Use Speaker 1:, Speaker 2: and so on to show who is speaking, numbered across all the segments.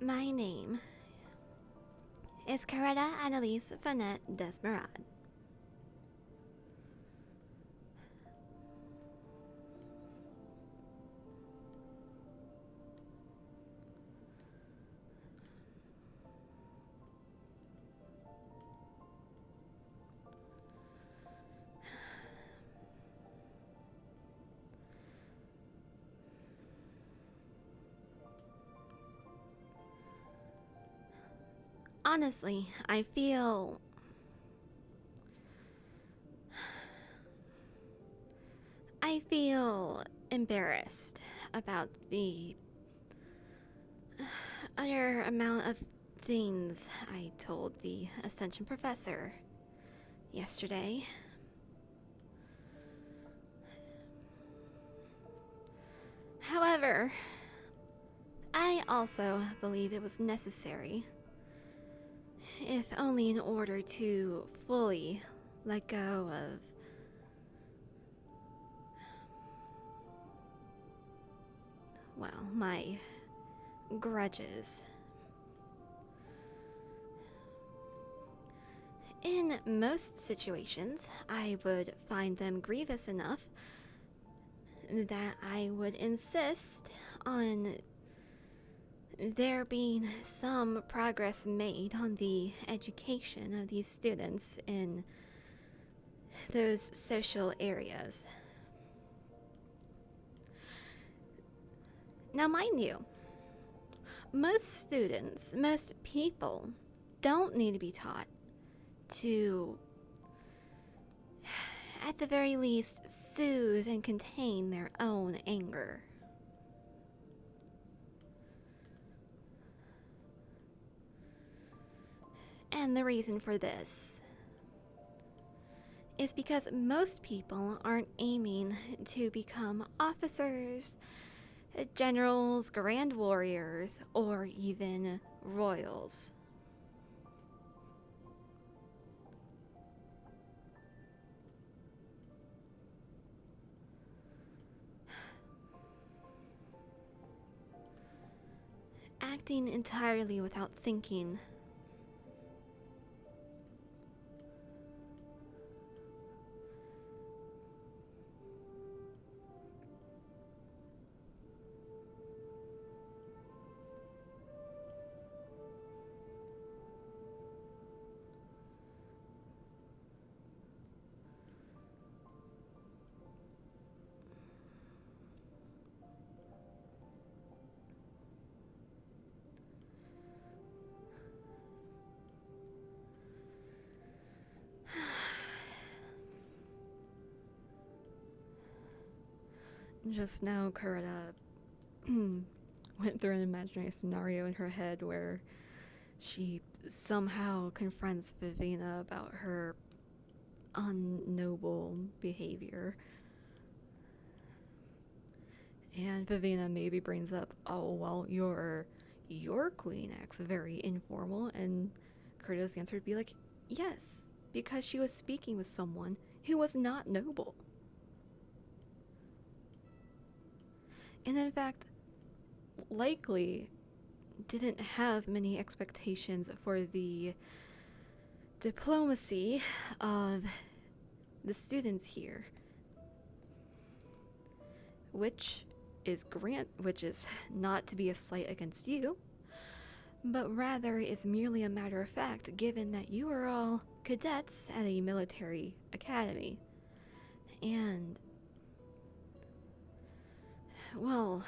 Speaker 1: My name is Coretta Annalise Fonette Desmerad. Honestly, I feel embarrassed about the utter amount of things I told the Ascension professor yesterday. However, I also believe it was necessary, if only in order to fully let go of my grudges. In most situations, I would find them grievous enough that I would insist on there being some progress made on the education of these students in those social areas. Now, mind you, most people don't need to be taught to, at the very least, soothe and contain their own anger. And the reason for this is because most people aren't aiming to become officers, generals, grand warriors, or even royals. Acting entirely without thinking. Just now, Coretta went through an imaginary scenario in her head where she somehow confronts Vivina about her unnoble behavior. And Vivina maybe brings up, oh, well, your queen acts very informal, and Coretta's answer would be like, yes, because she was speaking with someone who was not noble. And in fact, likely didn't have many expectations for the diplomacy of the students here, which is not to be a slight against you, but rather is merely a matter of fact, given that you are all cadets at a military academy. And, well,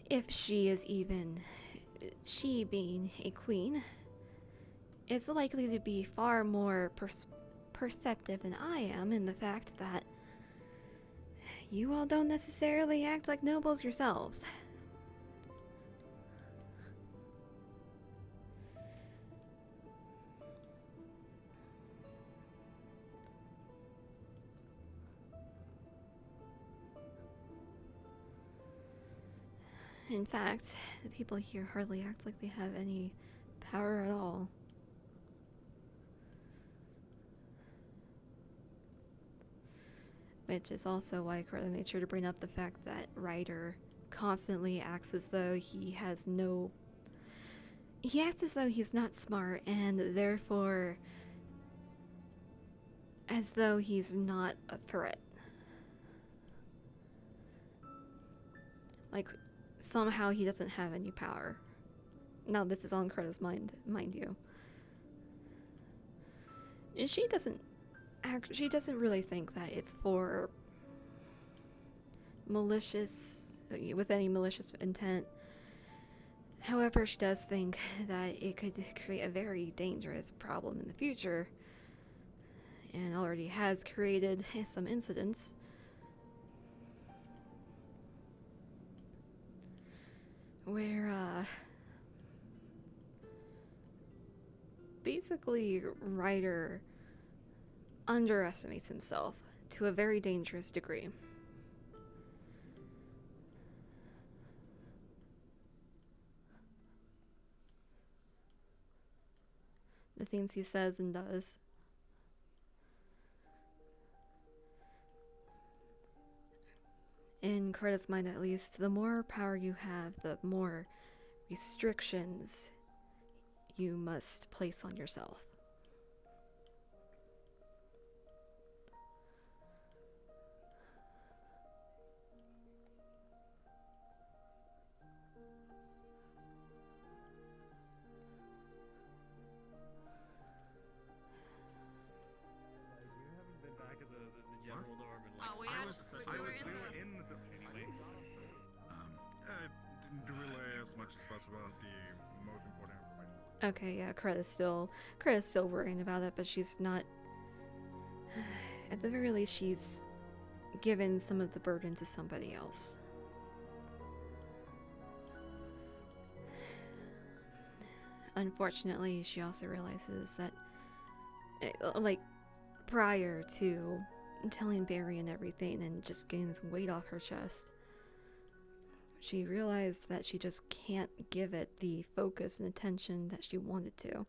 Speaker 1: if she being a queen, is likely to be far more perceptive than I am in the fact that you all don't necessarily act like nobles yourselves. In fact, the people here hardly act like they have any power at all. Which is also why Carla made sure to bring up the fact that Ryder constantly acts as though he has no. He acts as though he's not smart, and therefore, as though he's not a threat. Like, somehow he doesn't have any power. Now, this is on Greta's mind you. She doesn't really think that it's for with any malicious intent. However, she does think that it could create a very dangerous problem in the future, and already has created some incidents. Where, basically, Ryder underestimates himself to a very dangerous degree. The things he says and does. In Greta's mind, at least, the more power you have, the more restrictions you must place on yourself.
Speaker 2: We were in the building anyway. I didn't relay as much as possible the most important information.
Speaker 1: Okay, yeah, Greta's still worrying about it, but she's not. At the very least, she's given some of the burden to somebody else. Unfortunately, she also realizes that, like, prior to telling Barry and everything and just getting this weight off her chest, she realized that she just can't give it the focus and attention that she wanted to.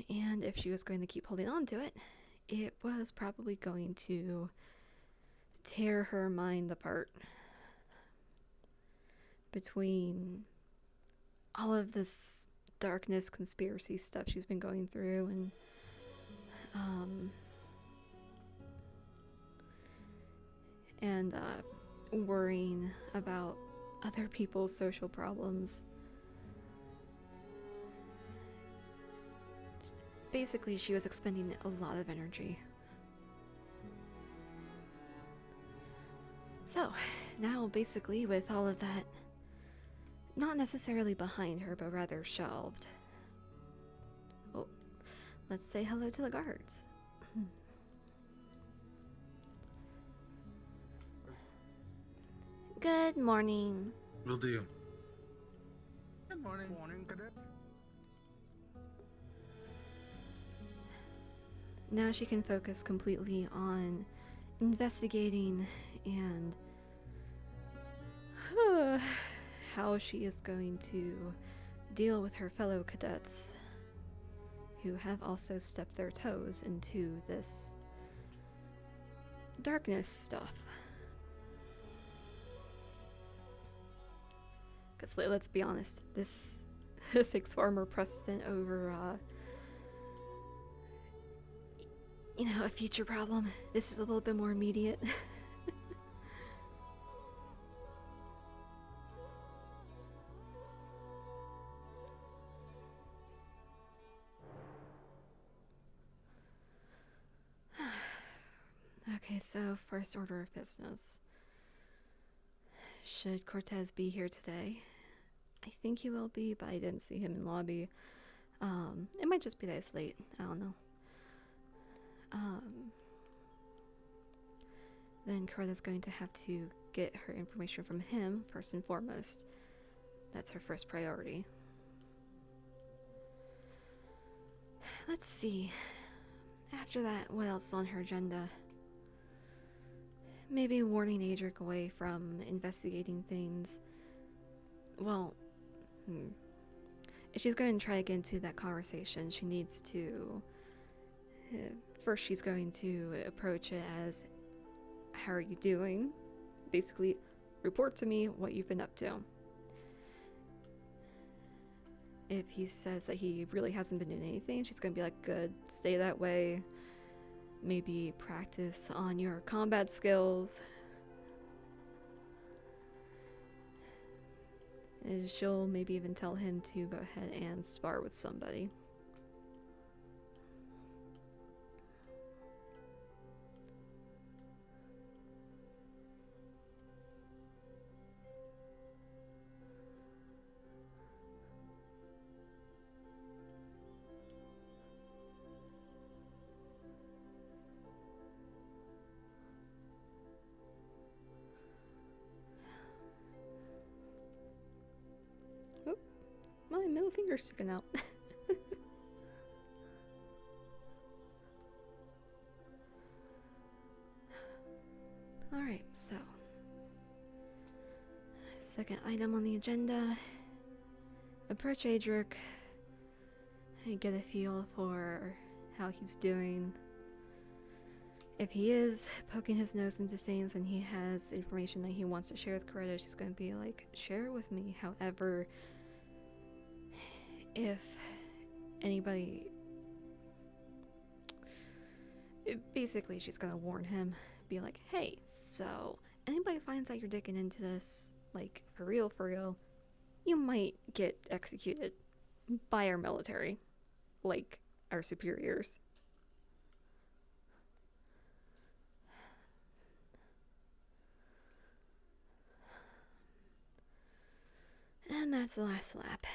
Speaker 1: And if she was going to keep holding on to it, it was probably going to tear her mind apart. Between all of this darkness, conspiracy stuff she's been going through, and worrying about other people's social problems. Basically, she was expending a lot of energy. So, now basically with all of that not necessarily behind her, but rather shelved. Oh, let's say hello to the guards. Good morning.
Speaker 3: Will do.
Speaker 2: Good morning. Morning, cadet.
Speaker 1: Now she can focus completely on investigating and how she is going to deal with her fellow cadets who have also stepped their toes into this darkness stuff. Because let's be honest, this takes far more precedent over, a future problem. This is a little bit more immediate. Okay, so first order of business. Should Cortez be here today? I think he will be, but I didn't see him in lobby. It might just be that it's late. I don't know. Then Corteza's going to have to get her information from him first and foremost. That's her first priority. Let's see. After that, what else is on her agenda? Maybe warning Adric away from investigating things. Well, if she's going to try to get into that conversation, she needs to... first, she's going to approach it as, how are you doing? Basically, report to me what you've been up to. If he says that he really hasn't been doing anything, she's gonna be like, good, stay that way. Maybe practice on your combat skills. And she'll maybe even tell him to go ahead and spar with somebody. My middle finger's sticking out. Alright, so. Second item on the agenda. Approach Adric and get a feel for how he's doing. If he is poking his nose into things and he has information that he wants to share with Coretta, she's going to be like, share it with me. However, if anybody... basically, she's gonna warn him, be like, hey, so, anybody finds out you're digging into this, like, for real, you might get executed by our military, like, our superiors. And that's the last lap.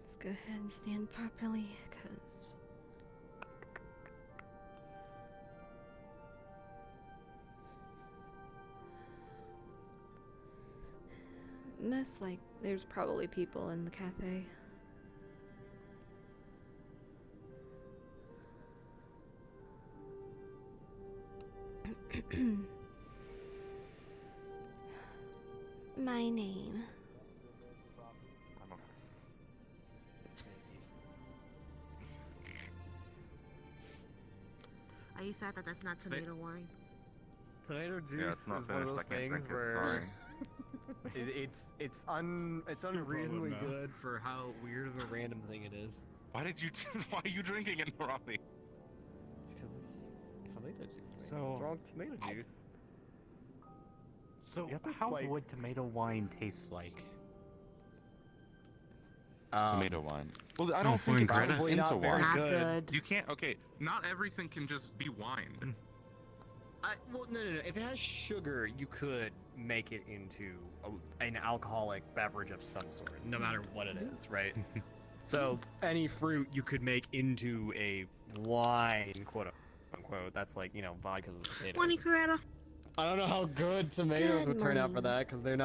Speaker 1: Let's go ahead and stand properly, because most like there's probably people in the cafe. My name.
Speaker 3: Are you sad that that's not tomato wine?
Speaker 4: Tomato juice
Speaker 2: Yeah, it's not
Speaker 4: is one of
Speaker 2: finished.
Speaker 4: those
Speaker 2: I can't
Speaker 4: things
Speaker 2: drink it.
Speaker 4: where
Speaker 2: Sorry.
Speaker 4: it's
Speaker 5: problem
Speaker 4: unreasonably
Speaker 5: now.
Speaker 4: good for how weird of a random thing it is.
Speaker 2: Why did you? Why are you drinking it, Raleigh?
Speaker 4: Because it's tomato juice. Man.
Speaker 5: So-
Speaker 4: What's wrong with tomato juice?
Speaker 5: So,
Speaker 4: You have to,
Speaker 5: how
Speaker 4: like-
Speaker 5: would tomato wine taste like?
Speaker 2: Tomato wine. Well, I
Speaker 6: Oh,
Speaker 2: don't think
Speaker 6: fine,
Speaker 2: it's
Speaker 6: Greta.
Speaker 4: Probably
Speaker 2: into
Speaker 4: not very
Speaker 2: wine.
Speaker 3: Not
Speaker 4: good.
Speaker 3: good.
Speaker 2: You can't. Okay, not everything can just be wine.
Speaker 4: Well, no. If it has sugar, you could make it into an alcoholic beverage of some sort, no matter what it is, right? So any fruit you could make into a wine, quote unquote. That's like, you know, vodka with potatoes.
Speaker 3: Morning, Coretta.
Speaker 4: I don't know how good tomatoes
Speaker 1: Good
Speaker 4: would turn out for
Speaker 1: morning.
Speaker 4: that because they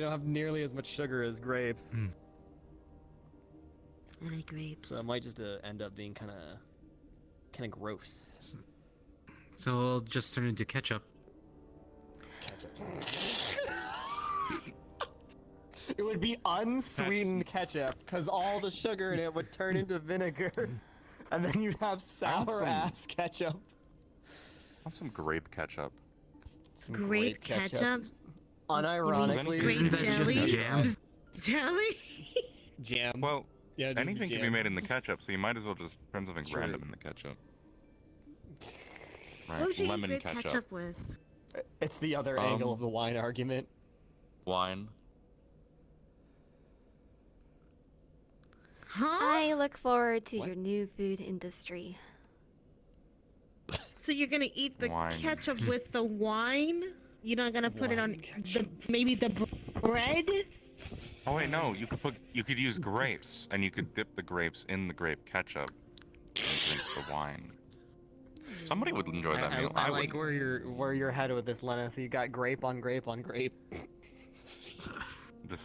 Speaker 4: don't have nearly as much sugar as grapes.
Speaker 6: Mm.
Speaker 3: And I grapes.
Speaker 4: So it might just end up being kind of gross.
Speaker 6: So it'll just turn into ketchup.
Speaker 4: It would be unsweetened ketchup because all the sugar in it would turn into vinegar, and then you'd have sour
Speaker 2: some-
Speaker 4: ass ketchup.
Speaker 2: I want some grape ketchup.
Speaker 4: Some
Speaker 3: Grape ketchup?
Speaker 4: Unironically,
Speaker 3: Grape
Speaker 6: Isn't that just
Speaker 3: jelly?
Speaker 6: jam?
Speaker 3: Jelly?
Speaker 4: jam.
Speaker 2: Well,
Speaker 4: Yeah, just
Speaker 2: anything can be
Speaker 4: jam.
Speaker 2: made in the ketchup, so you might as well just turn something
Speaker 4: True.
Speaker 2: random in the ketchup.
Speaker 3: What
Speaker 2: Right,
Speaker 3: would you eat
Speaker 2: lemon
Speaker 3: grape
Speaker 2: ketchup.
Speaker 3: ketchup with?
Speaker 4: It's the other angle of the wine argument.
Speaker 2: Wine.
Speaker 3: Huh?
Speaker 1: I look forward to
Speaker 4: What?
Speaker 1: your new food industry.
Speaker 3: So you're gonna eat the
Speaker 2: Wine.
Speaker 3: ketchup with the wine? You're not gonna put it on
Speaker 4: Wine ketchup.
Speaker 3: maybe the bread?
Speaker 7: Oh wait, no. You could use grapes, and you could dip the grapes in the grape ketchup and drink the wine. Somebody would enjoy that meal.
Speaker 4: I like
Speaker 7: wouldn't.
Speaker 4: where you're headed with this, Lenneth. You got grape on grape on grape.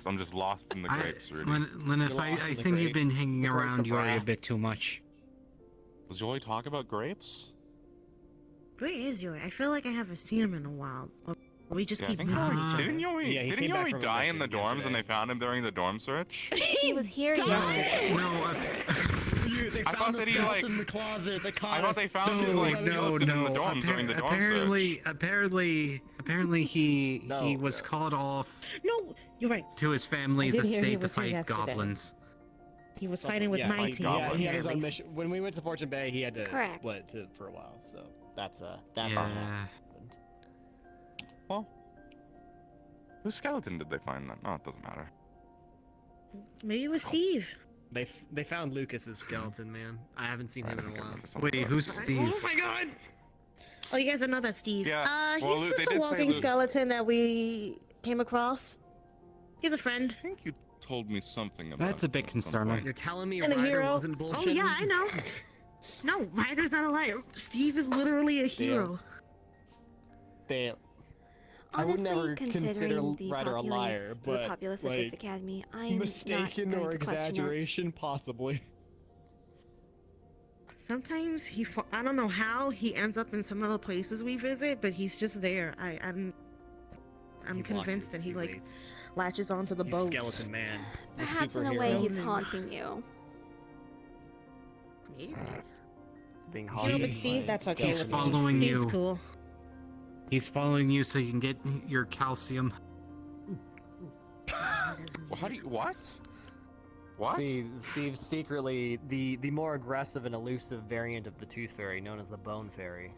Speaker 7: I'm just lost in the grapes, Rudy.
Speaker 6: Lynn, if
Speaker 4: You're lost
Speaker 6: I
Speaker 4: in the
Speaker 6: think you've been
Speaker 4: grapes.
Speaker 6: hanging
Speaker 4: The grapes
Speaker 6: around
Speaker 4: are
Speaker 6: Yori a
Speaker 4: blah.
Speaker 6: bit too much.
Speaker 7: Does Yoli talk about grapes?
Speaker 3: Where is Yuri? I feel like I haven't seen him in a while. Or we just
Speaker 7: Yeah, I
Speaker 3: keep
Speaker 7: think
Speaker 3: missing
Speaker 6: so.
Speaker 3: each other.
Speaker 7: Didn't Yoli,
Speaker 4: Yeah, he
Speaker 7: didn't
Speaker 4: came back
Speaker 7: Yoli
Speaker 4: from
Speaker 7: die
Speaker 4: a
Speaker 7: in the
Speaker 4: mission
Speaker 7: dorms and
Speaker 4: yesterday.
Speaker 7: they found him during the dorm search?
Speaker 1: He was here yesterday.
Speaker 6: No,
Speaker 4: They
Speaker 7: I
Speaker 4: found
Speaker 7: thought
Speaker 4: the
Speaker 7: that he,
Speaker 4: skeleton
Speaker 7: like-
Speaker 4: in the closet. They caught
Speaker 7: I thought
Speaker 4: us.
Speaker 7: they found his,
Speaker 4: Shit,
Speaker 7: like,
Speaker 4: we gotta
Speaker 6: no,
Speaker 4: go.
Speaker 7: skeleton in
Speaker 6: no.
Speaker 7: the dorms during the dorm search.
Speaker 6: Apparently, he
Speaker 4: No,
Speaker 6: was
Speaker 4: no.
Speaker 6: called off
Speaker 3: No, you're right.
Speaker 6: to his family's
Speaker 3: I did hear he
Speaker 6: estate to
Speaker 3: was here
Speaker 6: fight
Speaker 3: yesterday.
Speaker 6: goblins.
Speaker 3: He was fighting with
Speaker 4: Yeah,
Speaker 3: my
Speaker 7: fight
Speaker 3: team.
Speaker 7: goblins.
Speaker 4: He had his own
Speaker 3: apparently.
Speaker 4: mission. When we went to Fortune Bay, he had to
Speaker 1: Correct.
Speaker 4: split for a while. So that's how it
Speaker 6: Yeah.
Speaker 4: happened.
Speaker 7: Well, whose skeleton did they find then? Oh, it doesn't matter.
Speaker 3: Maybe it was Steve.
Speaker 4: They found Lucas's skeleton, man. I haven't seen him in a while.
Speaker 6: Wait, who's Steve?
Speaker 3: Oh my god! Oh, you guys don't know about Steve.
Speaker 7: Yeah, well,
Speaker 3: he's
Speaker 7: they
Speaker 3: just
Speaker 7: did
Speaker 3: a
Speaker 7: say
Speaker 3: walking
Speaker 7: Luke.
Speaker 3: skeleton that we came across. He's a friend.
Speaker 7: I think you told me something about
Speaker 6: That's a bit
Speaker 7: him at some
Speaker 6: concerning.
Speaker 7: point.
Speaker 4: You're telling me
Speaker 3: And a
Speaker 4: Ryder
Speaker 3: hero.
Speaker 4: wasn't bullshit?
Speaker 3: Oh yeah, I know. No, Ryder's not a liar. Steve is literally a hero.
Speaker 4: Damn. I would
Speaker 1: Honestly,
Speaker 4: never consider
Speaker 1: considering the
Speaker 4: Ryder a liar, but
Speaker 1: populace of this
Speaker 4: like,
Speaker 1: academy, I'm
Speaker 4: mistaken
Speaker 1: not
Speaker 4: or
Speaker 1: going to question it.
Speaker 4: exaggeration, possibly.
Speaker 3: Sometimes I don't know how he ends up in some of the places we visit, but he's just there. I'm
Speaker 4: He
Speaker 3: convinced
Speaker 4: watches,
Speaker 3: that he like
Speaker 4: waits.
Speaker 3: latches onto the
Speaker 4: He's
Speaker 3: boats.
Speaker 4: skeleton man. He's
Speaker 1: Perhaps in a way
Speaker 4: superhero.
Speaker 1: he's haunting you.
Speaker 3: Maybe.
Speaker 4: Being
Speaker 3: You know,
Speaker 4: haunted
Speaker 3: but
Speaker 4: by
Speaker 3: Steve, that's okay.
Speaker 6: He's
Speaker 3: with me.
Speaker 6: following
Speaker 3: Steve's
Speaker 6: you.
Speaker 3: cool.
Speaker 6: He's following you so you can get your calcium.
Speaker 7: Well, how do you what? What?
Speaker 4: See, Steve's secretly the more aggressive and elusive variant of the Tooth Fairy, known as the Bone Fairy.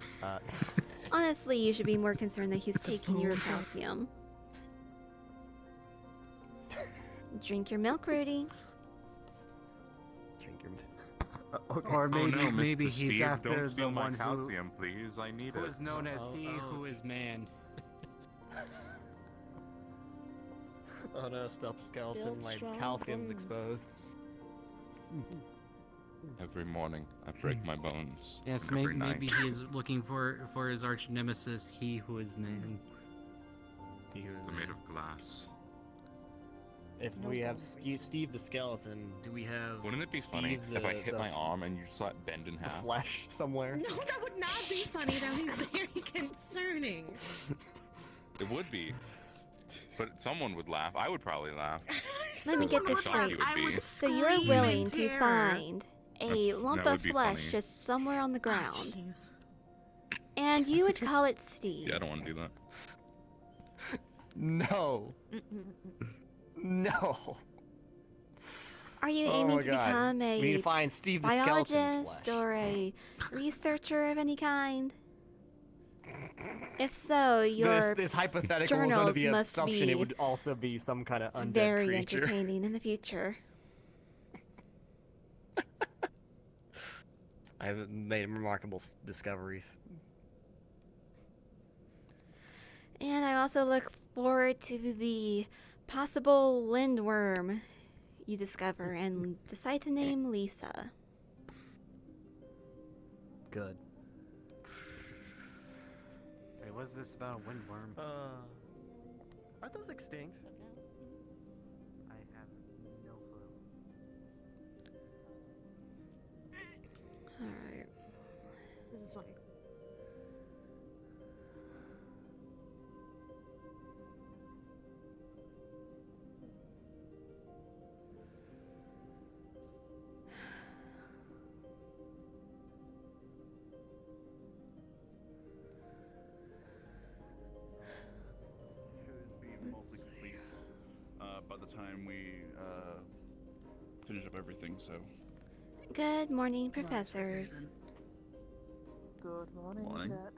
Speaker 1: Honestly, you should be more concerned that he's taking your calcium. Drink your milk, Rudy.
Speaker 4: Drink your
Speaker 6: Or maybe,
Speaker 7: oh no,
Speaker 6: maybe
Speaker 7: Mr.
Speaker 6: he's
Speaker 7: Steve,
Speaker 6: after
Speaker 7: don't
Speaker 6: the
Speaker 7: steal my
Speaker 6: one
Speaker 7: calcium, please. I need
Speaker 5: Who
Speaker 7: it.
Speaker 5: is known as he
Speaker 4: Oh.
Speaker 5: who is man.
Speaker 4: Oh no, stealth skeleton,
Speaker 3: Build
Speaker 4: my
Speaker 3: strong
Speaker 4: calcium's
Speaker 3: bones.
Speaker 4: exposed.
Speaker 7: Every morning, I break my bones.
Speaker 6: Yes,
Speaker 7: and every
Speaker 6: maybe
Speaker 7: night,
Speaker 6: he's looking for his arch nemesis, he who is man.
Speaker 4: He was
Speaker 7: they're made of glass.
Speaker 4: If we have Steve the skeleton, do we have?
Speaker 7: Wouldn't it be
Speaker 4: Steve
Speaker 7: funny if I
Speaker 4: the-
Speaker 7: hit
Speaker 4: the-
Speaker 7: my arm and you just like bend in
Speaker 4: the
Speaker 7: half?
Speaker 4: flesh somewhere?
Speaker 3: No, that would not be funny. That would be very concerning.
Speaker 7: It would be. But someone would laugh. I would probably laugh.
Speaker 1: Let me get
Speaker 3: Someone
Speaker 1: this
Speaker 3: would
Speaker 1: straight.
Speaker 3: laugh. I would
Speaker 1: So you're
Speaker 3: scream in
Speaker 1: willing to
Speaker 3: terror.
Speaker 1: find a
Speaker 7: That's-
Speaker 1: lump
Speaker 7: that would
Speaker 1: of
Speaker 7: be
Speaker 1: flesh
Speaker 7: funny.
Speaker 1: just somewhere on the
Speaker 3: Oh,
Speaker 1: ground,
Speaker 3: jeez.
Speaker 1: and you would call it Steve.
Speaker 7: Yeah, I don't want to do that.
Speaker 4: No, no.
Speaker 1: Are you
Speaker 4: Oh
Speaker 1: aiming
Speaker 4: my
Speaker 1: to
Speaker 4: God.
Speaker 1: become
Speaker 4: We need
Speaker 1: a
Speaker 4: to find Steve the skeleton's
Speaker 1: biologist
Speaker 4: flesh.
Speaker 1: or a researcher of any kind? If so, your
Speaker 4: This hypothetical was under
Speaker 1: journals
Speaker 4: the
Speaker 1: must
Speaker 4: assumption
Speaker 1: be
Speaker 4: it would also be some kind of undead
Speaker 1: very
Speaker 4: creature.
Speaker 1: entertaining in the future.
Speaker 4: I have made remarkable discoveries.
Speaker 1: And I also look forward to the possible lindworm you discover and decide to name Lisa.
Speaker 4: Good.
Speaker 5: Wait, what's this about a windworm?
Speaker 4: Are those extinct?
Speaker 5: I have no clue.
Speaker 1: Alright.
Speaker 3: This is funny.
Speaker 2: Should be mostly complete by the time we finish up everything. So
Speaker 1: Good morning, professors.
Speaker 8: Good morning,
Speaker 7: Morning.
Speaker 8: Cat.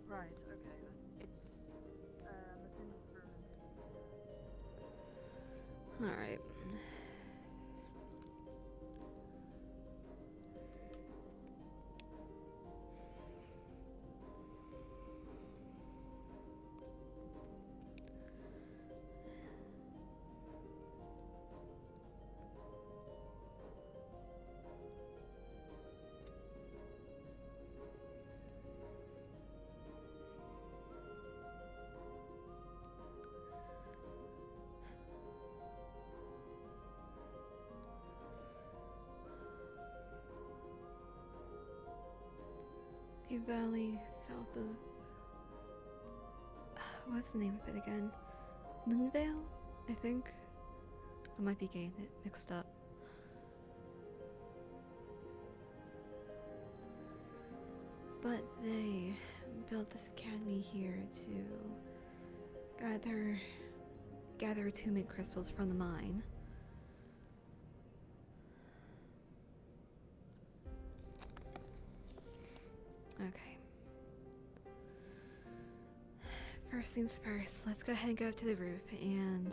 Speaker 8: Right, okay. It's a thing for
Speaker 1: Alright. A valley south of. What's the name of it again? Linvale, I think. I might be getting it mixed up. But they built this academy here to gather attunement crystals from the mine. Okay. First things first, let's go ahead and go up to the roof and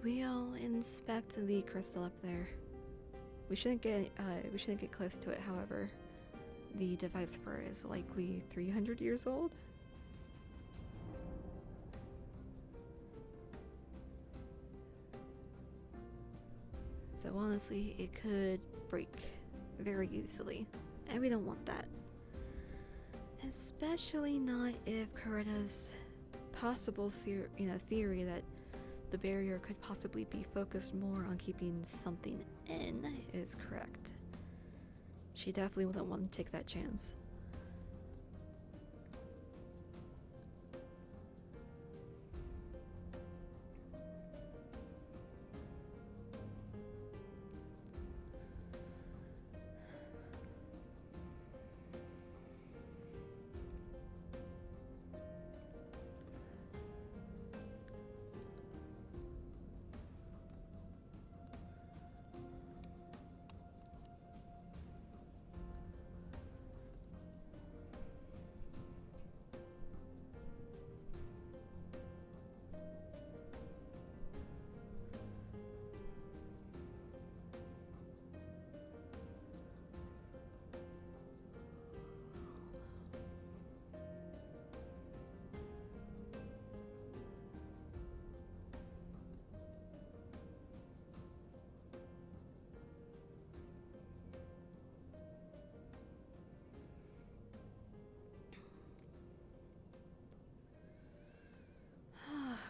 Speaker 1: we'll inspect the crystal up there. We shouldn't get close to it, however. The device for it is likely 300 years old. So honestly, it could break very easily, and we don't want that. Especially not if Coretta's possible theory that the barrier could possibly be focused more on keeping something in is correct. She definitely wouldn't want to take that chance.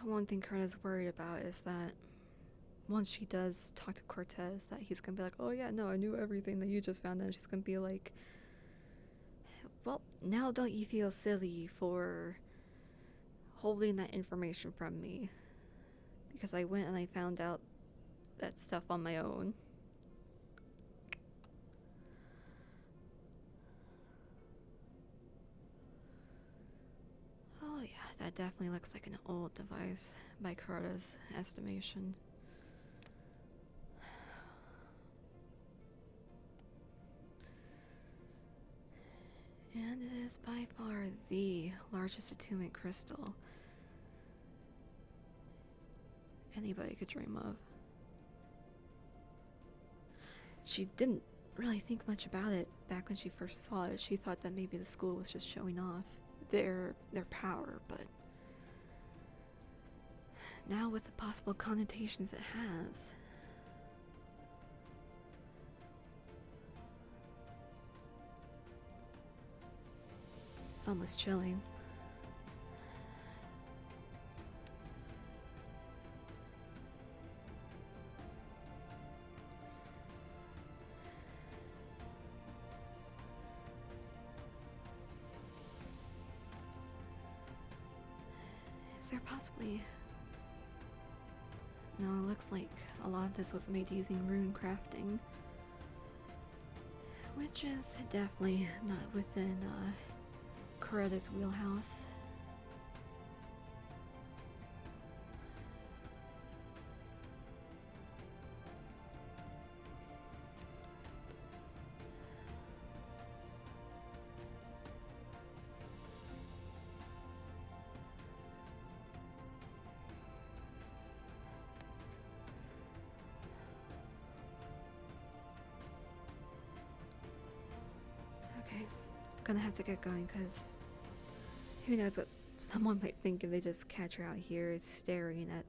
Speaker 1: One thing Coretta's worried about is that once she does talk to Cortez, that he's gonna be like, oh yeah, no, I knew everything that you just found out. She's gonna be like, well, now don't you feel silly for holding that information from me? Because I went and I found out that stuff on my own. Oh yeah, that definitely looks like an old device by Coretta's estimation. And it is by far the largest attunement crystal anybody could dream of. She didn't really think much about it back when she first saw it. She thought that maybe the school was just showing off their power, but now with the possible connotations it has, it's almost chilling. Is there possibly... No, it looks like a lot of this was made using rune crafting, which is definitely not within Coretta's wheelhouse. Okay, gonna have to get going because who knows what someone might think if they just catch her out here staring at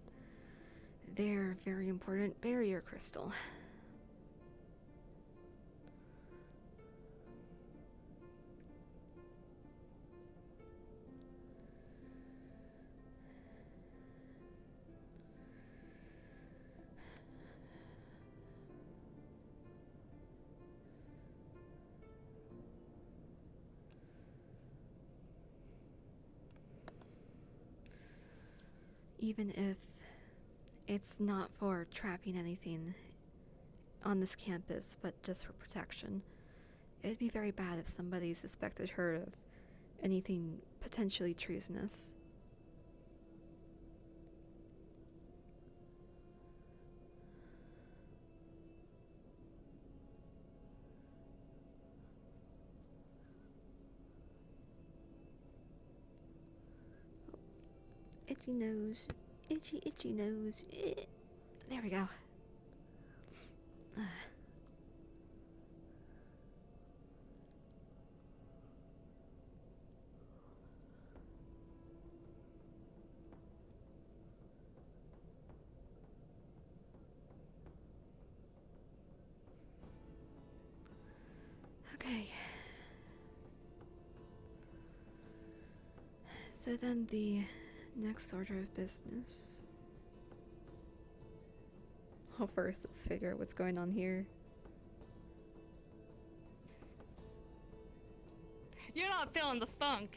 Speaker 1: their very important barrier crystal. even if it's not for trapping anything on this campus, but just for protection. It'd be very bad if somebody suspected her of anything potentially treasonous. Itchy nose. Itchy, itchy nose. There we go. Okay. So then the next order of business. Well, first, let's figure out what's going on here.
Speaker 9: You're not feeling the funk.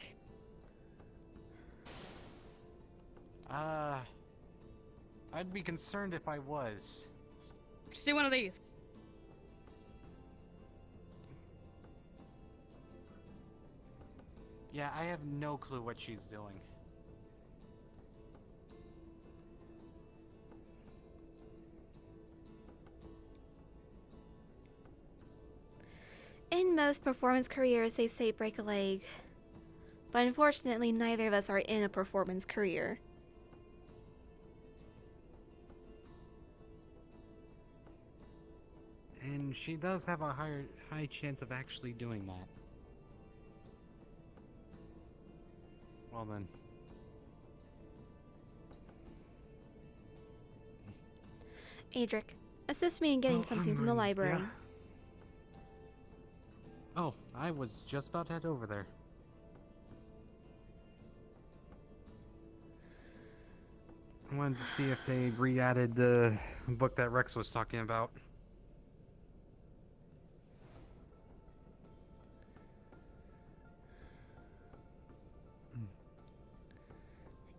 Speaker 5: I'd be concerned if I was.
Speaker 9: Just do one of these.
Speaker 5: Yeah, I have no clue what she's doing.
Speaker 1: In most performance careers, they say break a leg. But unfortunately, neither of us are in a performance career.
Speaker 6: And she does have a high chance of actually doing that.
Speaker 5: Well then.
Speaker 1: Adric, assist me in getting something from the library.
Speaker 6: Yeah. Oh, I was just about to head over there. I wanted to see if they re-added the book that Rex was talking about.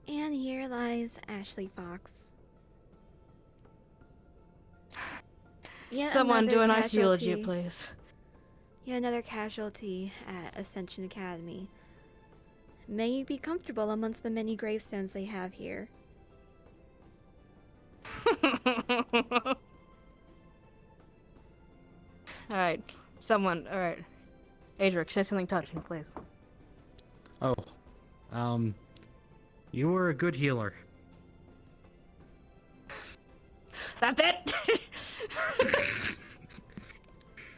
Speaker 1: And here lies Ashley Fox. Yet
Speaker 9: Someone
Speaker 1: another
Speaker 9: do an archaeology,
Speaker 1: casualty.
Speaker 9: please.
Speaker 1: Yet another casualty at Ascension Academy. May you be comfortable amongst the many gravestones they have here.
Speaker 9: Alright, someone, alright. Adric, say something touching, please.
Speaker 6: Oh, you were a good healer.
Speaker 9: That's it!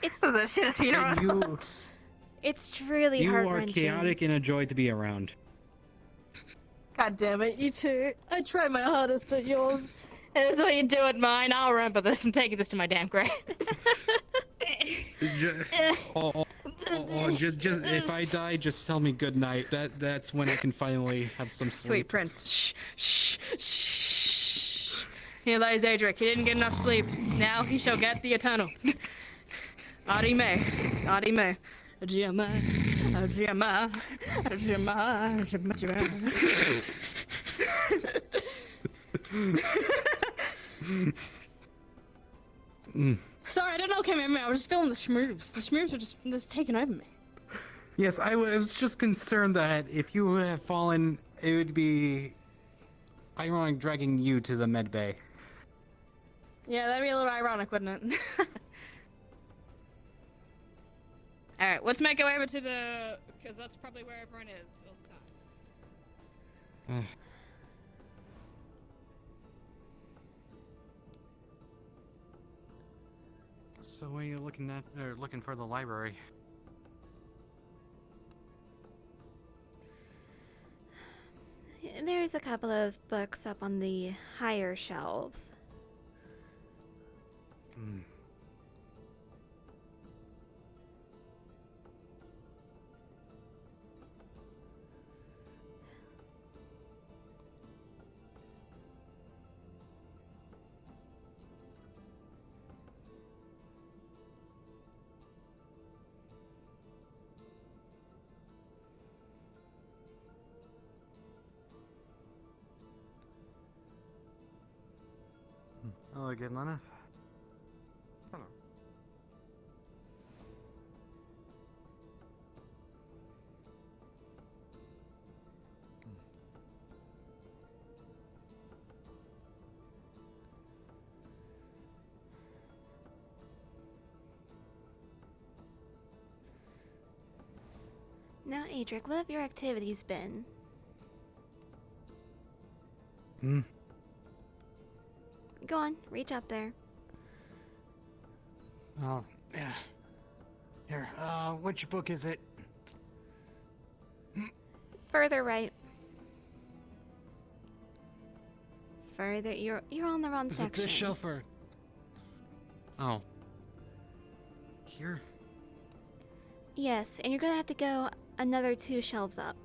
Speaker 1: It's
Speaker 9: The shit funeral.
Speaker 6: And you,
Speaker 1: it's truly
Speaker 6: you are
Speaker 1: heart-wrenching.
Speaker 6: chaotic and a joy to be around.
Speaker 9: God damn it, you two. I try my hardest at yours. And this is what you do at mine. I'll remember this. I'm taking this to my damn grave.
Speaker 6: Just, just if I die, just tell me good night. That's when I can finally have some
Speaker 9: Sweet
Speaker 6: sleep.
Speaker 9: prince. Shh, shh, shh. Here lies Adric. He didn't get enough sleep. Now he shall get the eternal. Arime. Arime. GMA. GMA. GMA. GMA. Sorry, I didn't know it came in me. I was just feeling the schmoobs. The schmoobs were just taking over me.
Speaker 6: Yes, I was just concerned that if you have fallen, it would be ironic dragging you to the med bay.
Speaker 9: Yeah, that'd be a little ironic, wouldn't it? Alright, let's make our way over to the... because that's probably where everyone is all the time.
Speaker 6: So what are you looking at, or looking for the library?
Speaker 1: There's a couple of books up on the higher shelves.
Speaker 6: Hmm.
Speaker 5: Hello again, Lenneth.
Speaker 4: Hello.
Speaker 1: Now, Adric, what have your activities been?
Speaker 6: Hmm.
Speaker 1: Go on, reach up there.
Speaker 6: Oh, yeah. Here, which book is it?
Speaker 1: Further right. Further, you're on the wrong
Speaker 6: Is
Speaker 1: section.
Speaker 6: it this shelf or? Oh. Here?
Speaker 1: Yes, and you're gonna have to go another 2 shelves up.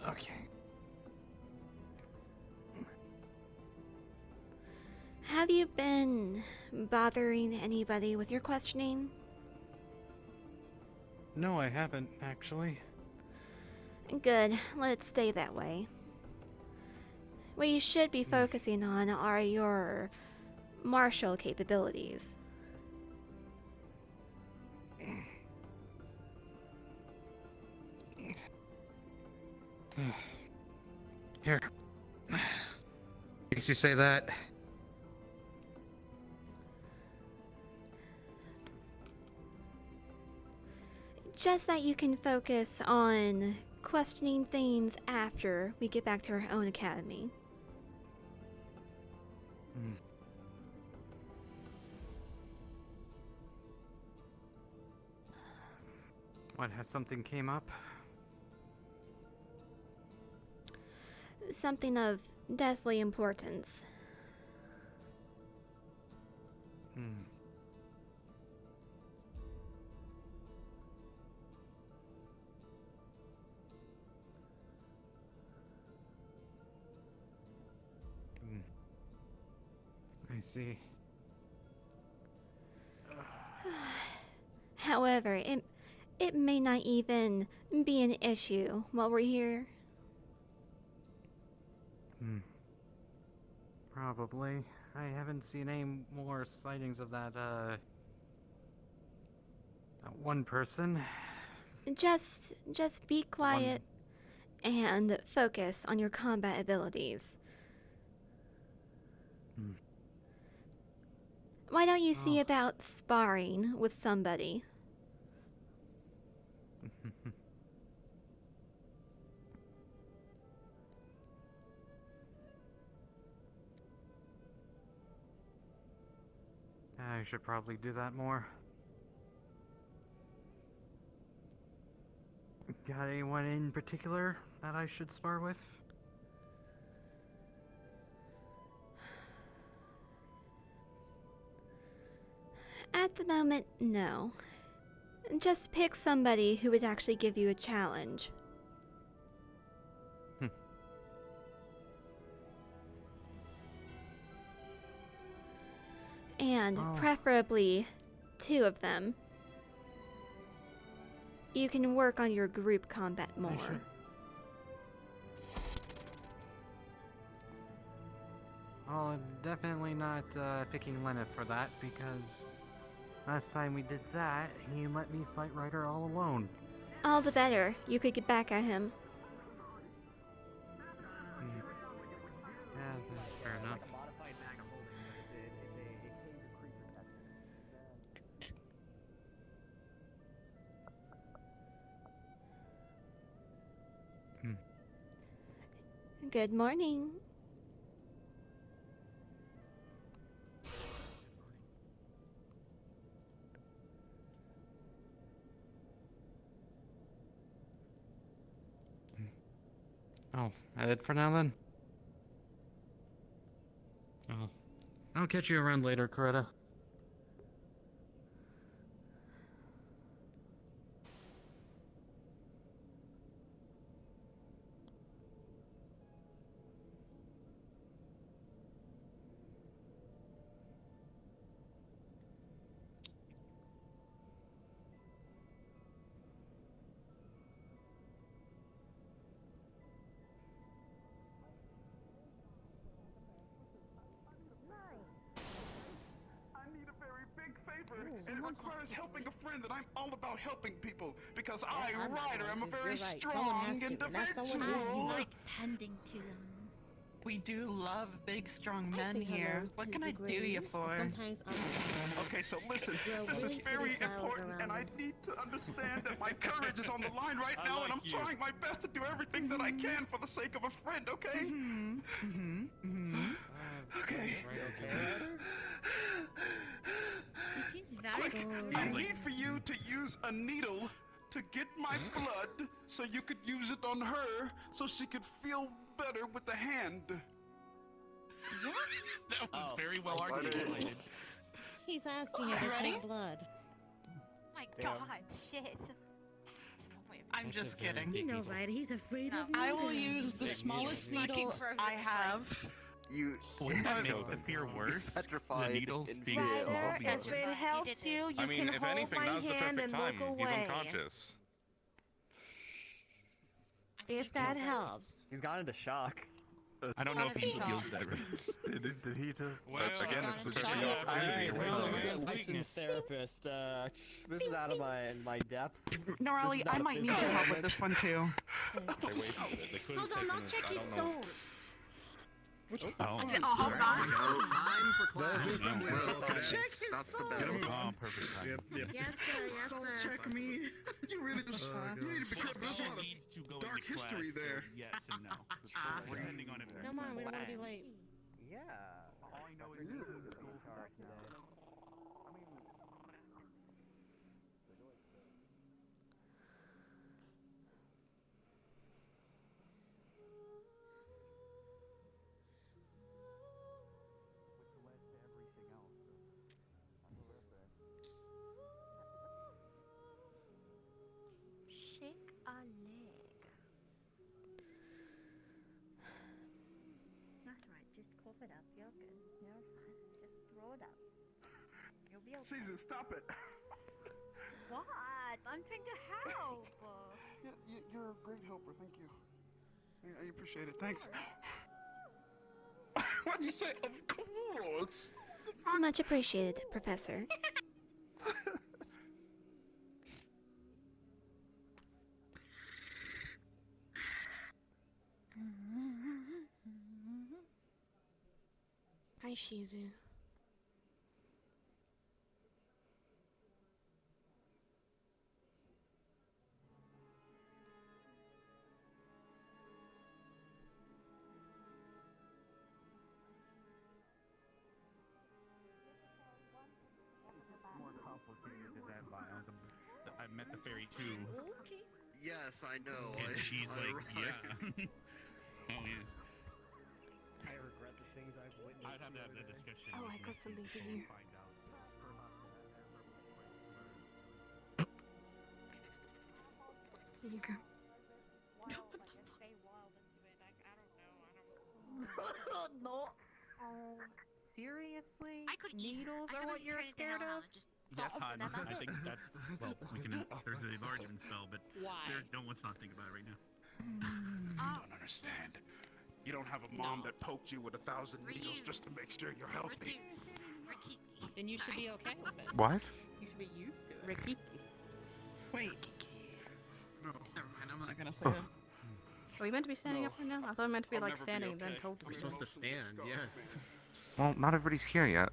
Speaker 6: Okay.
Speaker 1: Have you been bothering anybody with your questioning?
Speaker 6: No, I haven't, actually.
Speaker 1: Good, let it stay that way. What you should be focusing on are your martial capabilities.
Speaker 6: Here. Makes you say that.
Speaker 1: Just that you can focus on questioning things after we get back to our own academy.
Speaker 5: What, has something came up?
Speaker 1: Something of deathly importance.
Speaker 5: I see.
Speaker 1: However, it may not even be an issue while we're here.
Speaker 5: Probably. I haven't seen any more sightings of that one person.
Speaker 1: Just be quiet and focus on your combat abilities. Why don't you see about sparring with somebody?
Speaker 5: I should probably do that more. Got anyone in particular that I should spar with?
Speaker 1: At the moment, no. Just pick somebody who would actually give you a challenge. And preferably 2 of them. You can work on your group combat more.
Speaker 5: Well, I'm definitely not picking Lenneth for that, because last time we did that, he let me fight Ryder all alone.
Speaker 1: All the better. You could get back at him.
Speaker 5: Yeah, that's fair enough.
Speaker 1: Good morning.
Speaker 6: Oh, headed for now then? Oh. I'll catch you around later, Coretta.
Speaker 2: requires helping a friend, and I'm all about helping people because
Speaker 10: I'm
Speaker 2: I,
Speaker 10: not
Speaker 2: Ryder,
Speaker 10: going
Speaker 2: am a
Speaker 10: to.
Speaker 2: very
Speaker 10: You're right. Someone
Speaker 2: strong
Speaker 10: has to, and that's someone is
Speaker 2: individual.
Speaker 10: you.
Speaker 11: like tending to them.
Speaker 12: We do love big, strong
Speaker 10: I
Speaker 12: men
Speaker 10: say
Speaker 12: here.
Speaker 10: hello
Speaker 12: What
Speaker 10: to
Speaker 12: can
Speaker 10: the
Speaker 12: I do you
Speaker 10: graves,
Speaker 12: for?
Speaker 10: and sometimes I'm
Speaker 2: Okay, so listen,
Speaker 10: Grow
Speaker 2: this is
Speaker 10: really pretty
Speaker 2: very
Speaker 10: flowers
Speaker 2: important,
Speaker 10: around
Speaker 2: and I
Speaker 10: them.
Speaker 2: need to understand that my courage is on the line right
Speaker 4: I
Speaker 2: now,
Speaker 4: like
Speaker 2: and I'm
Speaker 4: you.
Speaker 2: trying my best to do everything that I can for the sake of a friend, okay? Okay.
Speaker 11: He seems very
Speaker 2: Quick,
Speaker 11: good.
Speaker 2: I need for you to use a needle to get my blood so you could use it on her so she could feel better with the hand.
Speaker 11: What?
Speaker 7: That was
Speaker 4: Oh,
Speaker 7: very well
Speaker 4: I see.
Speaker 7: articulated.
Speaker 10: He's asking
Speaker 11: You
Speaker 10: her to
Speaker 12: ready?
Speaker 10: take blood.
Speaker 11: My
Speaker 4: Damn.
Speaker 11: God, shit.
Speaker 12: I'm just kidding.
Speaker 10: You know, right? He's afraid
Speaker 11: No.
Speaker 10: of
Speaker 12: I will
Speaker 10: needles.
Speaker 12: use the
Speaker 4: Big
Speaker 12: smallest
Speaker 11: needle.
Speaker 12: needle
Speaker 11: Looking for a
Speaker 12: I
Speaker 11: victim.
Speaker 12: have.
Speaker 13: You
Speaker 7: Wouldn't that
Speaker 2: No,
Speaker 7: make the fear worse? The
Speaker 13: petrified
Speaker 7: needles
Speaker 13: in
Speaker 7: being
Speaker 13: fear.
Speaker 7: small.
Speaker 11: Ryder,
Speaker 7: being-
Speaker 11: if it helps you,
Speaker 7: I mean, if anything, now's the perfect time. He's unconscious.
Speaker 10: If that helps.
Speaker 4: He's gone into shock.
Speaker 7: I don't know if he
Speaker 11: He's
Speaker 7: feels
Speaker 11: shocked.
Speaker 7: that.
Speaker 5: Did he just?
Speaker 7: Well, again, it's the
Speaker 11: Gone
Speaker 7: perfect
Speaker 11: into
Speaker 7: opportunity to waste
Speaker 4: I'm
Speaker 7: it.
Speaker 4: a licensed therapist. This is out of my depth.
Speaker 12: Norelli,
Speaker 4: This is not
Speaker 12: I
Speaker 4: a
Speaker 12: might need your
Speaker 4: physical
Speaker 12: help with
Speaker 4: damage.
Speaker 12: this one too.
Speaker 7: They wasted it. They could have
Speaker 11: Hold on,
Speaker 7: taken
Speaker 11: I'll
Speaker 7: it.
Speaker 11: check
Speaker 7: I
Speaker 11: his
Speaker 7: don't know.
Speaker 11: soul.
Speaker 7: Oh.
Speaker 12: Hold on.
Speaker 5: Time for class.
Speaker 7: There's assembly.
Speaker 13: That's the best.
Speaker 7: Oh, perfect time.
Speaker 10: Yes, sir. Yes,
Speaker 2: Soul
Speaker 10: sir.
Speaker 2: check me. You really just, you need to be careful. There's a lot of dark history there.
Speaker 7: Yes and no. Depending on if
Speaker 10: Come on, we don't want to be late.
Speaker 4: Yeah. All I know is
Speaker 11: Shake a leg. That's right, just cough it up. You're good. You're fine. Just throw it up. You'll be okay.
Speaker 2: Caesar, stop it.
Speaker 11: What? I'm trying to help.
Speaker 2: You're a great helper. Thank you. I appreciate it. Thanks. What'd you say? Of course.
Speaker 1: Much appreciated, Professor.
Speaker 10: Hi, Shizu.
Speaker 7: More complicated than that violence. I met the fairy too.
Speaker 10: Okay.
Speaker 13: Yes, I know.
Speaker 7: And she's like, yeah. Oh, yes.
Speaker 4: I regret the things I've witnessed.
Speaker 7: I'd have to have the discussion.
Speaker 10: Oh,
Speaker 7: with
Speaker 10: I got
Speaker 7: you
Speaker 10: something for
Speaker 7: before we
Speaker 10: you.
Speaker 7: find out.
Speaker 10: Here you go.
Speaker 11: No.
Speaker 9: Seriously?
Speaker 11: I could eat her.
Speaker 9: Needles
Speaker 11: I
Speaker 9: are
Speaker 11: could
Speaker 9: what
Speaker 11: like
Speaker 9: you're
Speaker 11: turn into
Speaker 9: scared
Speaker 11: hell
Speaker 9: of?
Speaker 11: and just
Speaker 7: Yes,
Speaker 11: pop
Speaker 7: hon.
Speaker 11: in my
Speaker 7: I
Speaker 11: mouth.
Speaker 7: think that's well. We can. There's an enlargement spell, but
Speaker 9: Why?
Speaker 7: let's not think about it right now.
Speaker 11: Oh,
Speaker 2: don't understand. You don't have a mom that poked you with 1,000 needles just to make sure you're healthy.
Speaker 11: reduce. Ricky.
Speaker 9: Then you should be okay with it.
Speaker 7: What?
Speaker 9: You should be used to it.
Speaker 12: Ricky. Wait.
Speaker 2: No.
Speaker 12: Never mind. I'm not gonna say it.
Speaker 9: Are we meant to be standing
Speaker 2: No.
Speaker 9: up right now? I thought we meant to be
Speaker 2: I'll
Speaker 9: like
Speaker 2: never be
Speaker 9: standing and then
Speaker 2: okay.
Speaker 9: told to
Speaker 2: We're
Speaker 9: stand.
Speaker 2: supposed to stand, yes.
Speaker 7: Well, not everybody's here yet.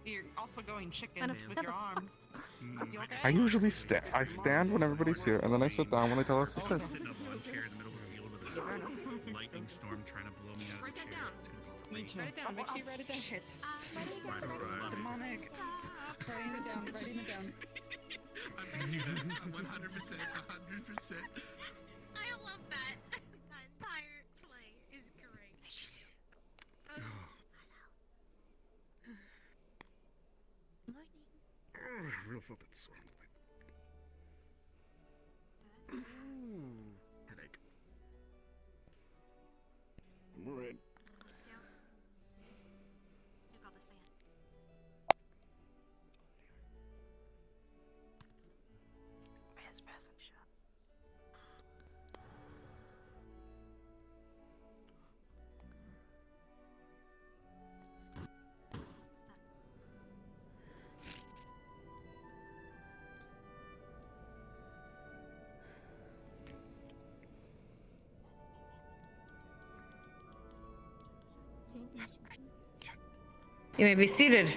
Speaker 12: You're also going chicken
Speaker 9: And
Speaker 12: with your arms. You okay?
Speaker 14: I usually I stand when everybody's here, and then I sit down when they tell us to sit.
Speaker 7: Sitting in a lawn chair in the middle of a field with a lightning storm trying to blow me out of
Speaker 12: Write
Speaker 7: the
Speaker 12: that
Speaker 7: chair.
Speaker 12: down.
Speaker 7: It's gonna be
Speaker 12: Me
Speaker 7: great.
Speaker 12: too.
Speaker 9: Write it down. Make sure you write it down.
Speaker 12: Shit.
Speaker 7: Right.
Speaker 12: Demonic.
Speaker 9: Writing it down. Writing it down.
Speaker 2: I'm gonna do that. 100%. 100%.
Speaker 11: I love that. That entire play is great. Morning.
Speaker 2: I really felt that swirl. Headache. We're in.
Speaker 11: You got this thing.
Speaker 9: His passing shot. You may be seated.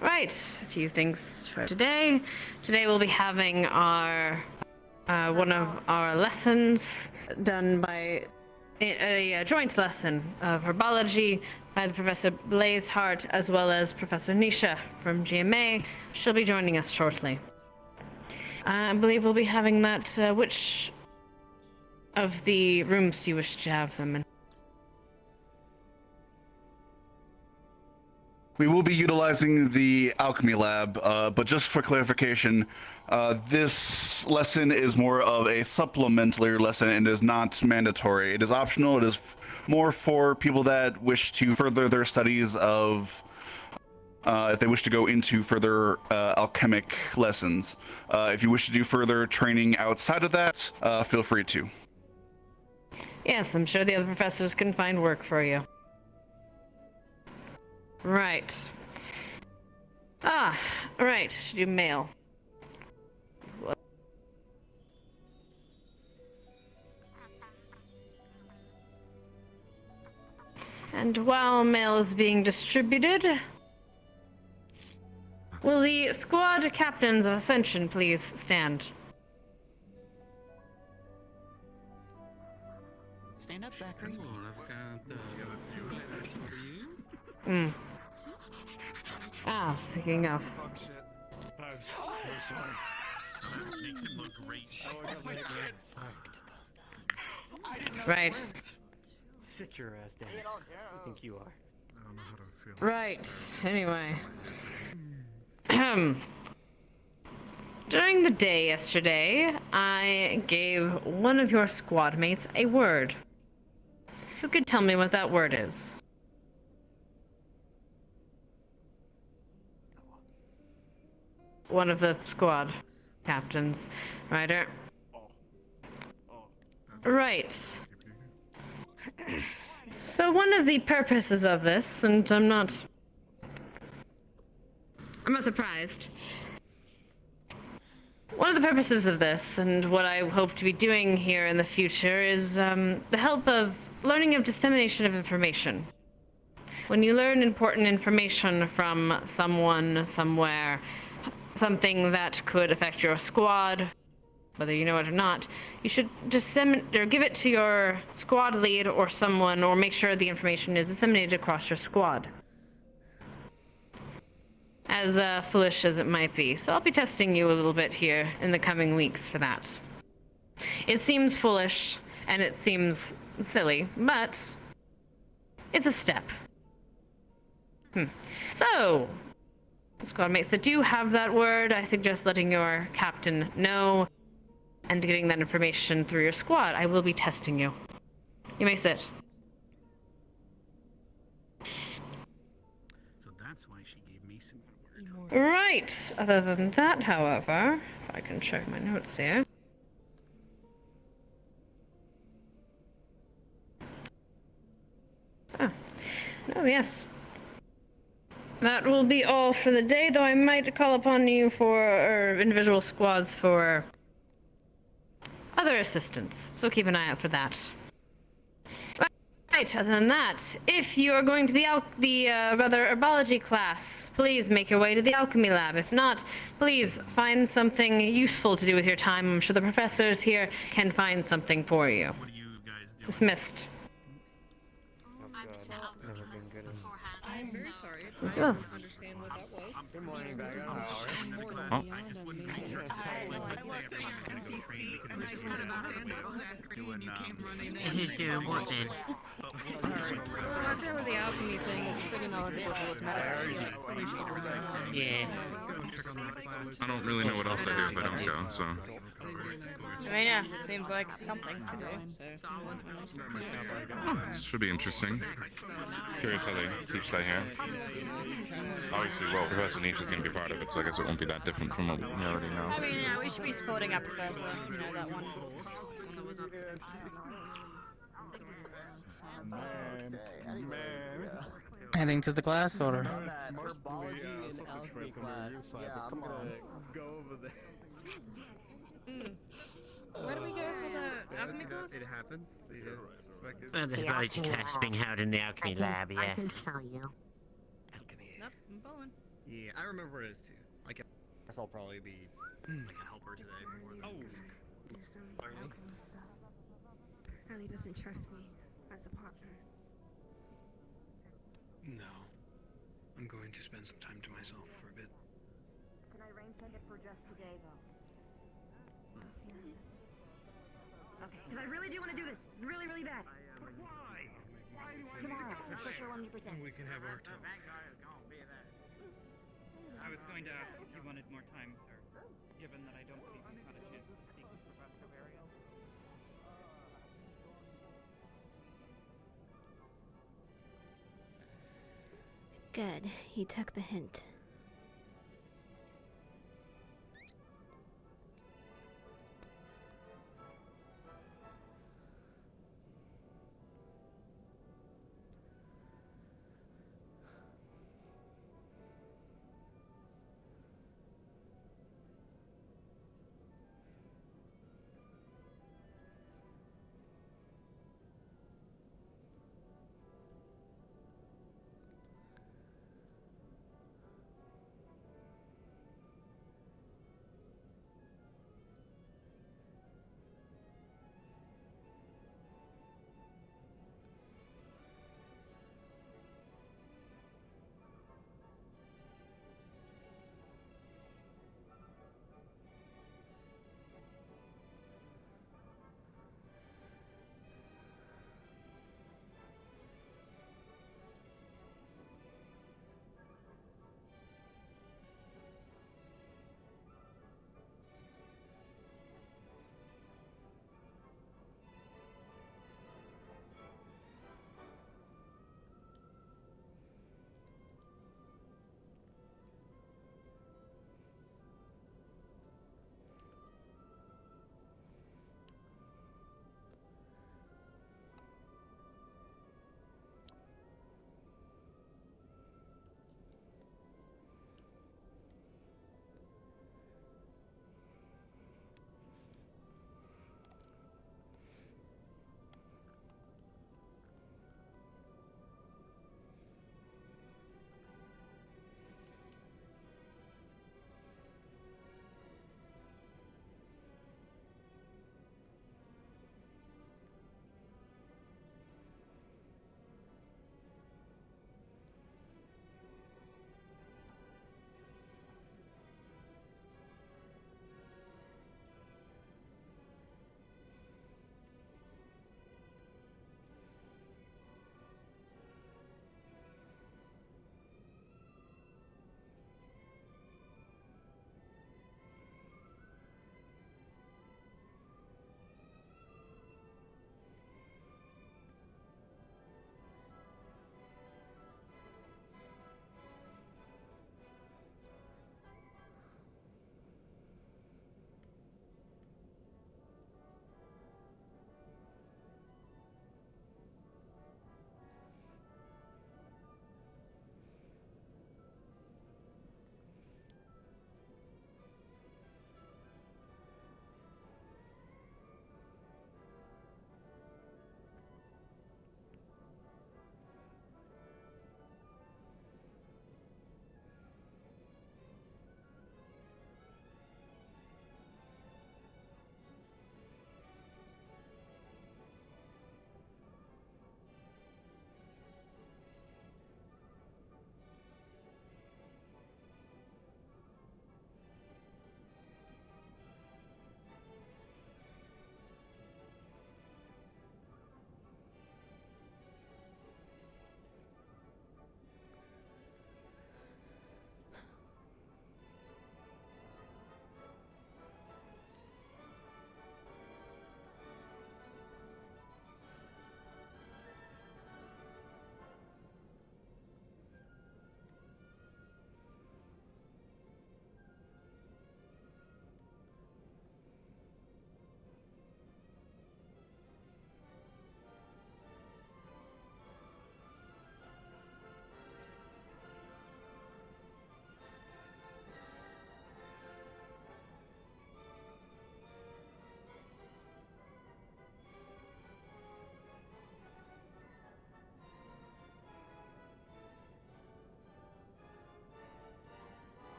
Speaker 9: Right, a few things for today. Today we'll be having our one of our lessons done by a joint lesson of herbology by the Professor Blazehart as well as Professor Nisha from GMA. She'll be joining us shortly. I believe we'll be having that. Which of the rooms do you wish to have them in?
Speaker 15: We will be utilizing the alchemy lab, but just for clarification, this lesson is more of a supplementary lesson and is not mandatory. It is optional. It is more for people that wish to further their studies of, if they wish to go into further alchemic lessons. If you wish to do further training outside of that, feel free to.
Speaker 9: Yes, I'm sure the other professors can find work for you. Right. Right. Should do mail. And while mail is being distributed, will the squad captains of Ascension please stand?
Speaker 16: Stand up, Zachary.
Speaker 9: Speaking of.
Speaker 16: Makes it look great.
Speaker 9: Right.
Speaker 4: Sit your ass down. You think you are?
Speaker 16: I don't know how to feel.
Speaker 9: Right. Anyway. During the day yesterday, I gave one of your squad mates a word. Who could tell me what that word is? One of the squad captains, Ryder. Right. So one of the purposes of this, and I'm not surprised. One of the purposes of this, and what I hope to be doing here in the future, is the help of learning of dissemination of information. When you learn important information from someone, somewhere, something that could affect your squad, whether you know it or not, you should disseminate or give it to your squad lead or someone, or make sure the information is disseminated across your squad. As foolish as it might be. So I'll be testing you a little bit here in the coming weeks for that. It seems foolish and it seems silly, but it's a step. So, squad mates that do have that word, I suggest letting your captain know and getting that information through your squad. I will be testing you. You may sit.
Speaker 16: So that's why she gave me some word.
Speaker 9: Right. Other than that, however, if I can check my notes here. No, yes. That will be all for the day, though I might call upon you for individual squads for other assistance, so keep an eye out for that. Right, other than that, if you are going to the herbology class, please make your way to the alchemy lab. If not, please find something useful to do with your time. I'm sure the professors here can find something for you.
Speaker 16: What do you guys do?
Speaker 9: Dismissed.
Speaker 10: I'm very sorry.
Speaker 9: Oh.
Speaker 10: I don't understand what that was.
Speaker 4: Good morning, back
Speaker 14: Oh.
Speaker 16: I just wouldn't make sure
Speaker 12: And I just had to stand up, Zachary, and you came running in.
Speaker 3: Who's doing what then?
Speaker 10: Well, I feel like the alchemy thing is pretty knowledgeable to what's matter.
Speaker 3: Yeah.
Speaker 14: I don't really know what else I do if I don't go, so.
Speaker 9: I mean, yeah, seems like something to do, so.
Speaker 14: This should be interesting. Curious how they teach that here. Obviously, well, Professor Niche is going to be part of it, so I guess it won't be that different from what we already know.
Speaker 9: I mean, yeah, we should be supporting our professor, you know, that one.
Speaker 6: Heading to the class, or?
Speaker 4: Go over there.
Speaker 10: Where do we go for the alchemy class?
Speaker 4: It happens. It's fucking...
Speaker 17: The biology class being held in the alchemy lab, yeah.
Speaker 11: I can show you.
Speaker 10: Nope, I'm following.
Speaker 4: Yeah, I remember where it is too. I guess I'll probably be like a helper today. More than
Speaker 11: Ellie doesn't trust me as a partner.
Speaker 12: No. I'm going to spend some time to myself for a bit.
Speaker 11: Can I rain send it for just today, though?
Speaker 18: Okay, because I really do want to do this. Really, really bad.
Speaker 12: Why? Why do I
Speaker 18: Tomorrow, for sure 100%.
Speaker 12: We can have our talk.
Speaker 19: I was going to ask if you wanted more time, sir, given that I don't believe you've had a chance to speak with Professor Varian.
Speaker 1: Good. He took the hint.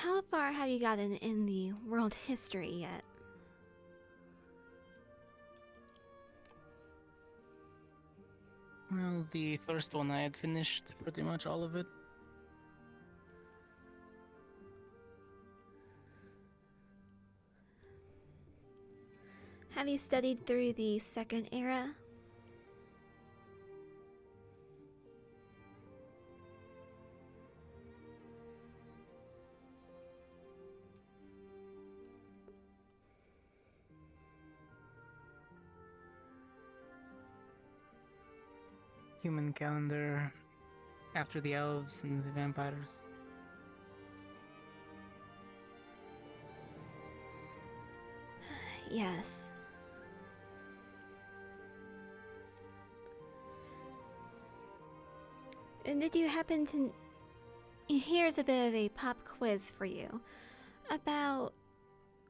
Speaker 1: How far have you gotten in the world history yet?
Speaker 6: Well, the first one I had finished pretty much all of it.
Speaker 1: Have you studied through the second era?
Speaker 6: Human calendar, after the elves and the vampires.
Speaker 1: Yes. And did you happen to... Here's a bit of a pop quiz for you. About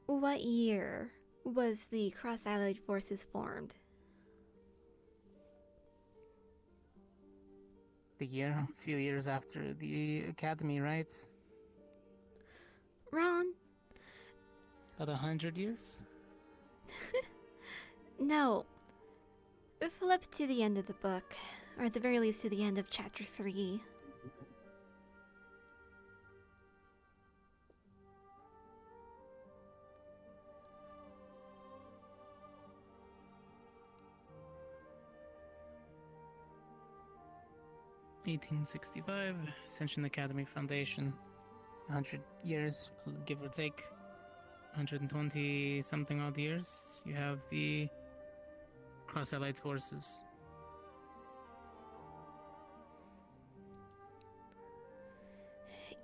Speaker 1: what year was the Cross-Allied Forces formed?
Speaker 6: The year, a few years after the Academy, right?
Speaker 1: Ron?
Speaker 6: About 100 years?
Speaker 1: No. Flip to the end of the book, or at the very least to the end of chapter 3.
Speaker 6: (1865) Ascension Academy Foundation. 100 years, give or take. 120 something odd years. You have the Cross-Allied Forces.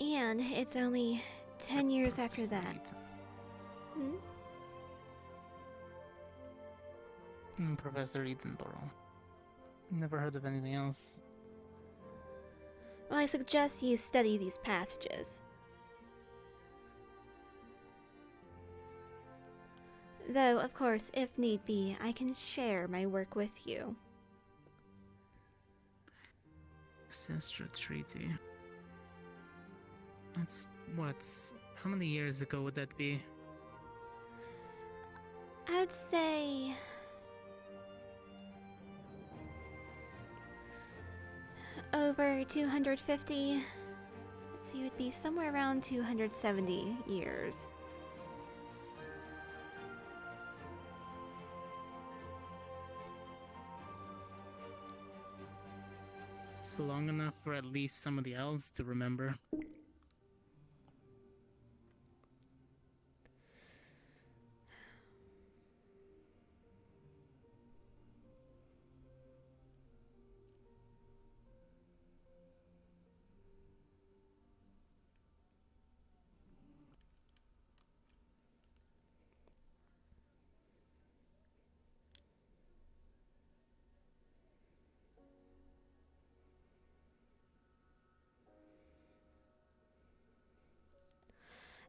Speaker 1: And it's only 10 years after that.
Speaker 6: Professor Edinburgh. Never heard of anything else.
Speaker 1: Well, I suggest you study these passages. Though, of course, if need be, I can share my work with you.
Speaker 6: Ancestral Treaty. That's what? How many years ago would that be?
Speaker 1: I would say... over 250. Let's see, it would be somewhere around 270 years.
Speaker 6: It's long enough for at least some of the elves to remember.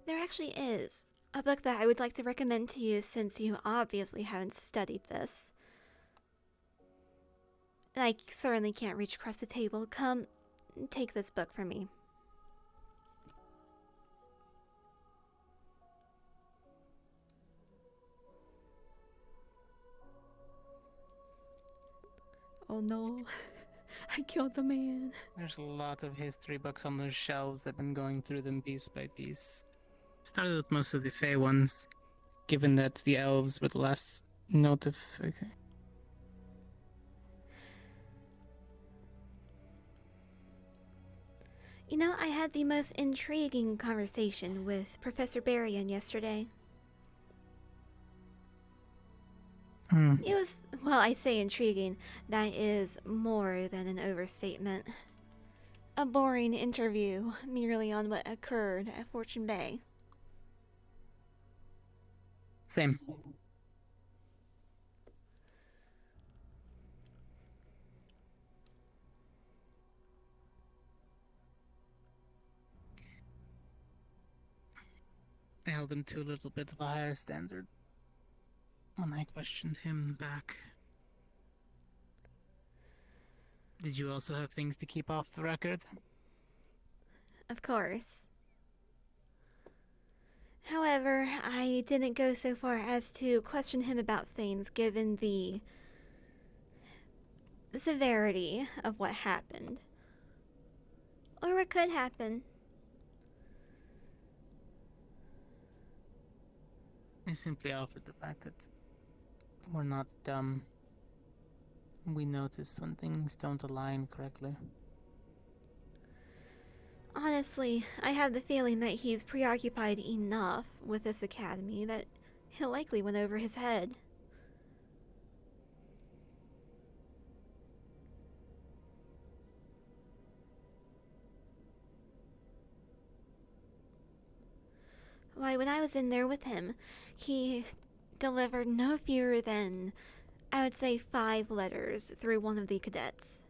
Speaker 1: There actually is a book that I would like to recommend to you since you obviously haven't studied this. And I certainly can't reach across the table. Come, take this book from me. Oh no, I killed the man.
Speaker 6: There's a lot of history books on those shelves. I've been going through them piece by piece. Started with most of the Fey ones, given that the elves were the last note of... Okay.
Speaker 1: You know, I had the most intriguing conversation with Professor Berrien yesterday. It was, well, I say intriguing. That is more than an overstatement. A boring interview, merely on what occurred at Fortune Bay.
Speaker 6: Same. I held him to a little bit of a higher standard when I questioned him back. Did you also have things to keep off the record?
Speaker 1: Of course. However, I didn't go so far as to question him about things given the severity of what happened. Or what could happen.
Speaker 6: I simply offered the fact that we're not dumb. We notice when things don't align correctly.
Speaker 1: Honestly, I have the feeling that he's preoccupied enough with this academy that it likely went over his head. Why, when I was in there with him, he delivered no fewer than, I would say, 5 letters through one of the cadets.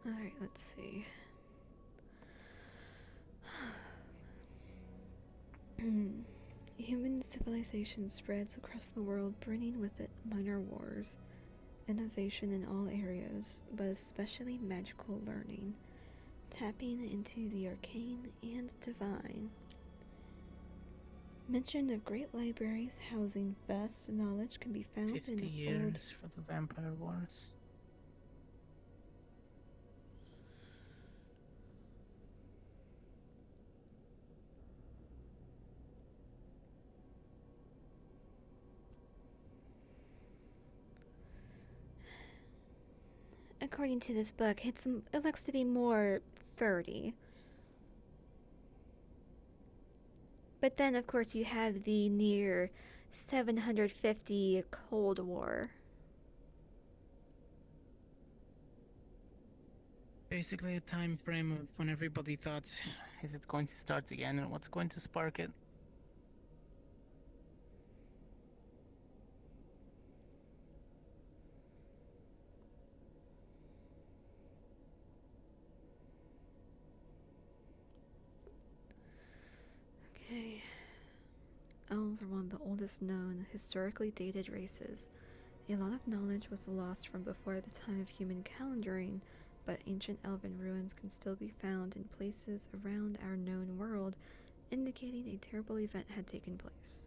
Speaker 1: Alright, let's see. Human civilization spreads across the world, bringing with it minor wars, innovation in all areas, but especially magical learning, tapping into the arcane and divine. Mention of great libraries housing vast knowledge can be found
Speaker 6: 50
Speaker 1: in
Speaker 6: years for the Vampire Wars.
Speaker 1: According to this book, it looks to be more 30. But then, of course, you have the near 750 Cold War.
Speaker 6: Basically a time frame of when everybody thought, is it going to start again and what's going to spark it?
Speaker 1: Okay. Elves are one of the oldest known, historically dated races. A lot of knowledge was lost from before the time of human calendaring, but ancient elven ruins can still be found in places around our known world, indicating a terrible event had taken place.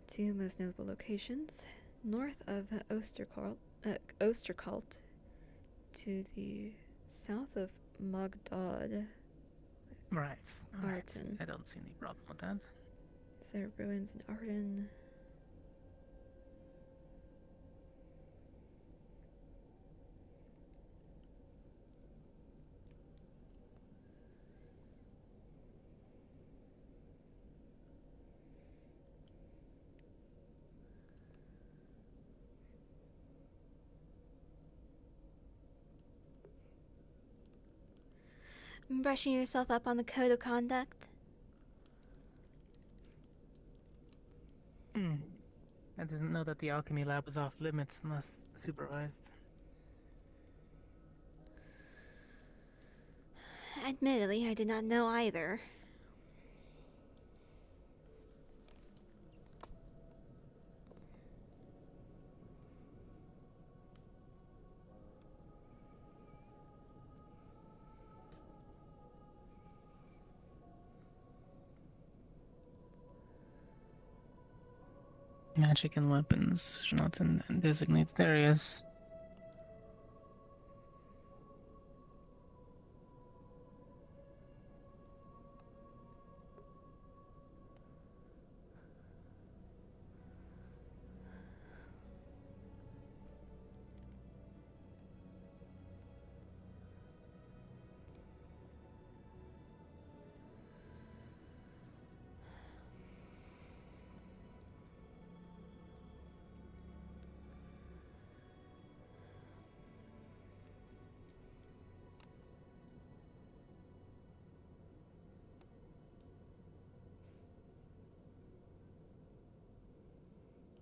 Speaker 1: 2 most notable locations, north of Osterkalt, to the south of Magdad.
Speaker 6: Right.
Speaker 1: Arden.
Speaker 6: I don't see any problem with that.
Speaker 1: Is there ruins in Arden? Brushing yourself up on the code of conduct?
Speaker 6: I didn't know that the alchemy lab was off limits unless supervised.
Speaker 1: Admittedly, I did not know either.
Speaker 6: Magic and weapons are not in designated areas.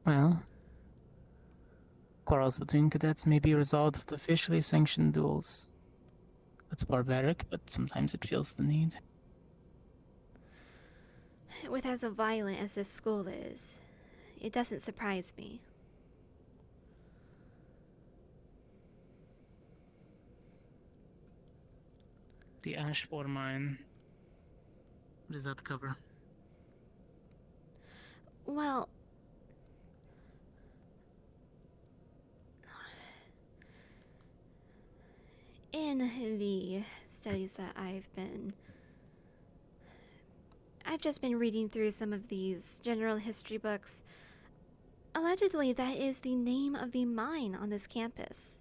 Speaker 6: Well, quarrels between cadets may be resolved with officially sanctioned duels. It's barbaric, but sometimes it feels the need.
Speaker 1: With as violent as this school is, it doesn't surprise me.
Speaker 6: The Ashford mine. What does that cover?
Speaker 1: Well, in the studies that I've just been reading through some of these general history books. Allegedly, that is the name of the mine on this campus.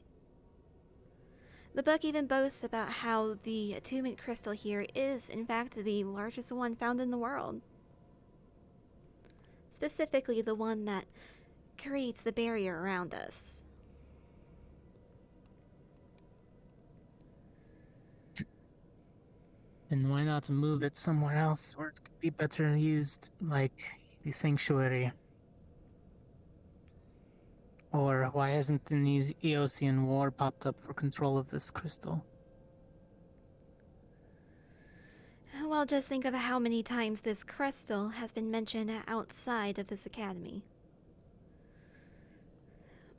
Speaker 1: The book even boasts about how the attunement crystal here is, in fact, the largest one found in the world. Specifically, the one that creates the barrier around us.
Speaker 6: Then why not move it somewhere else where it could be better used, like the sanctuary? Or why hasn't the Eosian War popped up for control of this crystal?
Speaker 1: Well, just think of how many times this crystal has been mentioned outside of this academy.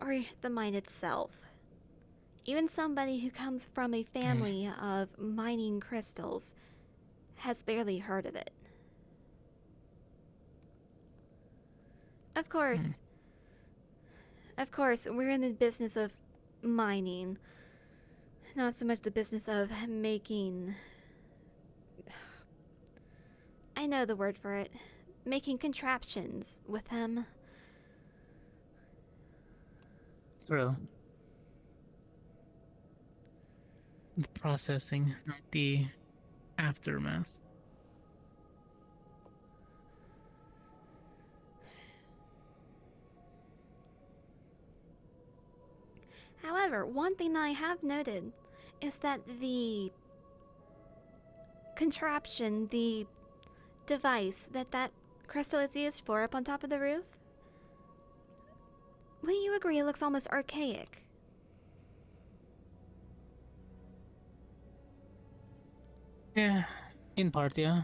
Speaker 1: Or the mine itself. Even somebody who comes from a family of mining crystals has barely heard of it. Of course, we're in the business of mining, not so much the business of making... I know the word for it. Making contraptions with them.
Speaker 6: True. The processing, not the aftermath.
Speaker 1: However, one thing I have noted is that the contraption, the device that crystal is used for up on top of the roof, wouldn't you agree it looks almost archaic?
Speaker 6: Yeah, in part, yeah.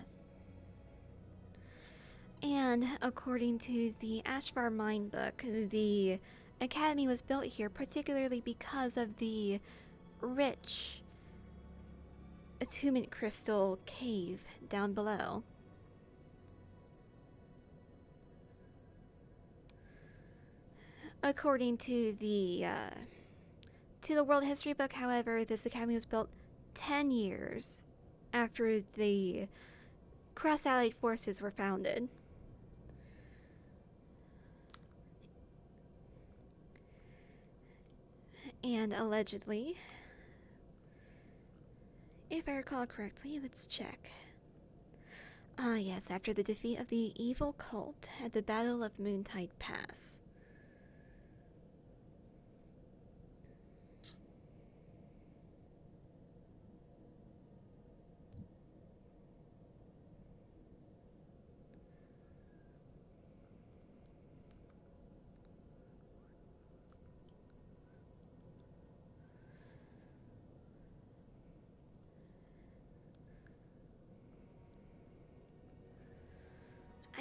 Speaker 1: And according to the Ashvar Mine book, the academy was built here particularly because of the rich attunement crystal cave down below. According to the World History book, however, this academy was built 10 years after the Cross-Allied forces were founded. And allegedly, if I recall correctly, let's check. Ah, yes, after the defeat of the evil cult at the Battle of Moontide Pass.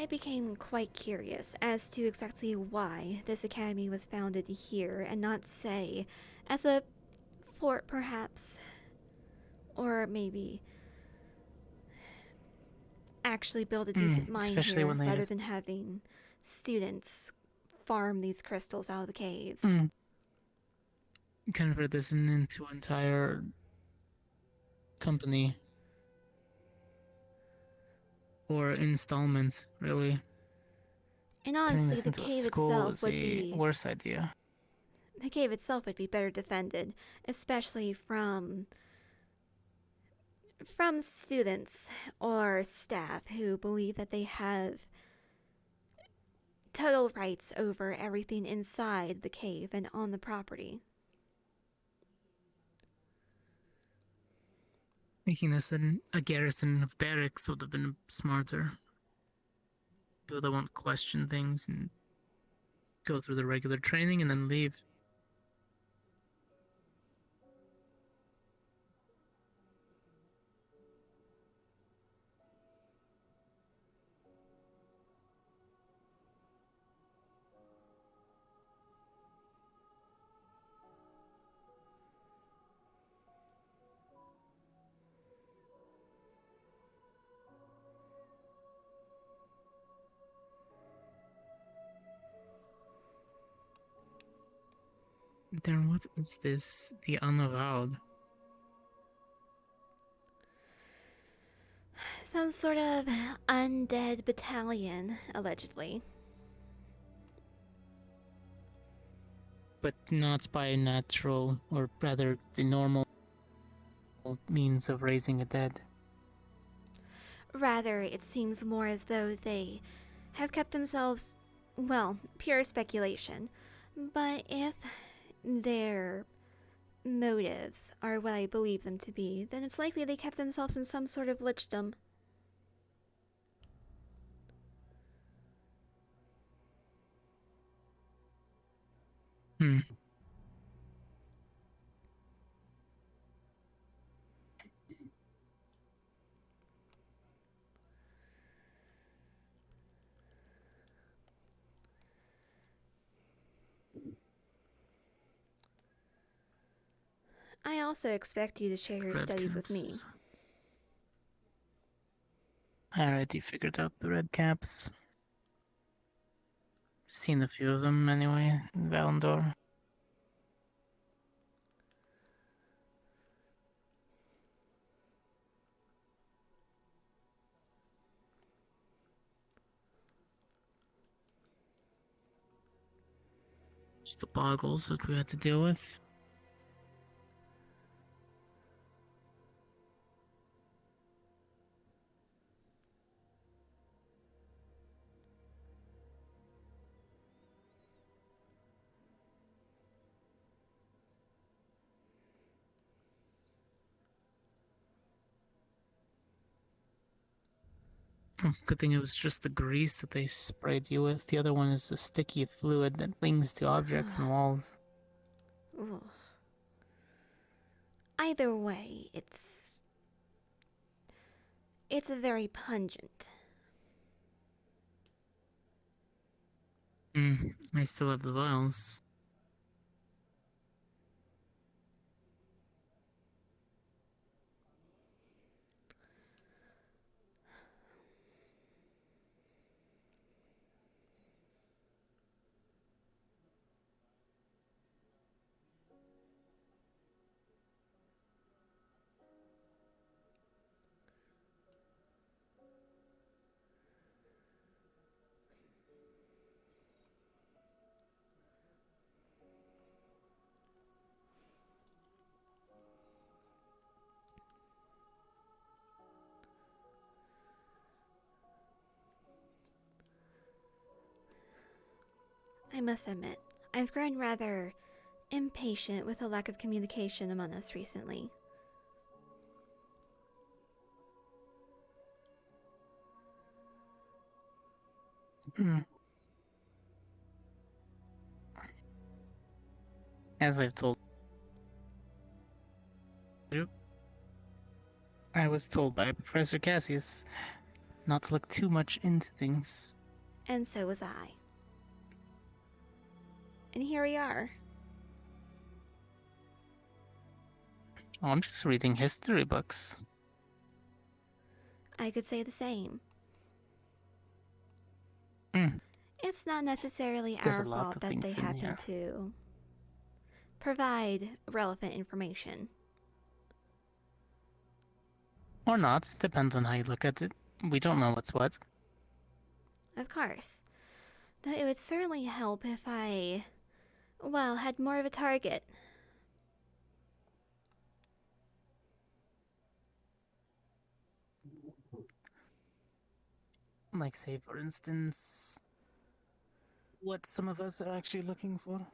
Speaker 1: I became quite curious as to exactly why this academy was founded here and not, say, as a fort perhaps, or maybe actually build a decent mine
Speaker 6: especially
Speaker 1: here
Speaker 6: when they
Speaker 1: rather
Speaker 6: just
Speaker 1: than having students farm these crystals out of the caves.
Speaker 6: Convert this into an entire company. Or installments, really.
Speaker 1: And
Speaker 6: Turning
Speaker 1: honestly,
Speaker 6: this
Speaker 1: the
Speaker 6: into a
Speaker 1: cave
Speaker 6: school
Speaker 1: itself
Speaker 6: is
Speaker 1: would
Speaker 6: a
Speaker 1: be
Speaker 6: worse idea.
Speaker 1: the cave itself would be better defended, especially from students or staff who believe that they have total rights over everything inside the cave and on the property.
Speaker 6: Making this a garrison of barracks would have been smarter. People that won't question things and go through the regular training and then leave. Then what is this? The unavowed?
Speaker 1: Some sort of undead battalion, allegedly.
Speaker 6: But not by a natural, or rather the normal means of raising a dead.
Speaker 1: Rather, it seems more as though they have kept themselves, well, pure speculation. But if their motives are what I believe them to be, then it's likely they kept themselves in some sort of lichdom. I also expect you to share your studies with me.
Speaker 6: I already figured out the red caps. Seen a few of them anyway in Valandor. Just the boggles that we had to deal with. Oh, good thing it was just the grease that they sprayed you with. The other one is a sticky fluid that clings to objects and walls.
Speaker 1: Ugh. Either way, it's very pungent.
Speaker 6: I still have the vials.
Speaker 1: I must admit, I've grown rather impatient with the lack of communication among us recently.
Speaker 6: As I've told you, I was told by Professor Cassius not to look too much into things.
Speaker 1: And so was I. And here we are.
Speaker 6: Oh, I'm just reading history books.
Speaker 1: I could say the same. It's not necessarily
Speaker 6: There's
Speaker 1: our
Speaker 6: a lot
Speaker 1: fault
Speaker 6: of
Speaker 1: that they
Speaker 6: things in
Speaker 1: happen
Speaker 6: here.
Speaker 1: to provide relevant information.
Speaker 6: Or not, depends on how you look at it. We don't know what's what.
Speaker 1: Of course. Though it would certainly help if I, well, had more of a target.
Speaker 6: Like, say, for instance, what some of us are actually looking for.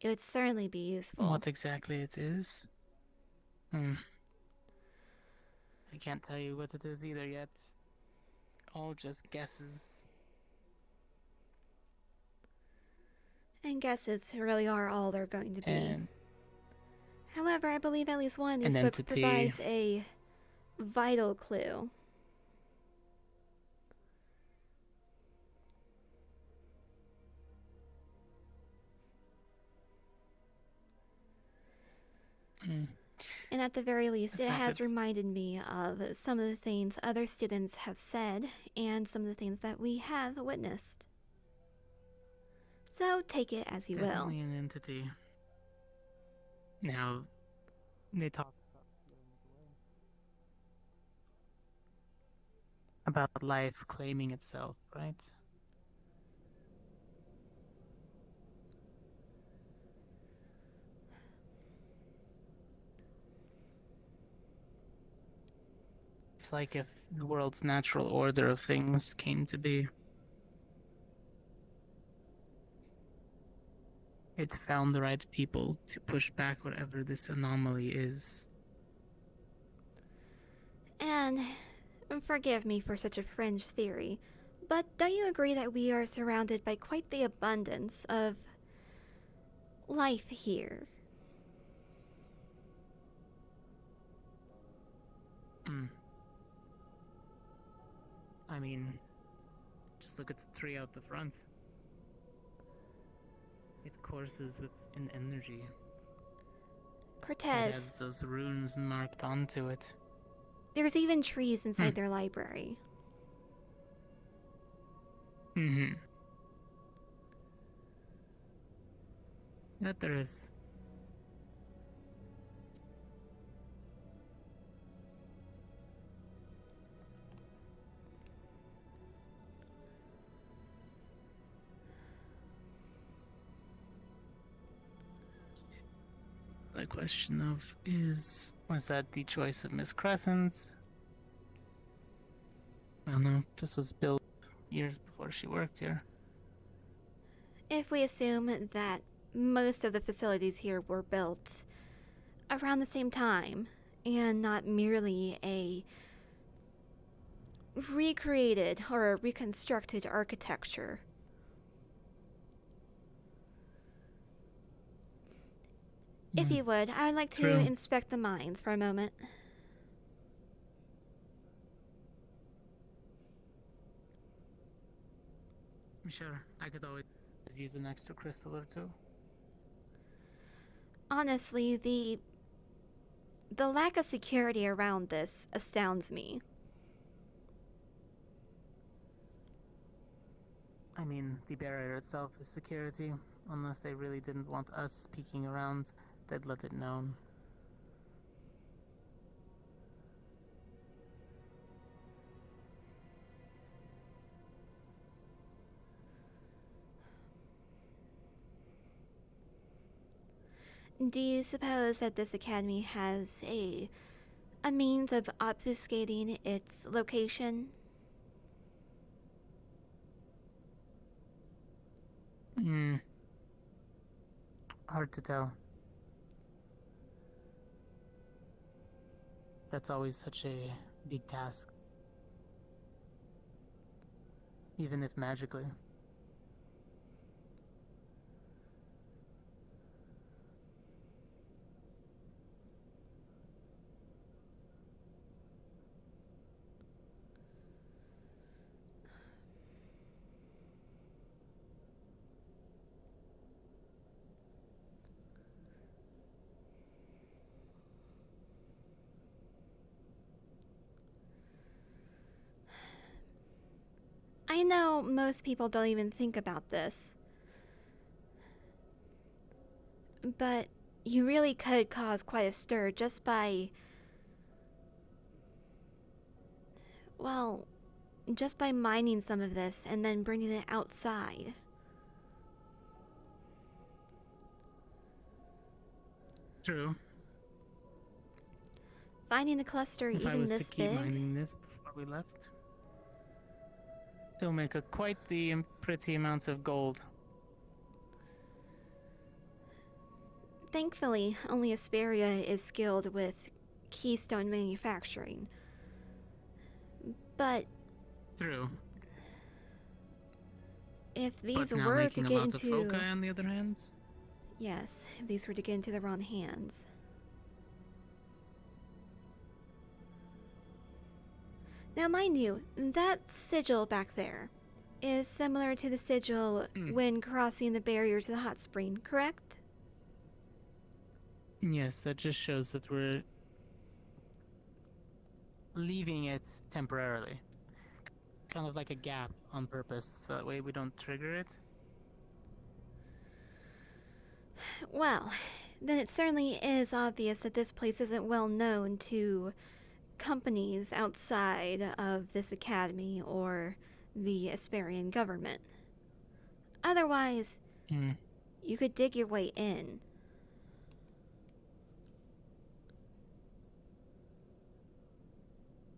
Speaker 1: It would certainly be useful.
Speaker 6: What exactly it is? I can't tell you what it is either yet. All just guesses.
Speaker 1: And guesses really are all they're going to be.
Speaker 6: And
Speaker 1: however, I believe at least one of these
Speaker 6: an
Speaker 1: books
Speaker 6: entity.
Speaker 1: provides a vital clue. And at the very least, it has reminded me of some of the things other students have said and some of the things that we have witnessed. So take it as you will.
Speaker 6: Definitely an entity. Now, they talk about life claiming itself, right? It's like if the world's natural order of things came to be. It's found the right people to push back whatever this anomaly is.
Speaker 1: And forgive me for such a fringe theory, but don't you agree that we are surrounded by quite the abundance of life here?
Speaker 6: I mean, just look at the tree out the front. It courses with an energy.
Speaker 1: Cortez.
Speaker 6: It has those runes marked onto it.
Speaker 1: There's even trees inside their library.
Speaker 6: That there is. The question of was that the choice of Miss Crescent's? I don't know. This was built years before she worked here.
Speaker 1: If we assume that most of the facilities here were built around the same time and not merely a recreated or reconstructed architecture, if you would, I would like to
Speaker 6: True.
Speaker 1: inspect the mines for a moment.
Speaker 6: Sure, I could always use an extra crystal or two.
Speaker 1: Honestly, the lack of security around this astounds me.
Speaker 6: I mean, the barrier itself is security. Unless they really didn't want us peeking around, they'd let it known.
Speaker 1: Do you suppose that this academy has a means of obfuscating its location?
Speaker 6: Hard to tell. That's always such a big task. Even if magically.
Speaker 1: know most people don't even think about this. But you really could cause quite a stir just by... well, just by mining some of this and then bringing it outside.
Speaker 6: True.
Speaker 1: Finding a cluster
Speaker 6: If I
Speaker 1: even
Speaker 6: was
Speaker 1: this
Speaker 6: to keep
Speaker 1: big...
Speaker 6: mining this before we left, it'll make quite the pretty amounts of gold.
Speaker 1: Thankfully, only Asperia is skilled with keystone manufacturing. But
Speaker 6: True.
Speaker 1: if these
Speaker 6: But now
Speaker 1: were to
Speaker 6: making a
Speaker 1: get
Speaker 6: lot of
Speaker 1: into...
Speaker 6: foci, on the other hand?
Speaker 1: Yes, if these were to get into the wrong hands. Now, mind you, that sigil back there is similar to the sigil when crossing the barrier to the hot spring, correct?
Speaker 6: Yes, that just shows that we're leaving it temporarily. Kind of like a gap on purpose, so that way we don't trigger it.
Speaker 1: Well, then it certainly is obvious that this place isn't well known to companies outside of this academy or the Asperian government. Otherwise, you could dig your way in.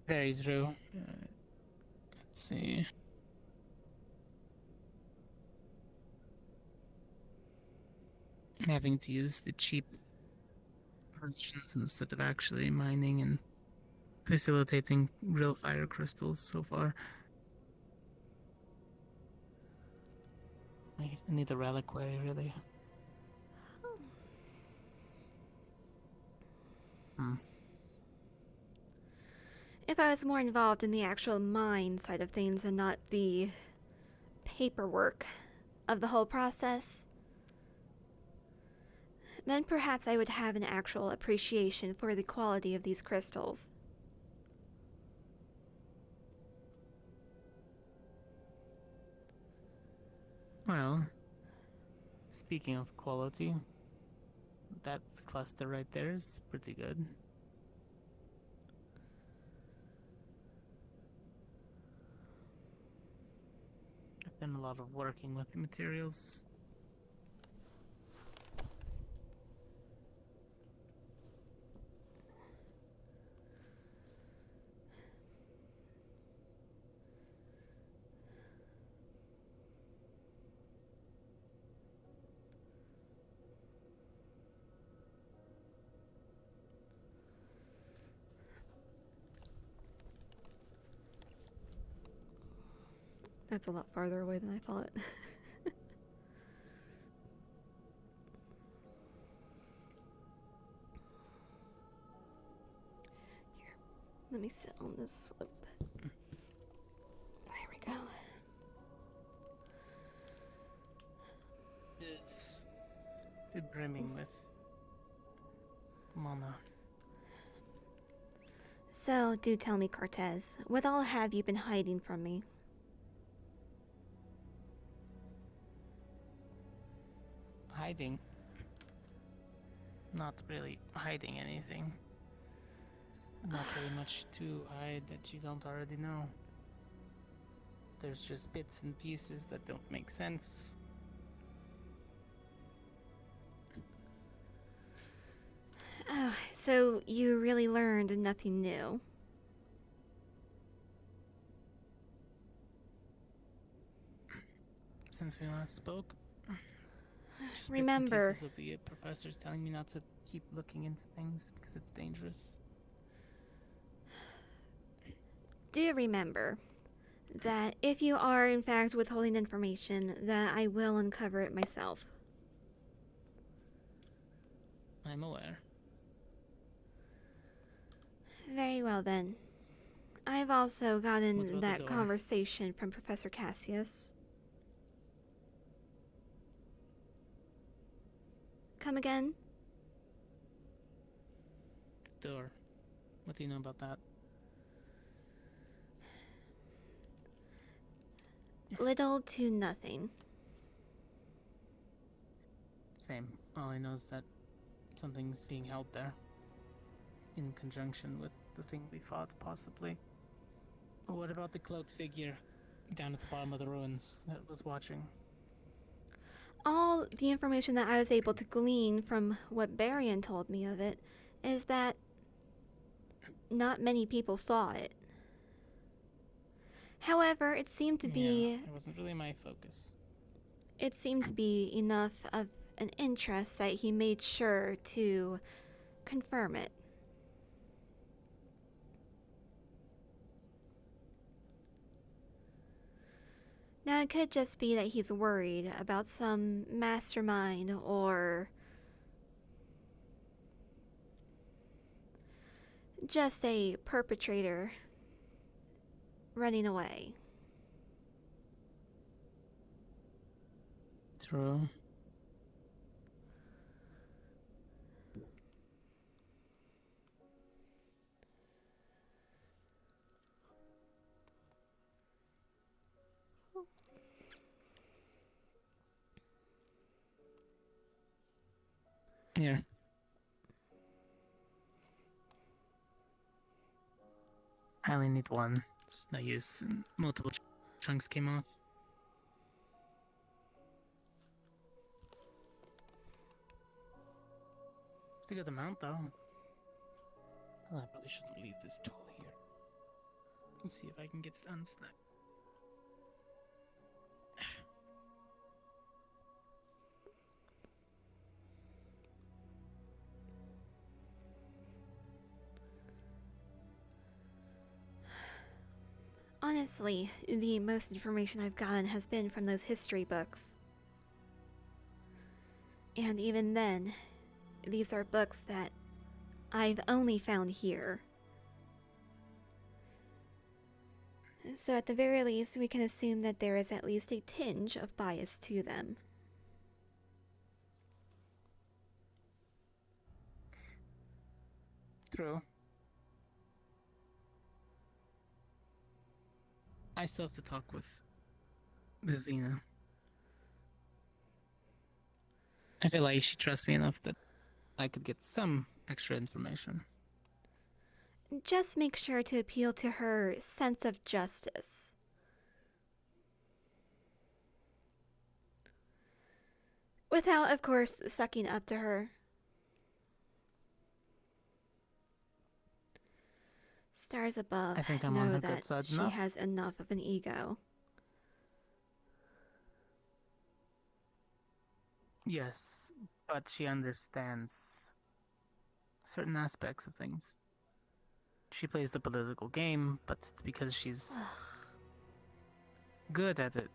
Speaker 6: Very true. Let's see. Having to use the cheap versions instead of actually mining and facilitating real fire crystals so far. I need a reliquary, really.
Speaker 1: If I was more involved in the actual mine side of things and not the paperwork of the whole process, then perhaps I would have an actual appreciation for the quality of these crystals.
Speaker 6: Well, speaking of quality, that cluster right there is pretty good. I've done a lot of working with the materials.
Speaker 1: That's a lot farther away than I thought. Here, let me sit on this slope. There we go.
Speaker 6: It's brimming with mana.
Speaker 1: So, do tell me, Cortez, what all have you been hiding from me?
Speaker 6: Hiding? Not really hiding anything. It's not really much to hide that you don't already know. There's just bits and pieces that don't make sense.
Speaker 1: Oh, so you really learned nothing new.
Speaker 6: Since we last spoke, just
Speaker 1: Remember,
Speaker 6: bits and pieces of the professors telling me not to keep looking into things because it's dangerous.
Speaker 1: do remember that if you are in fact withholding information, that I will uncover it myself.
Speaker 6: I'm aware.
Speaker 1: Very well then. I've also gotten
Speaker 6: What about the
Speaker 1: that
Speaker 6: door?
Speaker 1: conversation from Professor Cassius. Come again?
Speaker 6: Door. What do you know about that?
Speaker 1: Little to nothing.
Speaker 6: Same. All I know is that something's being held there. In conjunction with the thing we fought, possibly. What about the cloaked figure down at the bottom of the ruins that was watching?
Speaker 1: All the information that I was able to glean from what Barian told me of it is that not many people saw it. However, it seemed to be...
Speaker 6: Yeah, it wasn't really my focus.
Speaker 1: It seemed to be enough of an interest that he made sure to confirm it. Now, it could just be that he's worried about some mastermind or just a perpetrator running away.
Speaker 6: True. Here. I only need one. There's no use, and multiple chunks came off. Pretty good amount, though. Well, I probably shouldn't leave this tool here. Let's see if I can get it unstuck.
Speaker 1: Honestly, the most information I've gotten has been from those history books. And even then, these are books that I've only found here. So at the very least, we can assume that there is at least a tinge of bias to them.
Speaker 6: True. I still have to talk with Vivina. I feel like she trusts me enough that I could get some extra information.
Speaker 1: Just make sure to appeal to her sense of justice. Without, of course, sucking up to her. Stars above
Speaker 6: I think I'm
Speaker 1: know
Speaker 6: on her
Speaker 1: that
Speaker 6: good side
Speaker 1: she
Speaker 6: enough.
Speaker 1: has enough of an ego.
Speaker 6: Yes, but she understands certain aspects of things. She plays the political game, but it's because she's good at it.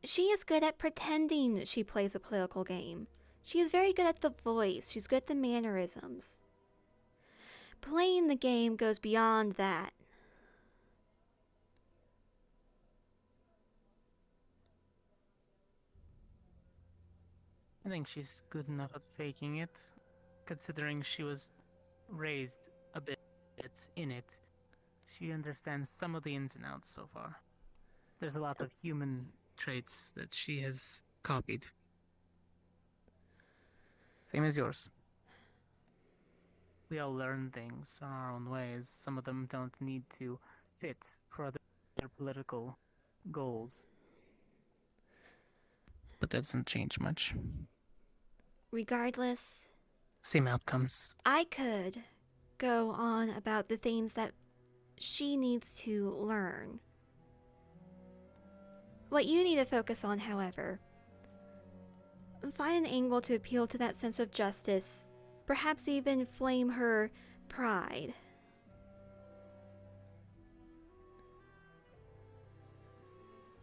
Speaker 1: She is good at pretending she plays a political game. She is very good at the voice. She's good at the mannerisms. Playing the game goes beyond that.
Speaker 6: I think she's good enough at faking it, considering she was raised a bit in it. She understands some of the ins and outs so far. There's a lot of human traits that she has copied. Same as yours. We all learn things on our own ways. Some of them don't need to fit for other political goals. But that doesn't change much.
Speaker 1: Regardless,
Speaker 6: Same outcomes.
Speaker 1: I could go on about the things that she needs to learn. What you need to focus on, however, find an angle to appeal to that sense of justice, perhaps even flame her pride.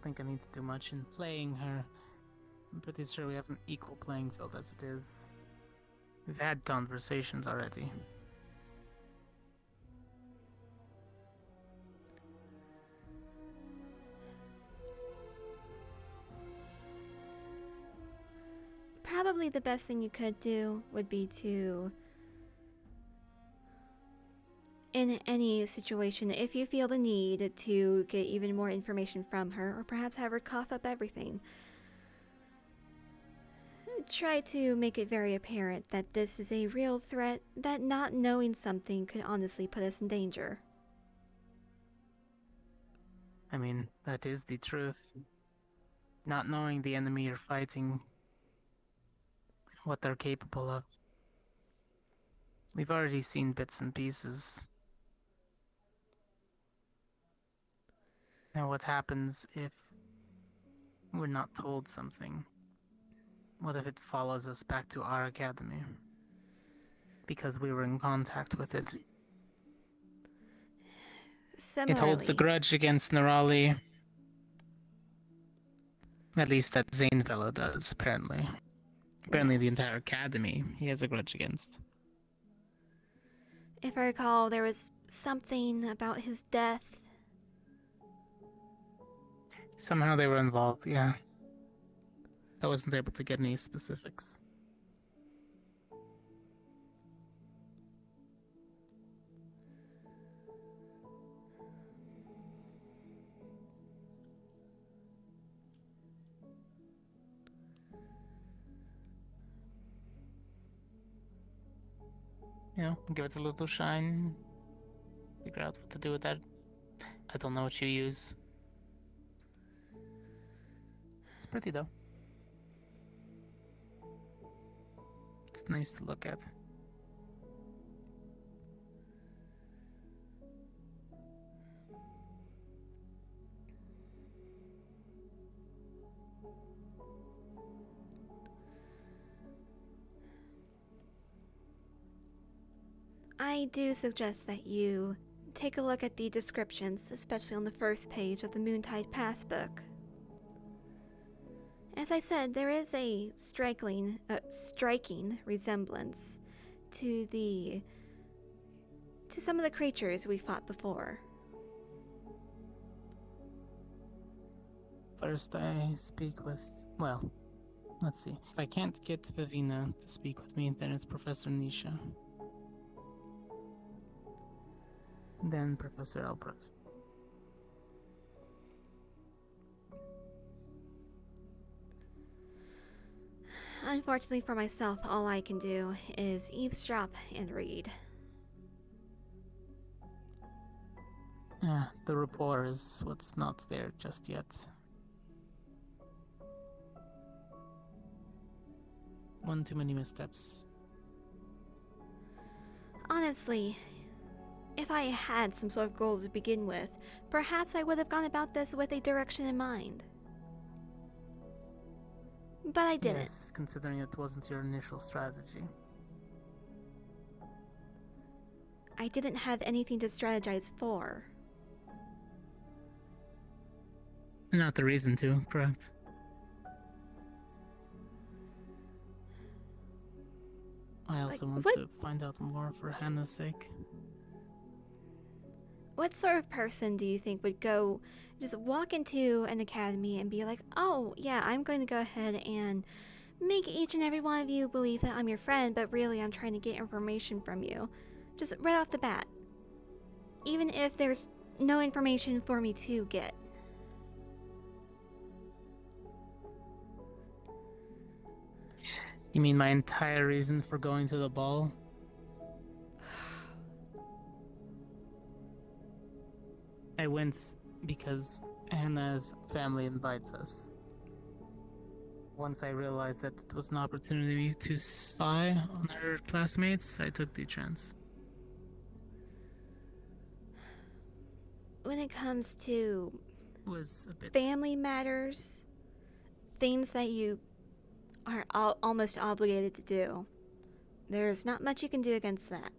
Speaker 6: I think I need to do much in playing her. I'm pretty sure we have an equal playing field as it is. We've had conversations already.
Speaker 1: Probably the best thing you could do would be to in any situation, if you feel the need to get even more information from her, or perhaps have her cough up everything, try to make it very apparent that this is a real threat, that not knowing something could honestly put us in danger.
Speaker 6: I mean, that is the truth. Not knowing the enemy you're fighting, what they're capable of. We've already seen bits and pieces. Now, what happens if we're not told something? What if it follows us back to our academy? Because we were in contact with it. It holds a grudge against Nerali. At least that Zane fellow does, apparently. Apparently the entire academy he has a grudge against.
Speaker 1: If I recall, there was something about his death.
Speaker 6: Somehow they were involved, yeah. I wasn't able to get any specifics. You know, give it a little shine. Figure out what to do with that. I don't know what you use. It's pretty though. It's nice to look at.
Speaker 1: I do suggest that you take a look at the descriptions, especially on the first page of the Moontide Passbook. As I said, there is a striking resemblance to some of the creatures we fought before.
Speaker 6: First I speak with, well, let's see. If I can't get Vivina to speak with me, then it's Professor Nisha. Then Professor Albrecht.
Speaker 1: Unfortunately for myself, all I can do is eavesdrop and read.
Speaker 6: Yeah, the rapport is what's not there just yet. One too many missteps.
Speaker 1: Honestly, if I had some sort of goal to begin with, perhaps I would have gone about this with a direction in mind. But I didn't.
Speaker 6: Yes, considering it wasn't your initial strategy.
Speaker 1: I didn't have anything to strategize for.
Speaker 6: Not the reason to, correct? I also want to find out more for Hannah's sake.
Speaker 1: What sort of person do you think would go, just walk into an academy and be like, oh, yeah, I'm going to go ahead and make each and every one of you believe that I'm your friend, but really I'm trying to get information from you. Just right off the bat. Even if there's no information for me to get.
Speaker 6: You mean my entire reason for going to the ball? I went because Hannah's family invites us. Once I realized that it was an opportunity to spy on her classmates, I took the chance.
Speaker 1: When it comes to
Speaker 6: was a bit
Speaker 1: family matters, things that you are almost obligated to do, there's not much you can do against that.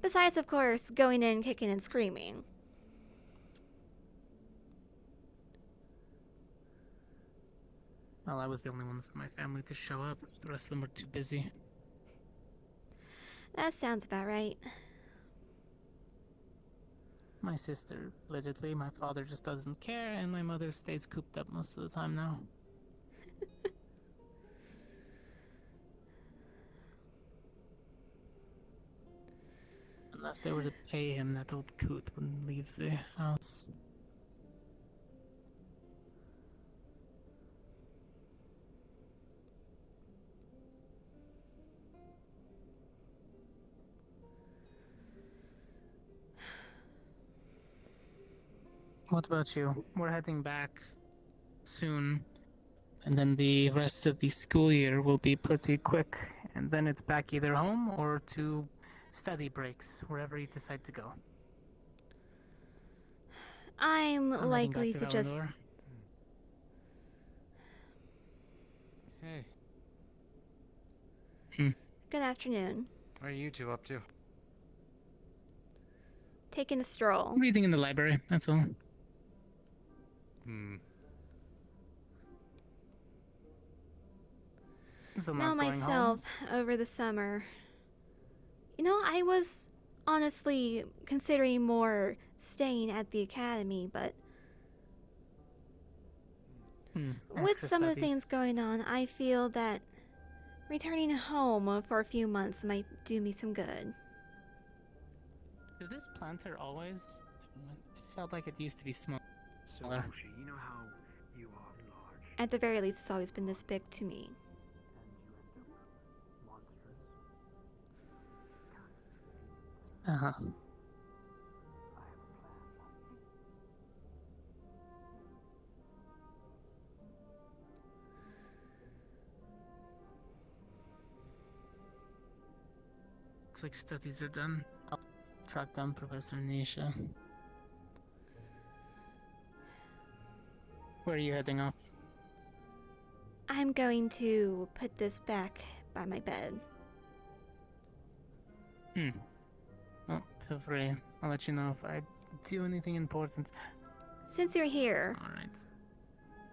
Speaker 1: Besides, of course, going in, kicking and screaming.
Speaker 6: Well, I was the only one from my family to show up. The rest of them were too busy.
Speaker 1: That sounds about right.
Speaker 6: My sister, allegedly. My father just doesn't care, and my mother stays cooped up most of the time now. Unless they were to pay him, that old coot wouldn't leave the house. What about you? We're heading back soon, and then the rest of the school year will be pretty quick, and then it's back either home or to study breaks, wherever you decide to go.
Speaker 1: I'm
Speaker 6: heading
Speaker 1: likely
Speaker 6: back
Speaker 1: to just.
Speaker 6: Valandor.
Speaker 5: Hey,
Speaker 1: Good afternoon.
Speaker 5: what are you two up to?
Speaker 1: Taking a stroll.
Speaker 6: Reading in the library, that's all. So
Speaker 1: Now
Speaker 6: not going
Speaker 1: myself,
Speaker 6: home?
Speaker 1: over the summer. You know, I was honestly considering more staying at the academy, but with
Speaker 6: Extra
Speaker 1: some of the
Speaker 6: studies.
Speaker 1: things going on, I feel that returning home for a few months might do me some good.
Speaker 6: Did this planter always? It felt like it used to be smaller.
Speaker 20: So, you know how you are large
Speaker 1: At the very least, it's always been this big to me.
Speaker 20: and you end up monstrous?
Speaker 6: Uh-huh.
Speaker 20: I have a plan.
Speaker 6: Looks like studies are done. I'll track down Professor Nisha. Where are you heading off?
Speaker 1: I'm going to put this back by my bed.
Speaker 6: Well, feel free. I'll let you know if I do anything important.
Speaker 1: Since you're here,
Speaker 6: Alright.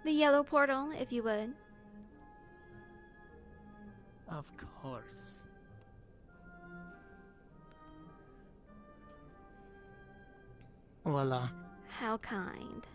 Speaker 1: the yellow portal, if you would.
Speaker 6: Of course. Voila.
Speaker 1: How kind.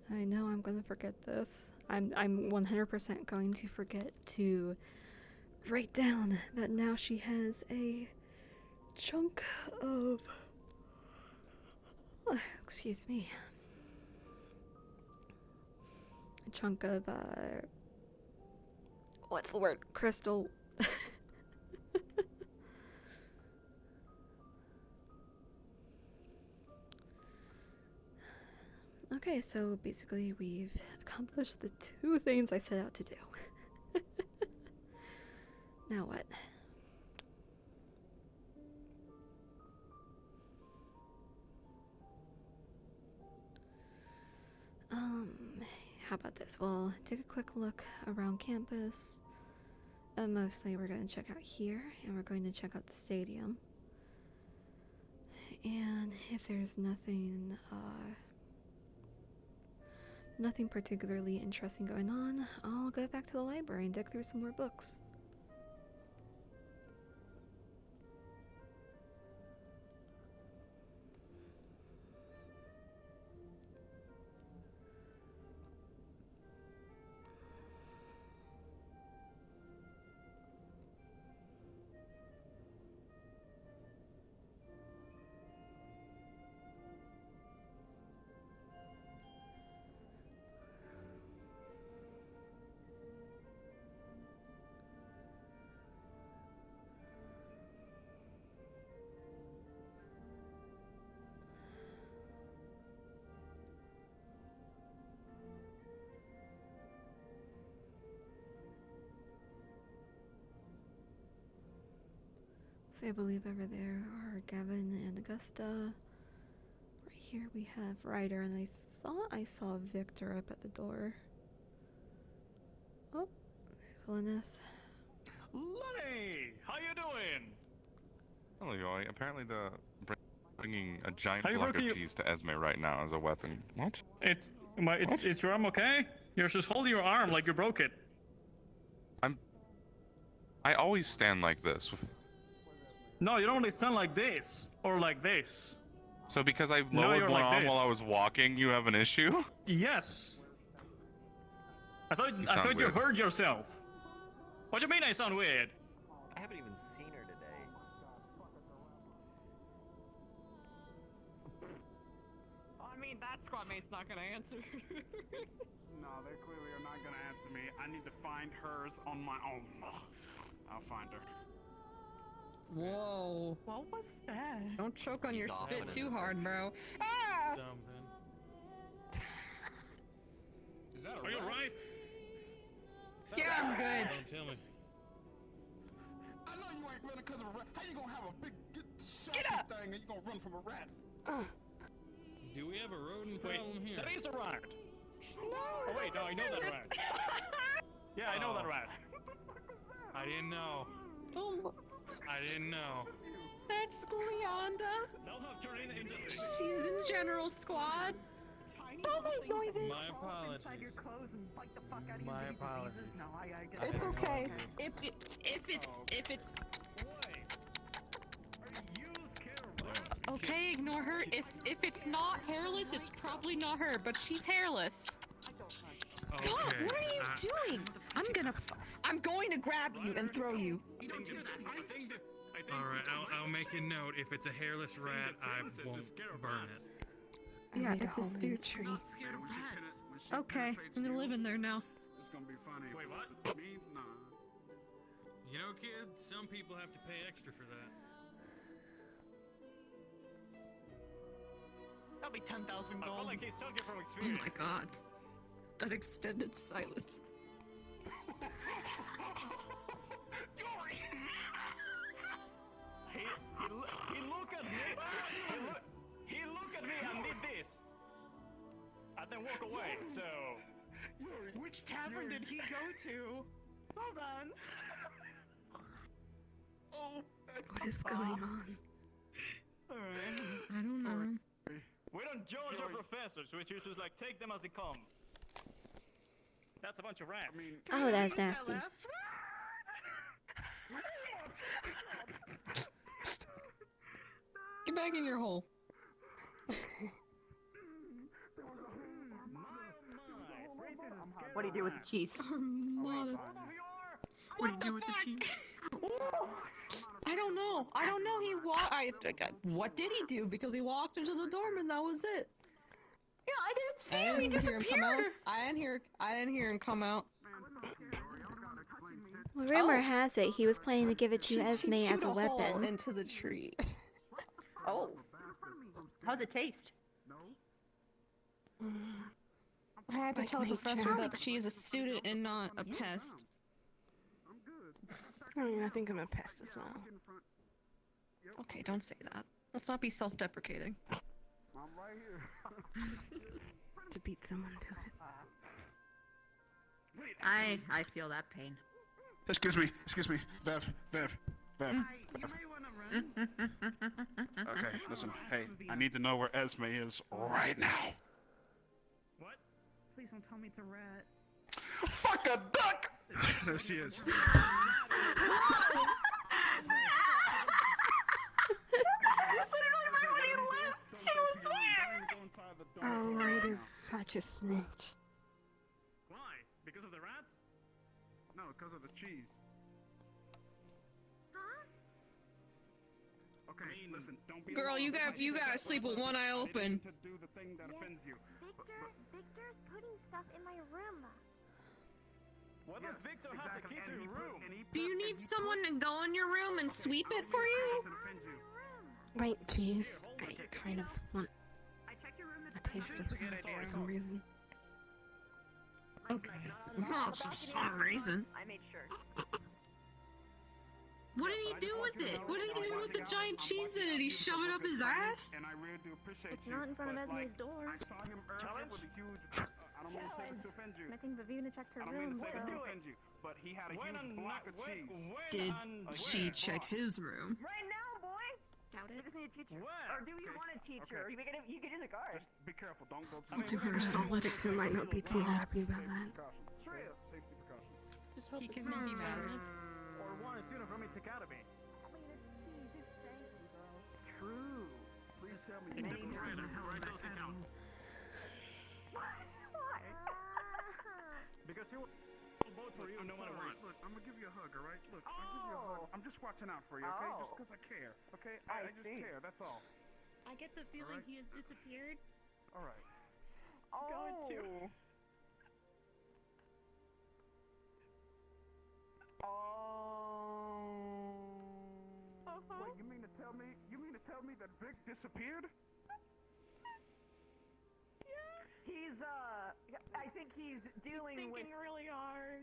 Speaker 1: I know I'm gonna forget this. I'm 100% going to forget to write down that now she has a chunk of excuse me. A chunk of what's the word? Crystal. Okay, so basically we've accomplished the two things I set out to do. Now what? How about this? We'll take a quick look around campus. Mostly we're going to check out here, and we're going to check out the stadium. And if there's nothing, nothing particularly interesting going on, I'll go back to the library and dig through some more books. So I believe over there are Gavin and Augusta. Right here we have Ryder, and I thought I saw Victor up at the door. Oh, there's Lyneth.
Speaker 21: Lenny, how you doing?
Speaker 7: Hello, Yoy. Apparently the bringing a giant
Speaker 21: How you
Speaker 7: block of
Speaker 21: working-
Speaker 7: cheese to Esme right now as a weapon. What?
Speaker 21: It's your arm okay? You're just holding your arm like you broke it.
Speaker 7: I always stand like this.
Speaker 21: No, you don't only stand like this or like this.
Speaker 7: So because I
Speaker 21: No,
Speaker 7: lowered
Speaker 21: you're
Speaker 7: one
Speaker 21: like
Speaker 7: arm while
Speaker 21: this.
Speaker 7: I was walking, you have an issue?
Speaker 21: Yes. I thought
Speaker 7: sound
Speaker 21: you
Speaker 7: weird.
Speaker 21: heard yourself. What do you mean I sound weird?
Speaker 4: I haven't even seen her today.
Speaker 19: I mean, that squad mate's not gonna answer.
Speaker 2: No, they clearly are not gonna answer me. I need to find hers on my own. I'll find her.
Speaker 10: Whoa.
Speaker 19: What was that?
Speaker 10: Don't choke on your
Speaker 4: He's
Speaker 10: spit
Speaker 4: off.
Speaker 10: too hard, bro. Ah!
Speaker 21: Is that Are you alright?
Speaker 10: Yeah, I'm good.
Speaker 21: Don't tell me.
Speaker 2: I know you ain't running because of a rat. How you gonna have a big shocking thing and you gonna run from a rat?
Speaker 21: Do we have a rodent problem here? That is a rat.
Speaker 10: No.
Speaker 21: Oh wait, no, I know that rat. Yeah, I know that rat. I didn't know.
Speaker 10: Oh,
Speaker 21: I didn't know.
Speaker 10: that's Leonda.
Speaker 21: They'll have turned into.
Speaker 10: She's in general squad. Don't make noises.
Speaker 21: My apologies. My apologies.
Speaker 10: It's okay. If it's okay, ignore her. If it's not hairless, it's probably not her, but she's hairless. Stop!
Speaker 21: Okay,
Speaker 10: What are you doing? I'm going to grab you and throw you.
Speaker 21: Alright, I'll make a note. If it's a hairless rat, I won't burn it.
Speaker 10: Yeah, it's a stew tree. Okay, I'm gonna live in there now.
Speaker 2: It's gonna be funny.
Speaker 21: Wait, what?
Speaker 2: Me? Nah.
Speaker 21: You know, kid, some people have to pay extra for that.
Speaker 19: That'll be 10,000 gold. I feel like he's talking from
Speaker 10: Oh
Speaker 19: experience.
Speaker 10: my god. That extended silence.
Speaker 19: He look at me. He look at me and did this. And then walk away. So, which tavern did he go to? Hold on. Oh.
Speaker 10: What is going on? I don't know.
Speaker 19: We don't judge our professors. We just like take them as they come. That's a bunch of rats.
Speaker 1: Oh, that's nasty.
Speaker 10: Get back in your hole.
Speaker 8: What do you do with the cheese?
Speaker 10: Armada. What do you do with the cheese? I don't know. He walked. What did he do? Because he walked into the dorm and that was it.
Speaker 8: Yeah, I didn't see
Speaker 10: I
Speaker 8: him. He
Speaker 10: didn't hear him come out.
Speaker 8: disappeared.
Speaker 10: I didn't hear him come out.
Speaker 1: Well, rumor has it he was planning to give it to Esme as a
Speaker 10: hole
Speaker 1: weapon.
Speaker 10: into the tree.
Speaker 8: Oh. How's it taste?
Speaker 10: I had to
Speaker 8: Like
Speaker 10: tell the
Speaker 8: nature.
Speaker 10: professor that she is a student and not a pest.
Speaker 8: I mean, I think I'm a pest as well.
Speaker 10: Okay, don't say that. Let's not be self-deprecating.
Speaker 2: I'm right here.
Speaker 8: To beat someone to it. I feel that pain.
Speaker 2: Excuse me, Vev.
Speaker 21: You may want to
Speaker 2: Okay, listen. Hey, I need to know where Esme is right now.
Speaker 19: What? Please don't tell me it's a rat.
Speaker 2: Fuck a duck!
Speaker 12: There she is.
Speaker 10: Literally right when he left, she was there.
Speaker 8: Oh, Light is such a snitch.
Speaker 19: Why? Because of the rats?
Speaker 2: No, because of the cheese. Okay, listen, don't be
Speaker 10: Girl, you gotta sleep with one eye open.
Speaker 2: To do the thing that offends you.
Speaker 11: Victor's putting stuff in my room.
Speaker 19: What does Victor have to keep in your room?
Speaker 10: Do you need someone to go in your room and sweep it for you?
Speaker 8: Wait, jeez. I kind of want a taste of some for some reason.
Speaker 10: Okay. Well, for some reason.
Speaker 11: I made sure.
Speaker 10: What did he do with it? What did he do with the giant cheese then? Did he shove it up his ass?
Speaker 2: And I really do appreciate
Speaker 11: It's not in front of Esme's door.
Speaker 2: I saw him earlier with a huge. I don't want to say this to offend you.
Speaker 11: I think Vivina checked her
Speaker 2: I don't mean
Speaker 11: room,
Speaker 2: to say
Speaker 11: so.
Speaker 2: this to offend you, but he had a huge block of cheese.
Speaker 10: Did she check his room?
Speaker 11: Right now, boy!
Speaker 8: Doubt
Speaker 11: You
Speaker 8: it.
Speaker 11: just need a teacher. Or do you want a teacher? Or you can use a guard.
Speaker 2: Just be careful. Don't go.
Speaker 8: I'll do her a solid. Victor might not be too happy about that.
Speaker 11: True.
Speaker 2: Safety precautions.
Speaker 8: Just hope
Speaker 10: He
Speaker 8: it's
Speaker 10: can
Speaker 8: not
Speaker 10: be mad.
Speaker 19: Or one sooner from Mr. Academy.
Speaker 2: True. Please tell me.
Speaker 19: Write those accounts.
Speaker 11: Why?
Speaker 19: Because he will vote for you no matter what.
Speaker 2: Look, I'm gonna give you a hug, all right? Look, I'll give you a hug. I'm just watching out for you, okay? Just because I care, okay? I just care. That's all.
Speaker 9: I get the feeling he has disappeared.
Speaker 2: All right.
Speaker 11: Oh.
Speaker 2: Wait, you mean to tell me that Vic disappeared?
Speaker 18: He's, I think he's dealing with...
Speaker 11: really hard.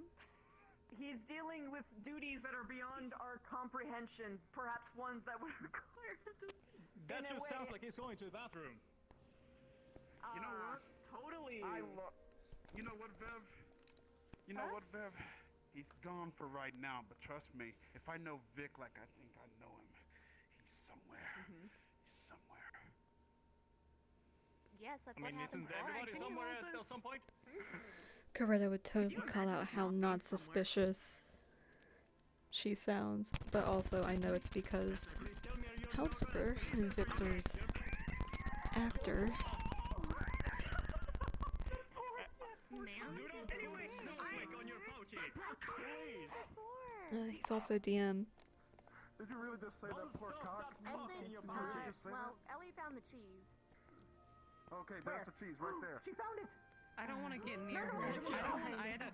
Speaker 18: He's dealing with duties that are beyond our comprehension. Perhaps ones that would require him to...
Speaker 19: That
Speaker 18: in a
Speaker 19: just
Speaker 18: way-
Speaker 19: sounds like he's going to the bathroom.
Speaker 2: You know what?
Speaker 18: Totally.
Speaker 2: You know what, Viv? You know what, Viv? He's gone for right now, but trust me, if I know Vic like I think I know him, he's somewhere. He's somewhere.
Speaker 11: Yes, that's
Speaker 19: I mean,
Speaker 11: what
Speaker 19: isn't
Speaker 11: happened.
Speaker 19: everybody somewhere at some point?
Speaker 1: Coretta would totally call out how not suspicious she sounds, but also I know it's because Houseper and Victor's actor. He's also DM.
Speaker 2: Did you really just say that poor cock? Can you apologize? Just say
Speaker 11: Well, Ellie found the cheese.
Speaker 2: that? Okay, there's the cheese right there.
Speaker 18: She found it.
Speaker 10: I don't want to get near her. I don't want to get near her.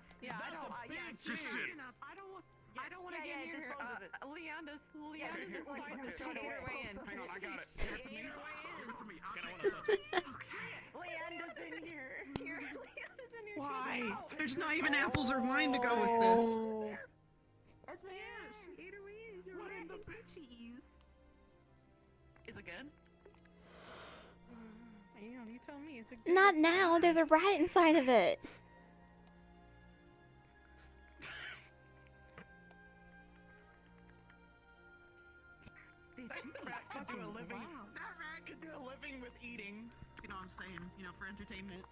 Speaker 10: Leanda's just like eat her way in.
Speaker 2: Hang on, I got it. Give it to me. Give it to me.
Speaker 11: Leanda's in here.
Speaker 10: Leanda's in here.
Speaker 3: Why? There's not even apples or wine to go with this.
Speaker 10: She ate her way in. What in the cheese? Is it good? You tell me. Is it good?
Speaker 1: Not now, there's a rat inside of it.
Speaker 19: That rat could do a living. That rat could do a living with eating. You know what I'm saying? You know, for entertainment.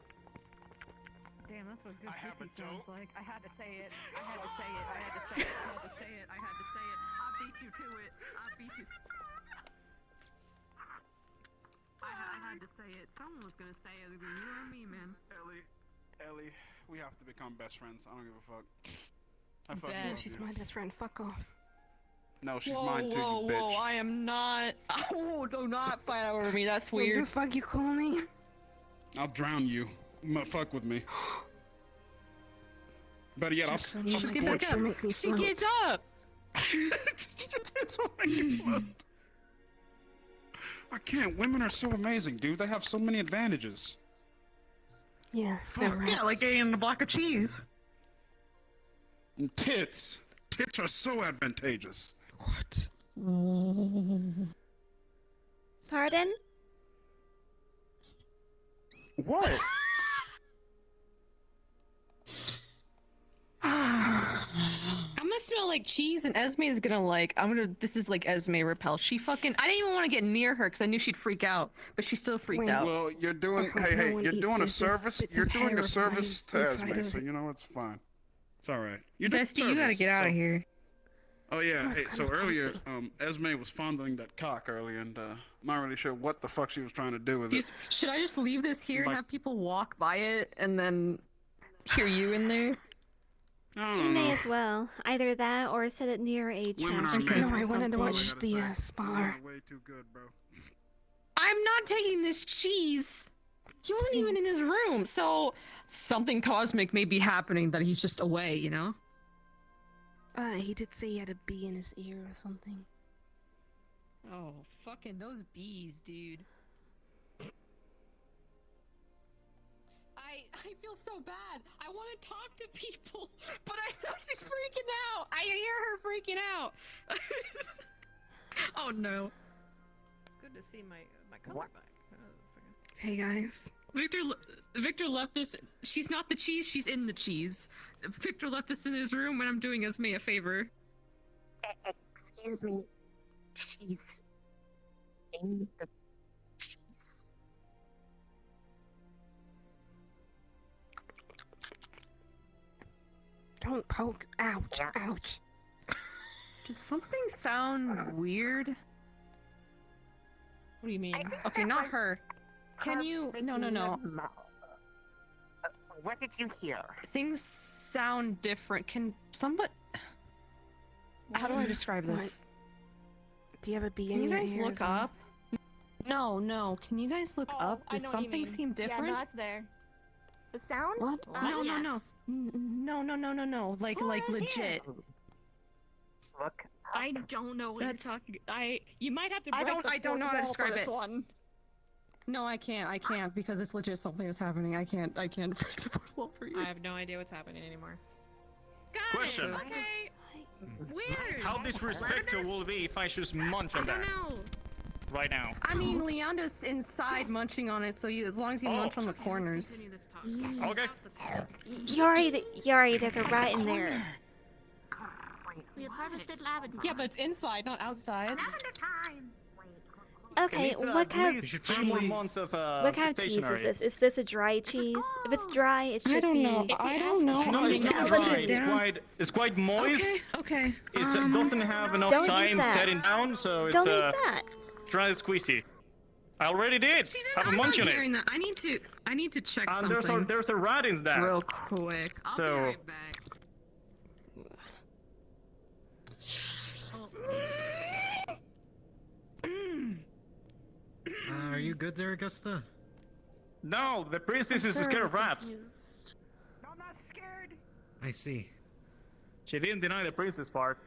Speaker 10: Damn, that's what good
Speaker 19: I have a
Speaker 10: cookie sounds
Speaker 19: joke.
Speaker 10: like. I had to say it. I had to say it. I had to say it. I had to say it. I had to say it. I beat you to it. I beat you. I had to say it. Someone was gonna say it. Either you or me, man.
Speaker 2: Ellie, we have to become best friends. I don't give a fuck. I fucking
Speaker 10: Bet.
Speaker 2: love
Speaker 8: She's
Speaker 2: you.
Speaker 8: my best friend. Fuck off.
Speaker 2: No, she's
Speaker 10: Whoa,
Speaker 2: mine too,
Speaker 10: whoa,
Speaker 2: you bitch.
Speaker 10: whoa! I am not. Oh, do not fight over me. That's
Speaker 8: What the
Speaker 10: weird.
Speaker 8: fuck you call me?
Speaker 2: I'll drown you. Fuck with me. Better yet, I'll
Speaker 10: Just get back
Speaker 2: scorch
Speaker 10: up.
Speaker 2: you.
Speaker 8: Make me
Speaker 10: She
Speaker 8: float.
Speaker 10: gets up.
Speaker 2: That's all I can love. I can't. Women are so amazing, dude. They have so many advantages.
Speaker 8: Yeah.
Speaker 3: Fuck yeah, like eating a block of cheese.
Speaker 2: And tits. Tits are so advantageous.
Speaker 3: What?
Speaker 1: Pardon?
Speaker 2: What?
Speaker 10: I'm gonna gonna smell like cheese, and Esme is gonna like. This is like Esme repel. She fucking. I didn't even want to get near her because I knew she'd freak out, but she still freaked out.
Speaker 2: Well, you're doing. Hey, you're doing a service. You're doing a service to Esme, so you know it's fine. It's all right. You're doing
Speaker 10: Bestie, you gotta
Speaker 2: service,
Speaker 10: get out of
Speaker 2: so-
Speaker 10: here.
Speaker 2: Oh yeah. Hey, so earlier, Esme was fondling that cock earlier, and I'm not really sure what the fuck she was trying to do with it.
Speaker 10: Should I just leave this here and
Speaker 2: Like-
Speaker 10: have people walk by it and then hear you in there?
Speaker 2: I
Speaker 1: You
Speaker 2: don't
Speaker 1: may
Speaker 2: know.
Speaker 1: as well. Either that or set it near a
Speaker 2: Women
Speaker 1: trash
Speaker 2: are
Speaker 1: can
Speaker 2: made.
Speaker 1: or
Speaker 2: No, I
Speaker 8: wanted to
Speaker 1: something.
Speaker 8: watch the spar.
Speaker 2: Way too good, bro.
Speaker 10: I'm not taking this cheese. He wasn't even in his room, so something cosmic may be happening that he's just away, you know?
Speaker 8: He did say he had a bee in his ear or something.
Speaker 10: Oh, fucking those bees, dude. I feel so bad. I want to talk to people, but I know she's freaking out. I hear her freaking out. Oh no.
Speaker 9: It's good to see my color back.
Speaker 8: Hey guys.
Speaker 10: Victor left this. She's not the cheese. She's in the cheese. Victor left this in his room, and I'm doing Esme a favor.
Speaker 17: Excuse me. She's in the cheese.
Speaker 8: Don't poke. Ouch. Ouch.
Speaker 10: Does something sound weird? What do you mean? Okay, not her. Can you? No.
Speaker 17: What did you hear?
Speaker 10: Things sound different. Can somebody? How do I describe this?
Speaker 8: Do you have a bee
Speaker 10: Can
Speaker 8: in
Speaker 10: you
Speaker 8: your
Speaker 10: guys
Speaker 8: ear
Speaker 10: look
Speaker 8: as well?
Speaker 10: up? No. Can you guys look up? Does something seem different?
Speaker 11: Yeah, no, it's there. The sound?
Speaker 8: What?
Speaker 10: No.
Speaker 11: Yes.
Speaker 10: No. Like legit.
Speaker 17: Look.
Speaker 11: I don't know what
Speaker 10: That's-
Speaker 11: you're talking. You might have to.
Speaker 10: I
Speaker 11: break
Speaker 10: don't.
Speaker 11: the
Speaker 10: I don't know how to
Speaker 11: fourth wall for
Speaker 10: describe
Speaker 11: this
Speaker 10: it.
Speaker 11: one.
Speaker 10: No, I can't because it's legit something that's happening. I can't break the fourth wall for you.
Speaker 11: I have no idea what's happening anymore.
Speaker 21: Question.
Speaker 11: Okay. Weird.
Speaker 21: How disrespectful will it be if I just munch on
Speaker 11: I
Speaker 21: that
Speaker 11: don't know.
Speaker 21: right now?
Speaker 10: I mean, Leanda's inside munching on it, so as long as you munch on the corners.
Speaker 21: Okay.
Speaker 1: Yari, there's a rat in there.
Speaker 11: We have harvested lavender.
Speaker 10: Yeah, but it's inside, not outside.
Speaker 1: Okay, what kind
Speaker 21: You
Speaker 1: of
Speaker 21: should 3 more months of
Speaker 1: what kind of cheese is
Speaker 21: stationary.
Speaker 1: this? Is this a dry cheese? If it's dry, it should
Speaker 10: I don't
Speaker 1: be.
Speaker 10: know. I don't know.
Speaker 21: No, it's
Speaker 10: Yeah,
Speaker 21: not
Speaker 10: look
Speaker 21: dry.
Speaker 10: it
Speaker 21: It's
Speaker 10: down.
Speaker 21: quite moist.
Speaker 10: Okay.
Speaker 21: It doesn't have enough
Speaker 1: Don't eat
Speaker 21: time
Speaker 1: that.
Speaker 21: setting down, so it's
Speaker 1: Don't eat that.
Speaker 21: dry and squeezy. I already did. Have a
Speaker 10: I'm
Speaker 21: munch
Speaker 10: not
Speaker 21: on
Speaker 10: hearing
Speaker 21: it.
Speaker 10: that. I need to check
Speaker 21: And
Speaker 10: something.
Speaker 21: there's a rat in that.
Speaker 10: real quick. I'll
Speaker 21: So-
Speaker 10: be right back.
Speaker 5: Are you good there, Augusta?
Speaker 21: No, the princess is scared of rats.
Speaker 18: No, I'm not scared.
Speaker 5: I see.
Speaker 21: She didn't deny the princess part.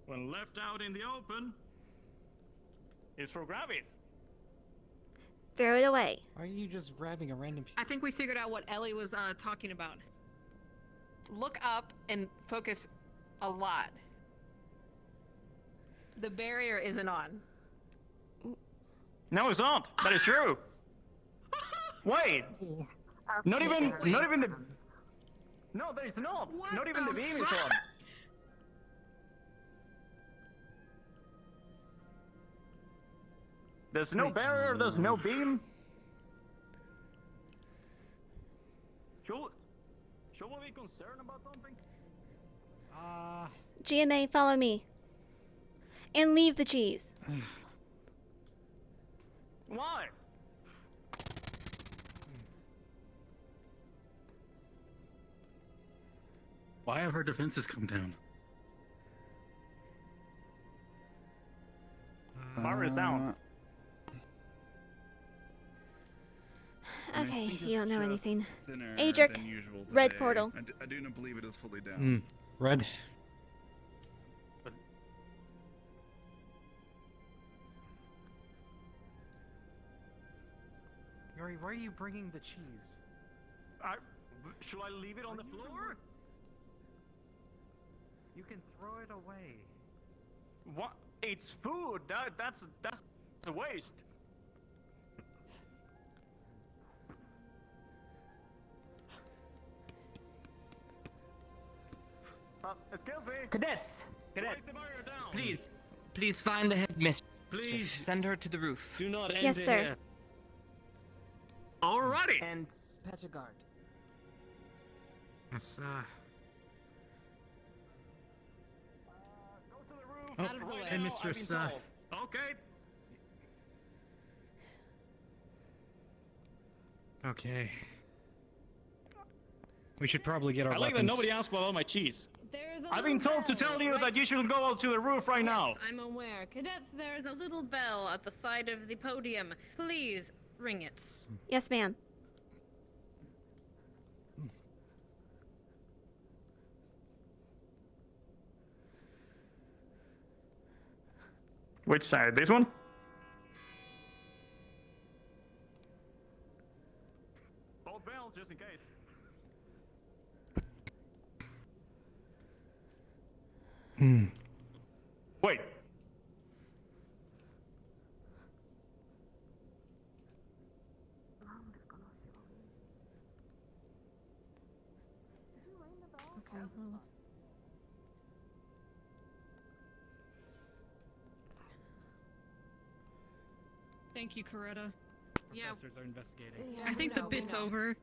Speaker 21: When left out in the open, it's for grabbies.
Speaker 1: Throw it away.
Speaker 5: Why are you just grabbing a random?
Speaker 10: I think we figured out what Ellie was talking about.
Speaker 9: Look up and focus a lot. The barrier isn't on.
Speaker 21: No, it's not. That is true. Wait. Not even the. No, there is not. Not even the beam is on. There's no barrier. There's no beam. Should we be concerned about something?
Speaker 1: GMA, follow me. And leave the cheese.
Speaker 21: Why?
Speaker 16: Why have her defenses come down?
Speaker 21: Power is down.
Speaker 1: Okay, you don't know anything.
Speaker 15: Thinner
Speaker 1: Adric,
Speaker 15: than usual
Speaker 1: red
Speaker 15: today.
Speaker 1: portal.
Speaker 15: I do not believe it is fully down.
Speaker 5: Red. Yuri, why are you bringing the cheese?
Speaker 21: Should I leave it on the floor?
Speaker 5: You can throw it away.
Speaker 21: What? It's food. That's a waste. Excuse me.
Speaker 4: Cadets! Please find the headmistress. Please send her to the roof.
Speaker 21: Do not
Speaker 1: Yes,
Speaker 21: enter
Speaker 1: sir.
Speaker 21: here. Alrighty.
Speaker 4: And patch a guard.
Speaker 5: Yes,
Speaker 21: Oh,
Speaker 10: Out of the way.
Speaker 21: hey,
Speaker 5: mistress,
Speaker 21: Okay.
Speaker 5: okay. We should probably get our
Speaker 21: I like that
Speaker 5: weapons.
Speaker 21: nobody asked about all my cheese.
Speaker 10: There's a
Speaker 21: I've been
Speaker 10: little
Speaker 21: told to
Speaker 10: bell
Speaker 21: tell you
Speaker 10: right-
Speaker 21: that you should go to the roof right now.
Speaker 9: Yes, I'm aware. Cadets, there's a little bell at the side of the podium. Please ring it.
Speaker 1: Yes, ma'am.
Speaker 21: Which side? This one? Both bells, just in case. Wait.
Speaker 10: Okay, well. Thank you, Coretta.
Speaker 9: Yeah.
Speaker 5: Professors are investigating.
Speaker 10: I think the bit's over.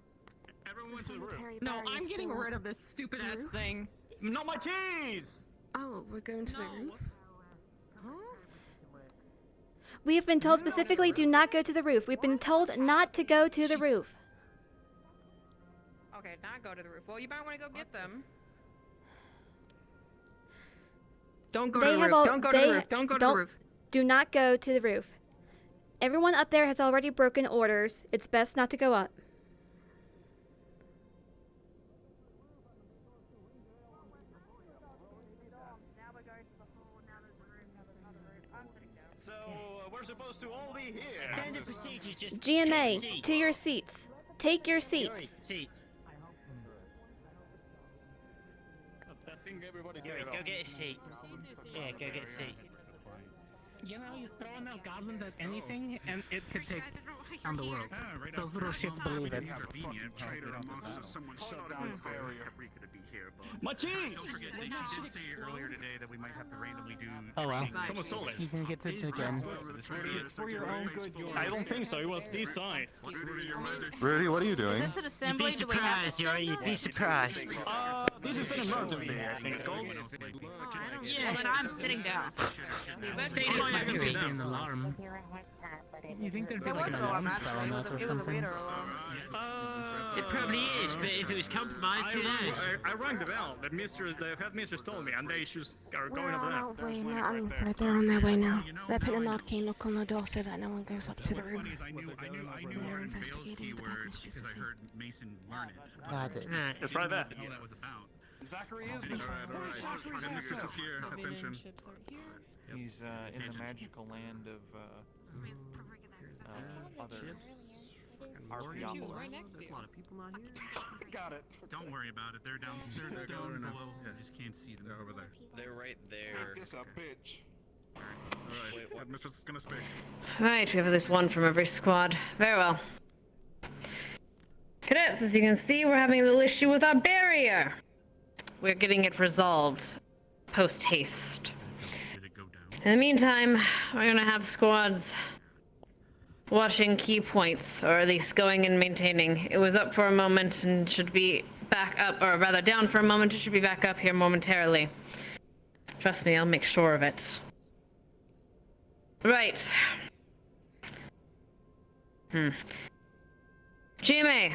Speaker 21: Everyone went to the roof.
Speaker 10: No, I'm getting rid of this stupid ass thing.
Speaker 21: Not my cheese!
Speaker 8: Oh, we're going to the roof?
Speaker 1: We have been told specifically do not go to the roof. We've been told not to go to the roof.
Speaker 9: Okay, not go to the roof. Well, you might want to go get them. Don't go to
Speaker 1: They
Speaker 9: the
Speaker 1: have
Speaker 9: roof.
Speaker 1: all-
Speaker 9: Don't go to
Speaker 1: they-
Speaker 9: the roof. Don't go to the roof.
Speaker 1: Do not go to the roof. Everyone up there has already broken orders. It's best not to go up.
Speaker 19: So, we're supposed to all be here.
Speaker 13: Standard procedure, just
Speaker 1: GMA,
Speaker 13: take seats.
Speaker 1: to your seats. Take your seats.
Speaker 13: Seats.
Speaker 19: I think everybody's
Speaker 13: Yuri,
Speaker 19: here.
Speaker 13: go get a seat. Yeah, go get a seat.
Speaker 6: You know, you throw enough goblins at anything, and it could take down the world. Those little shits believe it.
Speaker 21: My cheese!
Speaker 5: Don't forget, they did say earlier today that we might have to randomly do.
Speaker 6: Oh well.
Speaker 21: Someone stole it.
Speaker 6: You can get this again.
Speaker 21: It's for your own good. I don't think so. It was this size.
Speaker 7: Rudy, what are you doing?
Speaker 9: Is this an
Speaker 13: You'd
Speaker 9: assembly?
Speaker 13: be
Speaker 9: Do we have
Speaker 13: surprised, Yuri. You'd be surprised.
Speaker 21: This is an emergency, I think it's called.
Speaker 9: Well, then I'm sitting down.
Speaker 13: State of
Speaker 6: It could be
Speaker 13: emergency.
Speaker 6: an alarm. You think there'd be
Speaker 9: There
Speaker 6: like
Speaker 9: was
Speaker 6: an
Speaker 9: an alarm,
Speaker 6: alarm spell on
Speaker 9: actually.
Speaker 6: that or
Speaker 9: It was a
Speaker 6: something?
Speaker 9: radar alarm.
Speaker 13: It probably is, but if it was compromised, who knows?
Speaker 21: I rang the bell. The headmistress told me, and they just are going
Speaker 8: We're
Speaker 21: over
Speaker 8: on
Speaker 21: there.
Speaker 8: our way now. I mean, sorry, they're on their way now. They're putting an arcane lock on the door so that no one goes up to the roof.
Speaker 5: I knew
Speaker 8: They're
Speaker 5: Martin Bale's
Speaker 8: investigating, but that
Speaker 5: keywords
Speaker 8: was just
Speaker 5: because I heard Mason learn it.
Speaker 6: Got it.
Speaker 21: It's right there.
Speaker 5: What the hell that was about.
Speaker 19: Zachary is
Speaker 5: Alright. Headmistress is here. Attention.
Speaker 7: He's in the magical land of other Archaeopolis.
Speaker 12: There's a lot of people not here.
Speaker 19: Got it.
Speaker 5: Don't worry about it. They're down below. You just can't see them. They're over there.
Speaker 22: They're right there.
Speaker 19: This a bitch.
Speaker 5: Alright. Headmistress is gonna speak.
Speaker 9: Right, we have at least one from every squad. Very well. Cadets, as you can see, we're having a little issue with our barrier. We're getting it resolved post haste. In the meantime, we're gonna have squads watching key points, or at least going and maintaining. It was up for a moment and should be back up, or rather down for a moment. It should be back up here momentarily. Trust me, I'll make sure of it. Right. GMA,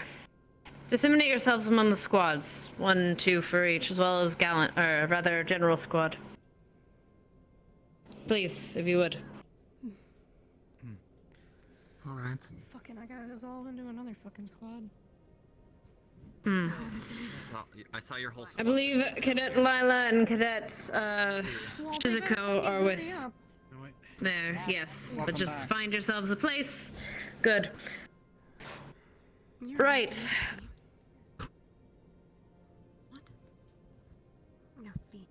Speaker 9: disseminate yourselves among the squads. 1, 2 for each, as well as gallant, or rather general squad. Please, if you would.
Speaker 6: Alright.
Speaker 10: Fucking, I gotta dissolve into another fucking squad.
Speaker 13: I saw your whole
Speaker 9: I
Speaker 13: squad.
Speaker 9: believe Cadet Lila and Cadet Shizuko are with. There, yes. But just find yourselves a place. Good. Right.
Speaker 8: No feet.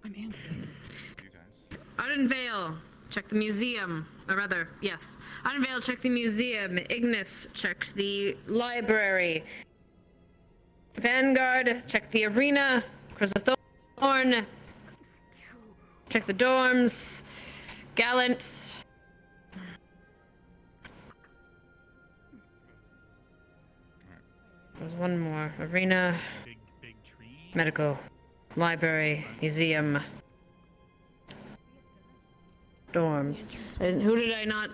Speaker 12: I'm antsy.
Speaker 9: Arden Vale, check the museum. Or rather, yes. Arden Vale, check the museum. Ignis, checked the library. Vanguard, check the arena. Chris of Thorn. Check the dorms. Gallant. There's one more. Arena. Medical. Library. Museum. Dorms. And who did I not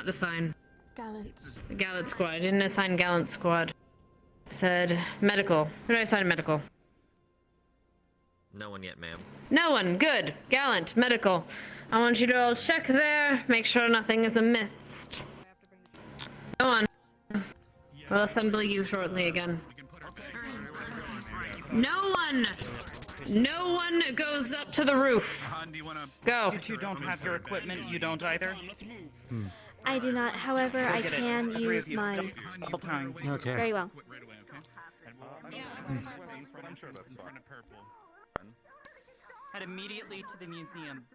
Speaker 9: assign?
Speaker 8: Gallant.
Speaker 9: The Gallant Squad. I didn't assign Gallant Squad. I said medical. Who did I assign medical?
Speaker 14: No one yet, ma'am.
Speaker 9: No one. Good. Gallant. Medical. I want you to all check there. Make sure nothing is amiss. Go on. We'll assemble you shortly again. No one! No one goes up to the roof. Go.
Speaker 22: You two don't have your equipment. You don't either.
Speaker 1: I do not. However, I
Speaker 22: Go get it.
Speaker 1: can
Speaker 22: The three
Speaker 1: use
Speaker 22: of you.
Speaker 1: my.
Speaker 22: Double time.
Speaker 5: Okay.
Speaker 1: Very well.
Speaker 7: I'm sure that's fine.
Speaker 22: Head immediately to the museum.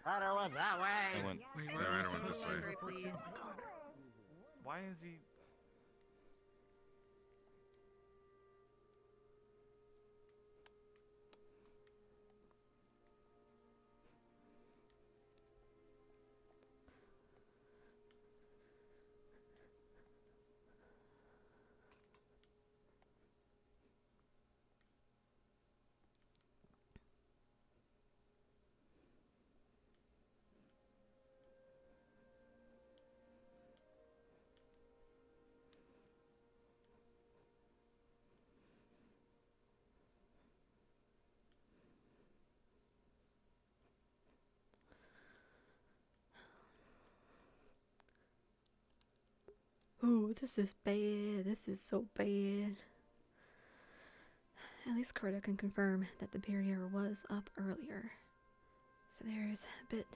Speaker 13: I don't went that way.
Speaker 7: I went.
Speaker 16: Wait, where are we supposed to report to?
Speaker 7: Why is he?
Speaker 1: Ooh, this is bad. This is so bad. At least Corda can confirm that the barrier was up earlier. So there's a bit.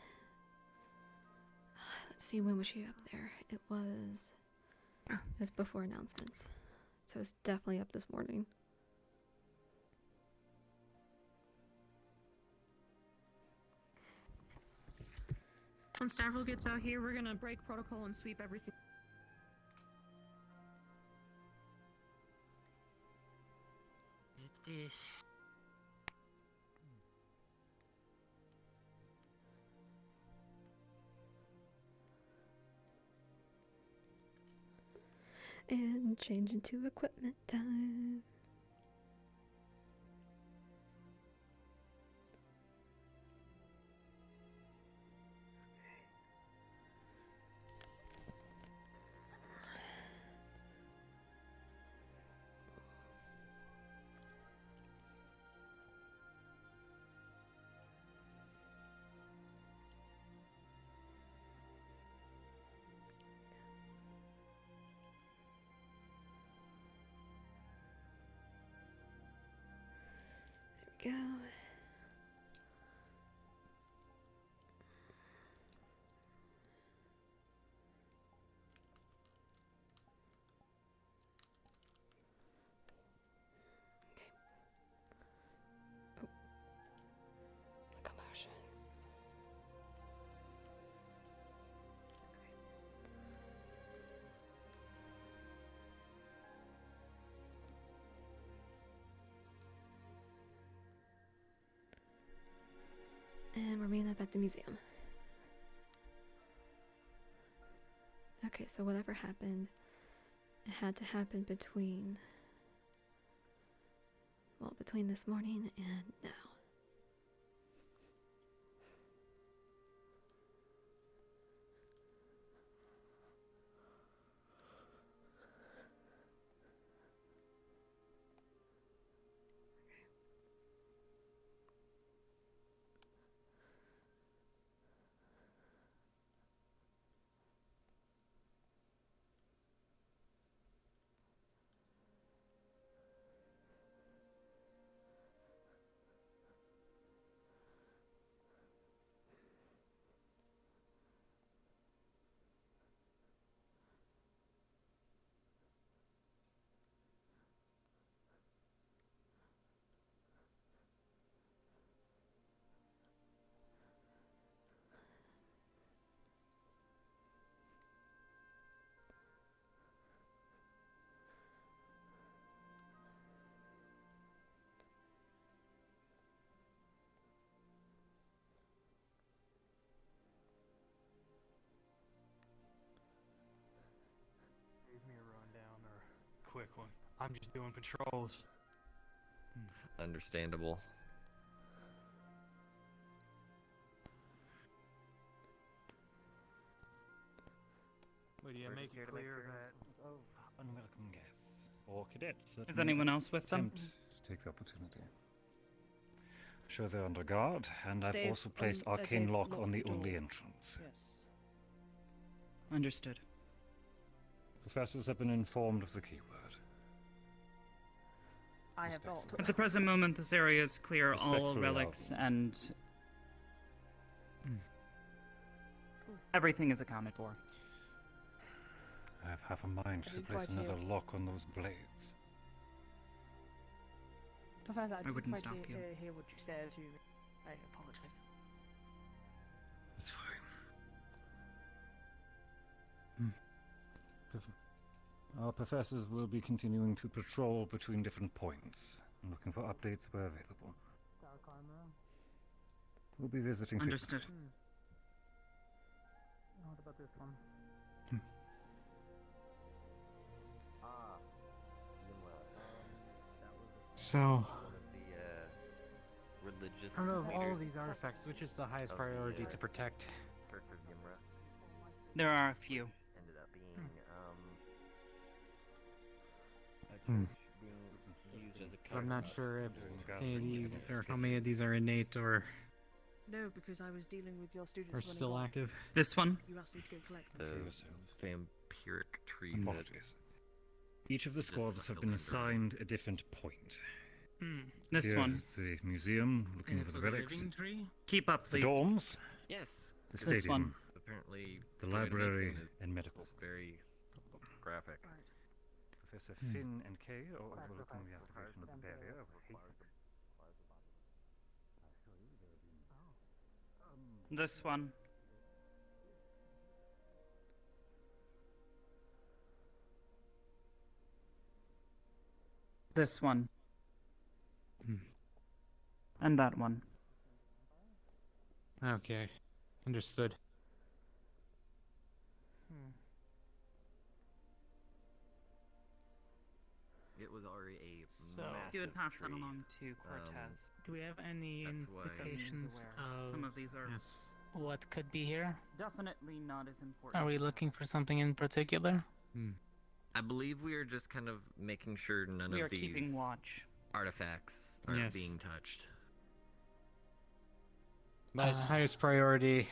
Speaker 1: Let's see, when was she up there? It was before announcements. So it's definitely up this morning.
Speaker 10: When Stavro gets out here, we're gonna break protocol and sweep everything.
Speaker 13: This.
Speaker 1: And change into equipment time. There we go. Commotion. And we're meeting up at the museum. Okay, so whatever happened, it had to happen between this morning and now.
Speaker 5: quick one. I'm just doing patrols.
Speaker 14: Understandable.
Speaker 5: But yeah, make it clear that
Speaker 21: Unwelcome guests or cadets. that
Speaker 22: Is
Speaker 21: may
Speaker 22: anyone else with them?
Speaker 21: attempt to take the opportunity. Sure, they're under guard, and I've
Speaker 22: They've
Speaker 21: also placed
Speaker 22: un-
Speaker 21: arcane
Speaker 22: they've
Speaker 21: lock
Speaker 22: locked
Speaker 21: on the
Speaker 22: the
Speaker 21: only
Speaker 22: door.
Speaker 21: entrance.
Speaker 22: Yes. Understood.
Speaker 21: Professors have been informed of the keyword.
Speaker 10: I have not.
Speaker 22: At the present moment, this area is clear. All
Speaker 21: Respectfully,
Speaker 22: relics and everything is accounted for.
Speaker 21: I have half a mind to
Speaker 10: didn't
Speaker 21: place
Speaker 10: quite
Speaker 21: another
Speaker 10: hear.
Speaker 21: lock on those blades.
Speaker 10: Professor, I didn't
Speaker 22: wouldn't
Speaker 10: quite
Speaker 22: stop you.
Speaker 10: hear what you said to me. I apologize.
Speaker 21: It's fine. Our professors will be continuing to patrol between different points, and looking for updates where available.
Speaker 6: Dark armor.
Speaker 21: We'll be visiting
Speaker 22: Understood.
Speaker 21: frequently.
Speaker 6: What about this one?
Speaker 5: So,
Speaker 14: Religious.
Speaker 5: out of all of these artifacts, which is the highest priority to protect?
Speaker 22: There are a few.
Speaker 14: Ended up being being used as a
Speaker 5: So I'm not
Speaker 14: cover-up
Speaker 5: sure if
Speaker 14: during
Speaker 5: any of
Speaker 14: gathering
Speaker 5: these,
Speaker 14: events.
Speaker 5: or how many of these are innate or
Speaker 10: No, because I was dealing with your students.
Speaker 5: are
Speaker 10: running
Speaker 5: still
Speaker 10: wild.
Speaker 5: active.
Speaker 22: This one?
Speaker 10: You asked me to go collect
Speaker 14: The
Speaker 10: them.
Speaker 14: vampiric trees that
Speaker 21: Apologies. Each of the
Speaker 14: just
Speaker 21: squads
Speaker 14: suck
Speaker 21: have
Speaker 14: the
Speaker 21: been
Speaker 14: wind
Speaker 21: assigned a different point.
Speaker 22: This
Speaker 21: Here
Speaker 22: one.
Speaker 21: is the museum, looking
Speaker 6: And
Speaker 21: for
Speaker 6: this
Speaker 21: the
Speaker 6: was a
Speaker 21: relics.
Speaker 6: living tree?
Speaker 22: Keep up,
Speaker 21: The
Speaker 22: please.
Speaker 21: dorms,
Speaker 14: Yes.
Speaker 21: the
Speaker 22: This
Speaker 21: stadium,
Speaker 22: one.
Speaker 14: Apparently,
Speaker 21: the
Speaker 14: David
Speaker 21: library,
Speaker 14: Hickman
Speaker 21: and medical.
Speaker 14: is very graphic.
Speaker 21: Professor Finn and Kay are overlooking the activation of the barrier over Hayden.
Speaker 22: This one. This one. And that one.
Speaker 5: Okay, understood.
Speaker 14: It was already a
Speaker 6: So-
Speaker 14: massive
Speaker 22: You would pass that
Speaker 14: tree.
Speaker 22: along to Cortez.
Speaker 6: Do we have any
Speaker 14: That's why-
Speaker 6: indications of
Speaker 22: Some of these are
Speaker 5: Yes.
Speaker 6: what could be here?
Speaker 22: definitely not as important.
Speaker 6: Are we looking for something in particular?
Speaker 14: I believe we are just kind of making sure none
Speaker 22: We
Speaker 14: of
Speaker 22: are
Speaker 14: these
Speaker 22: keeping watch.
Speaker 14: artifacts are
Speaker 5: Yes.
Speaker 14: being touched.
Speaker 5: But highest priority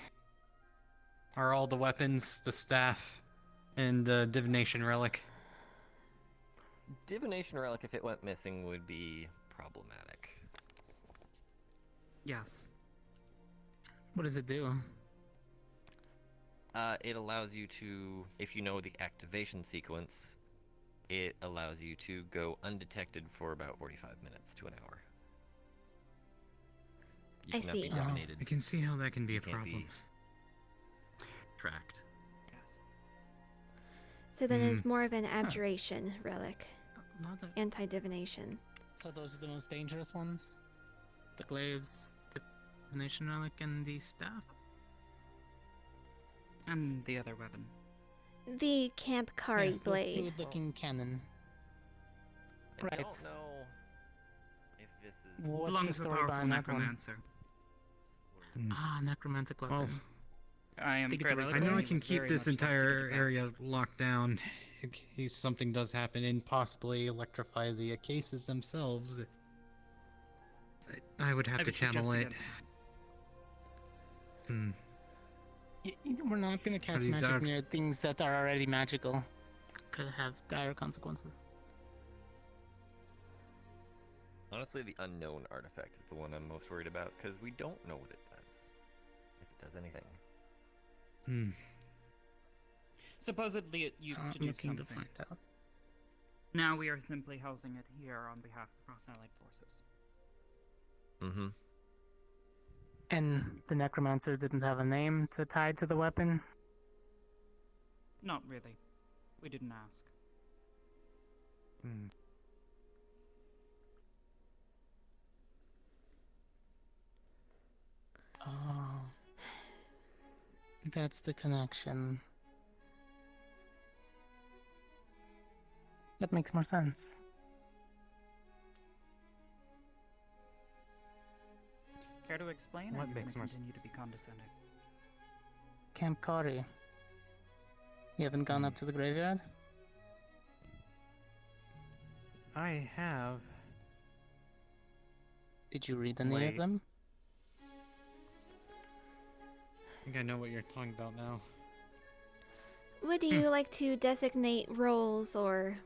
Speaker 5: are all the weapons, the staff, and the divination relic.
Speaker 14: Divination relic, if it went missing, would be problematic.
Speaker 22: Yes.
Speaker 6: What does it do?
Speaker 14: It allows you to, if you know the activation sequence, it allows you to go undetected for about 45 minutes to an hour. You
Speaker 1: I
Speaker 14: cannot
Speaker 1: see.
Speaker 14: be
Speaker 1: Oh.
Speaker 14: divinated.
Speaker 5: I can see how that can be
Speaker 14: You
Speaker 5: a
Speaker 14: can't
Speaker 5: problem.
Speaker 14: be tracked.
Speaker 22: Yes.
Speaker 1: So then it's more of an abjuration relic.
Speaker 6: Not a...
Speaker 1: Anti-divination.
Speaker 6: So those are the most dangerous ones? The glaives, the divination relic, and the staff?
Speaker 22: And the other weapon.
Speaker 1: The Camp Kari blade.
Speaker 6: Good-looking cannon.
Speaker 14: I
Speaker 6: Right.
Speaker 14: don't know if this is...
Speaker 6: What's
Speaker 22: Belongs
Speaker 6: the
Speaker 22: to a
Speaker 6: story
Speaker 22: powerful
Speaker 6: behind that one?
Speaker 22: necromancer.
Speaker 6: Ah, necromantic weapon.
Speaker 22: I am
Speaker 6: Think it's a
Speaker 22: fairly
Speaker 5: I
Speaker 6: relic?
Speaker 5: know I
Speaker 22: certain
Speaker 5: can
Speaker 22: he would
Speaker 5: keep
Speaker 22: very
Speaker 5: this
Speaker 22: much like to
Speaker 5: entire
Speaker 22: get it back.
Speaker 5: area locked down in case something does happen, and possibly electrify the cases themselves. I would have
Speaker 22: I
Speaker 5: to
Speaker 22: would suggest
Speaker 5: channel it.
Speaker 22: against that.
Speaker 6: We're not gonna cast
Speaker 5: these
Speaker 6: magic
Speaker 5: out?
Speaker 6: near things that are already magical. Could have dire consequences.
Speaker 14: Honestly, the unknown artifact is the one I'm most worried about, because we don't know what it does. If it does anything.
Speaker 22: Supposedly it used to do
Speaker 6: Looking
Speaker 22: something.
Speaker 6: to find out.
Speaker 22: Now we are simply housing it here on behalf of Frost Allied Forces.
Speaker 14: Mm-hmm.
Speaker 6: And the necromancer didn't have a name to tie to the weapon?
Speaker 22: Not really. We didn't ask.
Speaker 6: Oh. That's the connection. That makes more sense.
Speaker 22: Care to explain?
Speaker 5: What
Speaker 22: or
Speaker 5: makes
Speaker 22: you
Speaker 5: more
Speaker 22: continue to be condescending?
Speaker 6: Camp Kari. You haven't gone up to the graveyard?
Speaker 5: I have.
Speaker 6: Did you read any of
Speaker 5: Wait.
Speaker 6: them?
Speaker 5: I think I know what you're talking about now.
Speaker 1: Would you like to designate roles or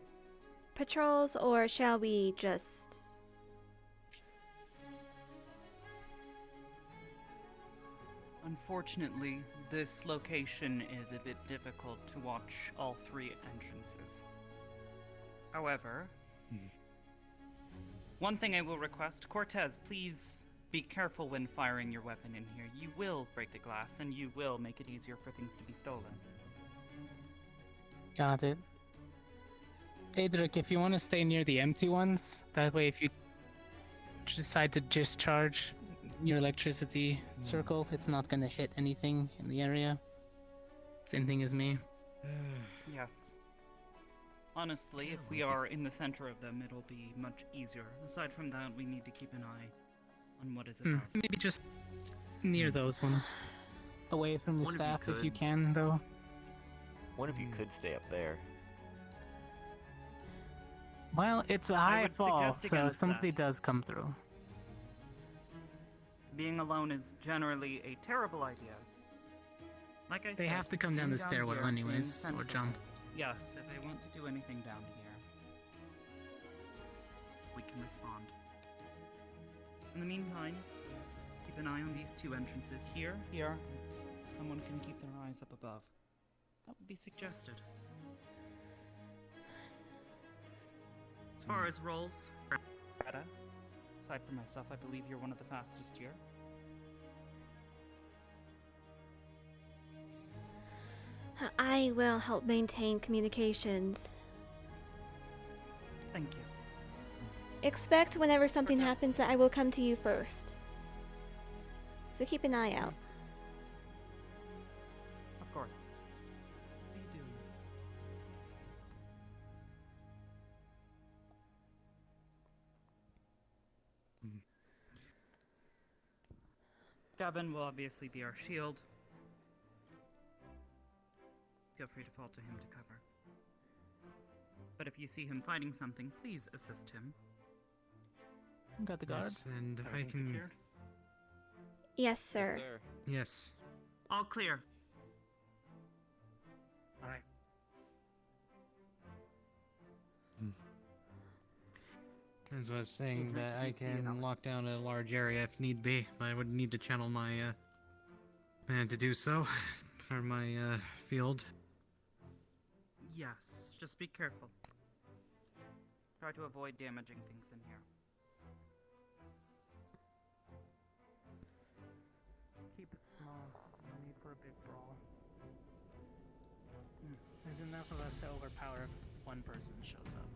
Speaker 1: patrols, or shall we just...
Speaker 22: Unfortunately, this location is a bit difficult to watch all three entrances. However, one thing I will request, Cortez, please be careful when firing your weapon in here. You will break the glass, and you will make it easier for things to be stolen.
Speaker 6: Got it. Adric, if you want to stay near the empty ones, that way if you decide to discharge your electricity circle, it's not going to hit anything in the area. Same thing as me.
Speaker 22: Yes. Honestly, if we are in the center of them, it'll be much easier. Aside from that, we need to keep an eye on what is above.
Speaker 6: Maybe just near those ones. Away from the
Speaker 14: One of you
Speaker 6: staff if you
Speaker 14: could.
Speaker 6: can, though.
Speaker 14: One of you could stay up there.
Speaker 6: Well, it's a
Speaker 22: I
Speaker 6: high
Speaker 22: would
Speaker 6: fall,
Speaker 22: suggest
Speaker 6: so if
Speaker 22: against
Speaker 6: somebody
Speaker 22: that.
Speaker 6: does come through.
Speaker 22: Being alone is generally a terrible idea. Like I said,
Speaker 6: They have to come down
Speaker 22: being
Speaker 6: the stairwell
Speaker 22: here, being
Speaker 6: anyways, or jump.
Speaker 22: centralized. Yes, if they want to do anything down here, we can respond. In the meantime, keep an eye on these two entrances here. Someone can keep their eyes up above. That would be suggested. As far as rolls, Greta, aside from myself, I believe you're one of the fastest here.
Speaker 1: I will help maintain communications.
Speaker 22: Thank you.
Speaker 1: Expect whenever something happens that I will come to you first. So keep an eye out.
Speaker 22: Of course. What are you doing? Gavin will obviously be our shield. Feel free to fall to him to cover. But if you see him fighting something, please assist him.
Speaker 6: Got the guard?
Speaker 5: Yes, and I can.
Speaker 1: Yes, sir.
Speaker 5: Yes.
Speaker 22: All clear.
Speaker 5: Alright. As I was saying, that I can lock down a large area if need be. I would need to channel my man to do so, for my field.
Speaker 22: Yes, just be careful. Try to avoid damaging things in here.
Speaker 6: Keep it small. No need for a big brawl. There's enough of us to overpower if one person shows up.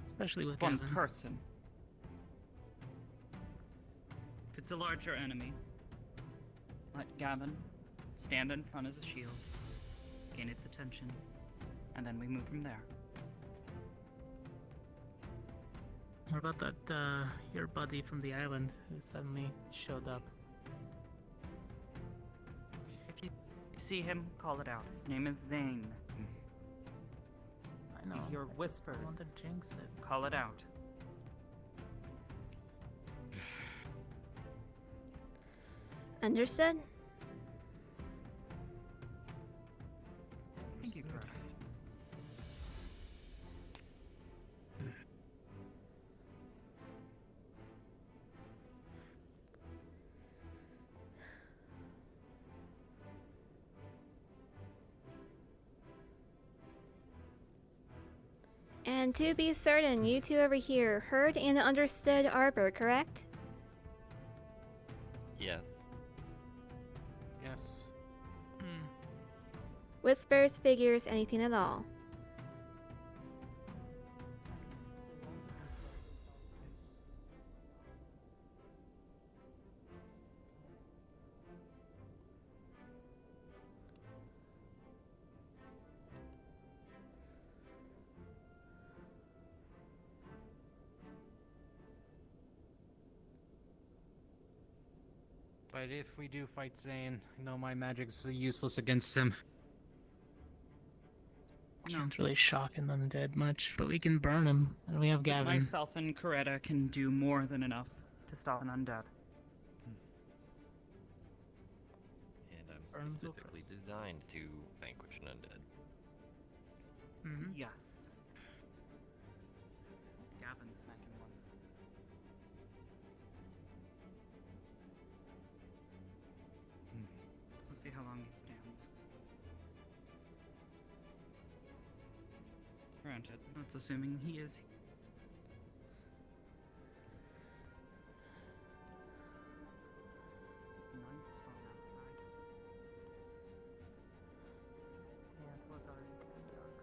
Speaker 6: Especially with
Speaker 22: one
Speaker 6: Gavin.
Speaker 22: person. If it's a larger enemy, let Gavin stand in front as a shield, gain its attention, and then we move from there.
Speaker 6: What about that, your buddy from the island who suddenly showed up?
Speaker 22: If you see him, call it out. His name is Zane.
Speaker 6: I know.
Speaker 22: If your
Speaker 6: I just
Speaker 22: whispers,
Speaker 6: don't want to jinx it.
Speaker 22: call it out.
Speaker 1: Understood?
Speaker 22: Thank you, Greta.
Speaker 1: And to be certain, you two over here heard and understood Arbor, correct?
Speaker 14: Yes.
Speaker 5: Yes.
Speaker 1: Whispers, figures, anything at all.
Speaker 5: But if we do fight Zane, no, my magic's useless against him.
Speaker 6: Can't really shock an undead much, but we can burn him, and we have Gavin.
Speaker 22: Myself and Coretta can do more than enough to stop an undead.
Speaker 14: And I'm
Speaker 6: Burn
Speaker 14: specifically designed to vanquish an undead.
Speaker 22: Yes. Gavin's smacking ones. Let's see how long he stands. Granted, that's assuming he is. Nice from outside.
Speaker 9: Yeah, it was already getting dark.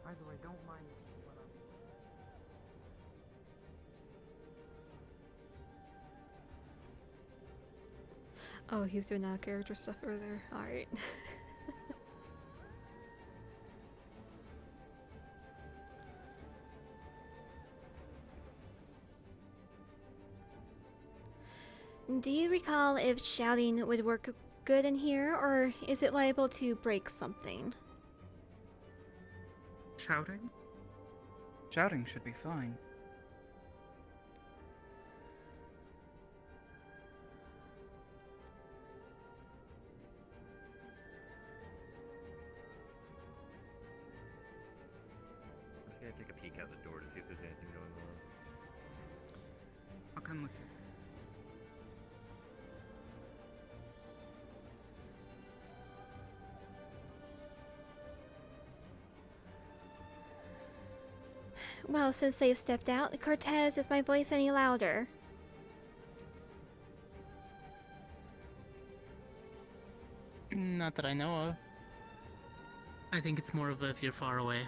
Speaker 9: By the way, don't mind what I'm...
Speaker 1: Oh, he's doing that character stuff over there. Alright. Do you recall if shouting would work good in here, or is it liable to break something?
Speaker 22: Shouting? Shouting should be fine.
Speaker 14: I'm just gonna take a peek out the door to see if there's anything going on.
Speaker 22: I'll come with you.
Speaker 1: Well, since they've stepped out, Cortez, is my voice any louder?
Speaker 6: Not that I know of. I think it's more of a if you're far away.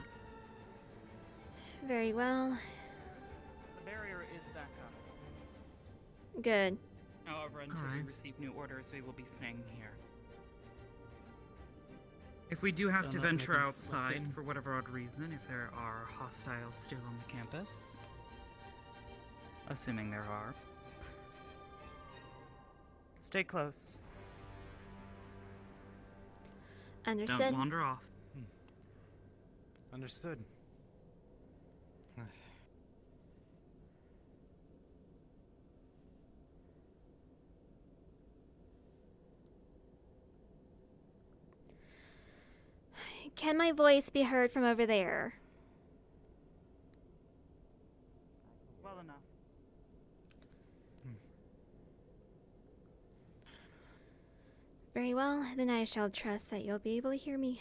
Speaker 1: Very well.
Speaker 22: The barrier is back up.
Speaker 1: Good.
Speaker 22: However, until we receive new orders, we will be staying here. If we do have
Speaker 6: Don't
Speaker 22: to
Speaker 6: let me
Speaker 22: venture
Speaker 6: get slipped
Speaker 22: outside
Speaker 6: in.
Speaker 22: for whatever odd reason, if there are hostiles still on the campus, assuming there are, stay close.
Speaker 1: Understood.
Speaker 22: Don't wander off.
Speaker 5: Understood.
Speaker 1: Can my voice be heard from over there?
Speaker 22: Well enough.
Speaker 1: Very well, then I shall trust that you'll be able to hear me.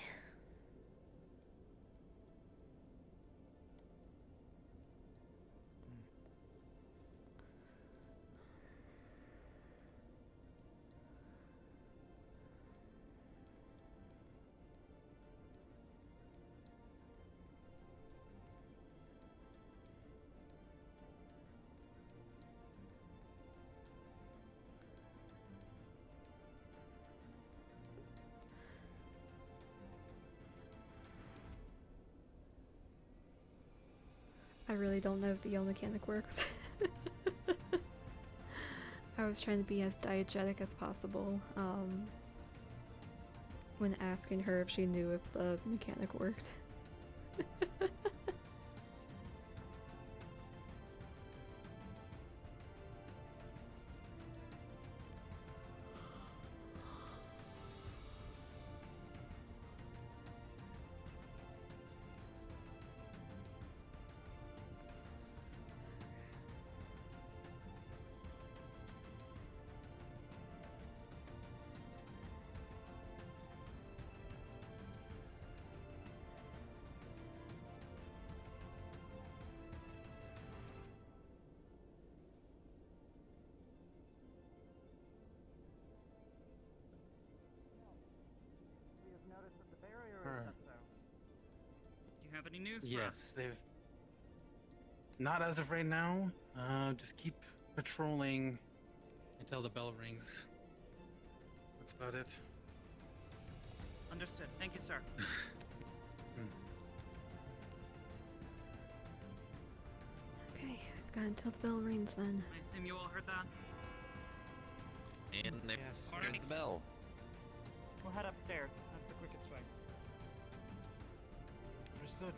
Speaker 1: I really don't know if the yell mechanic works. I was trying to be as diegetic as possible when asking her if she knew if the mechanic worked.
Speaker 22: Have any news for
Speaker 5: Yes,
Speaker 22: us?
Speaker 5: they've. Not as of right now. Just keep patrolling until the bell rings. That's about it.
Speaker 22: Understood. Thank you, sir.
Speaker 1: Okay, got until the bell rings then.
Speaker 22: I assume you all heard that?
Speaker 14: And there's the bell.
Speaker 22: We'll head upstairs. That's the quickest way.
Speaker 5: Understood.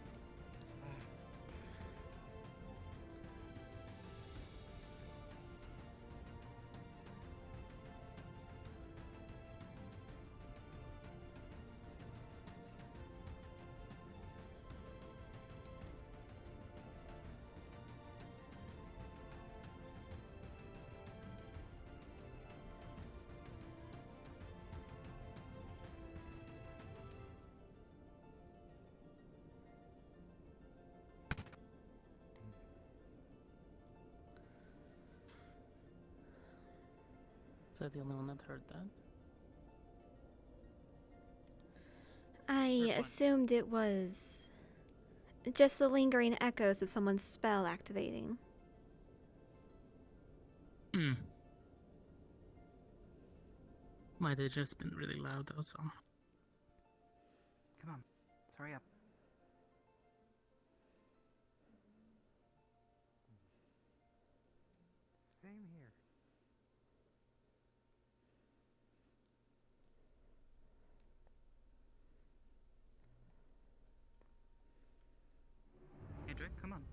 Speaker 6: Is that the only one that heard that?
Speaker 1: I assumed it was just the lingering echoes of someone's spell activating.
Speaker 6: Might have just been really loud, that's all.
Speaker 22: Come on. Let's hurry up.
Speaker 3: Same here.
Speaker 22: Adric, come on.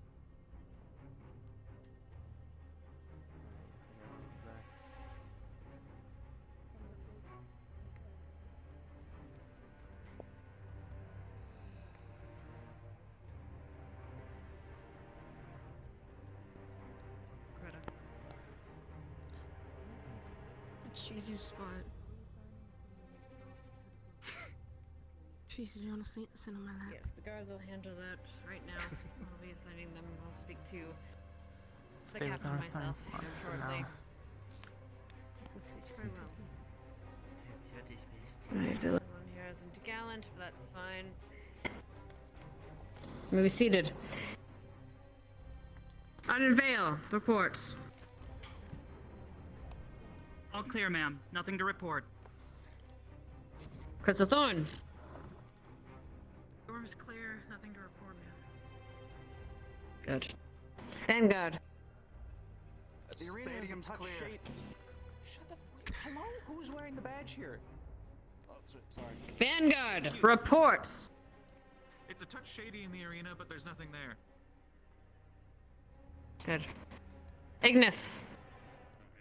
Speaker 22: Greta.
Speaker 8: She's your spot. Jeez, you want to sit on my lap?
Speaker 9: Yes, the guards will handle that right now. I'll be assigning them. I'll speak to the
Speaker 6: Stay with
Speaker 9: captain
Speaker 6: our
Speaker 9: myself
Speaker 6: assigned spots for
Speaker 9: shortly.
Speaker 6: now.
Speaker 9: Very well.
Speaker 8: Right,
Speaker 9: Everyone here isn't gallant, but that's fine. May be seated. Unveil reports.
Speaker 22: All clear, ma'am. Nothing to report.
Speaker 9: Crystal Thorn.
Speaker 8: Door's clear, nothing to report, man.
Speaker 9: Good. Vanguard.
Speaker 3: The stadium's clear. Shut the. Hello? Who's wearing the badge here? Oh, sorry.
Speaker 9: Vanguard reports.
Speaker 20: It's a touch shady in the arena, but there's nothing there.
Speaker 9: Good. Ignis.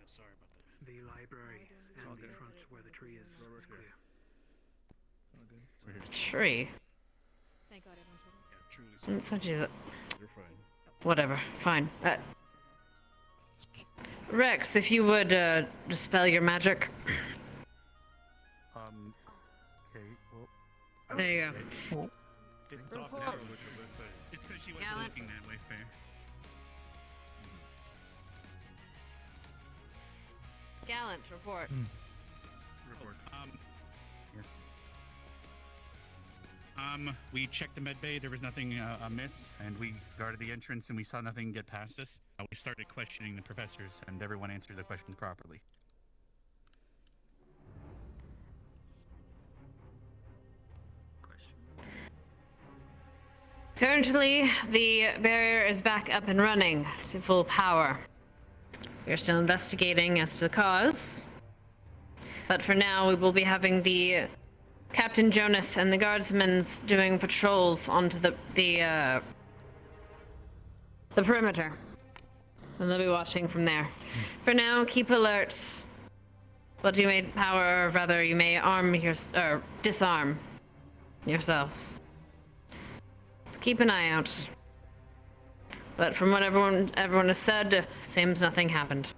Speaker 3: Sorry about that.
Speaker 23: The library and the front where the tree is clear.
Speaker 9: Tree.
Speaker 11: Thank God I don't have
Speaker 3: Yeah, truly.
Speaker 9: It's not you that.
Speaker 3: You're fine.
Speaker 9: Whatever. Fine. Rex, if you would dispel your magic.
Speaker 2: Okay, well.
Speaker 9: There you go.
Speaker 2: It's off now.
Speaker 9: Reports.
Speaker 2: It's because she wasn't
Speaker 9: Gallant.
Speaker 2: looking that way, fair.
Speaker 9: Gallant reports.
Speaker 2: Report. Yes. We checked the med bay. There was nothing amiss, and we guarded the entrance, and we saw nothing get past us. We started questioning the professors, and everyone answered the questions properly.
Speaker 9: Currently, the barrier is back up and running to full power. We are still investigating as to the cause. But for now, we will be having the Captain Jonas and the guardsmen doing patrols onto the perimeter. And they'll be watching from there. For now, keep alert. But you may power, or rather, you may or disarm yourselves. Just keep an eye out. But from what everyone has said, seems nothing happened.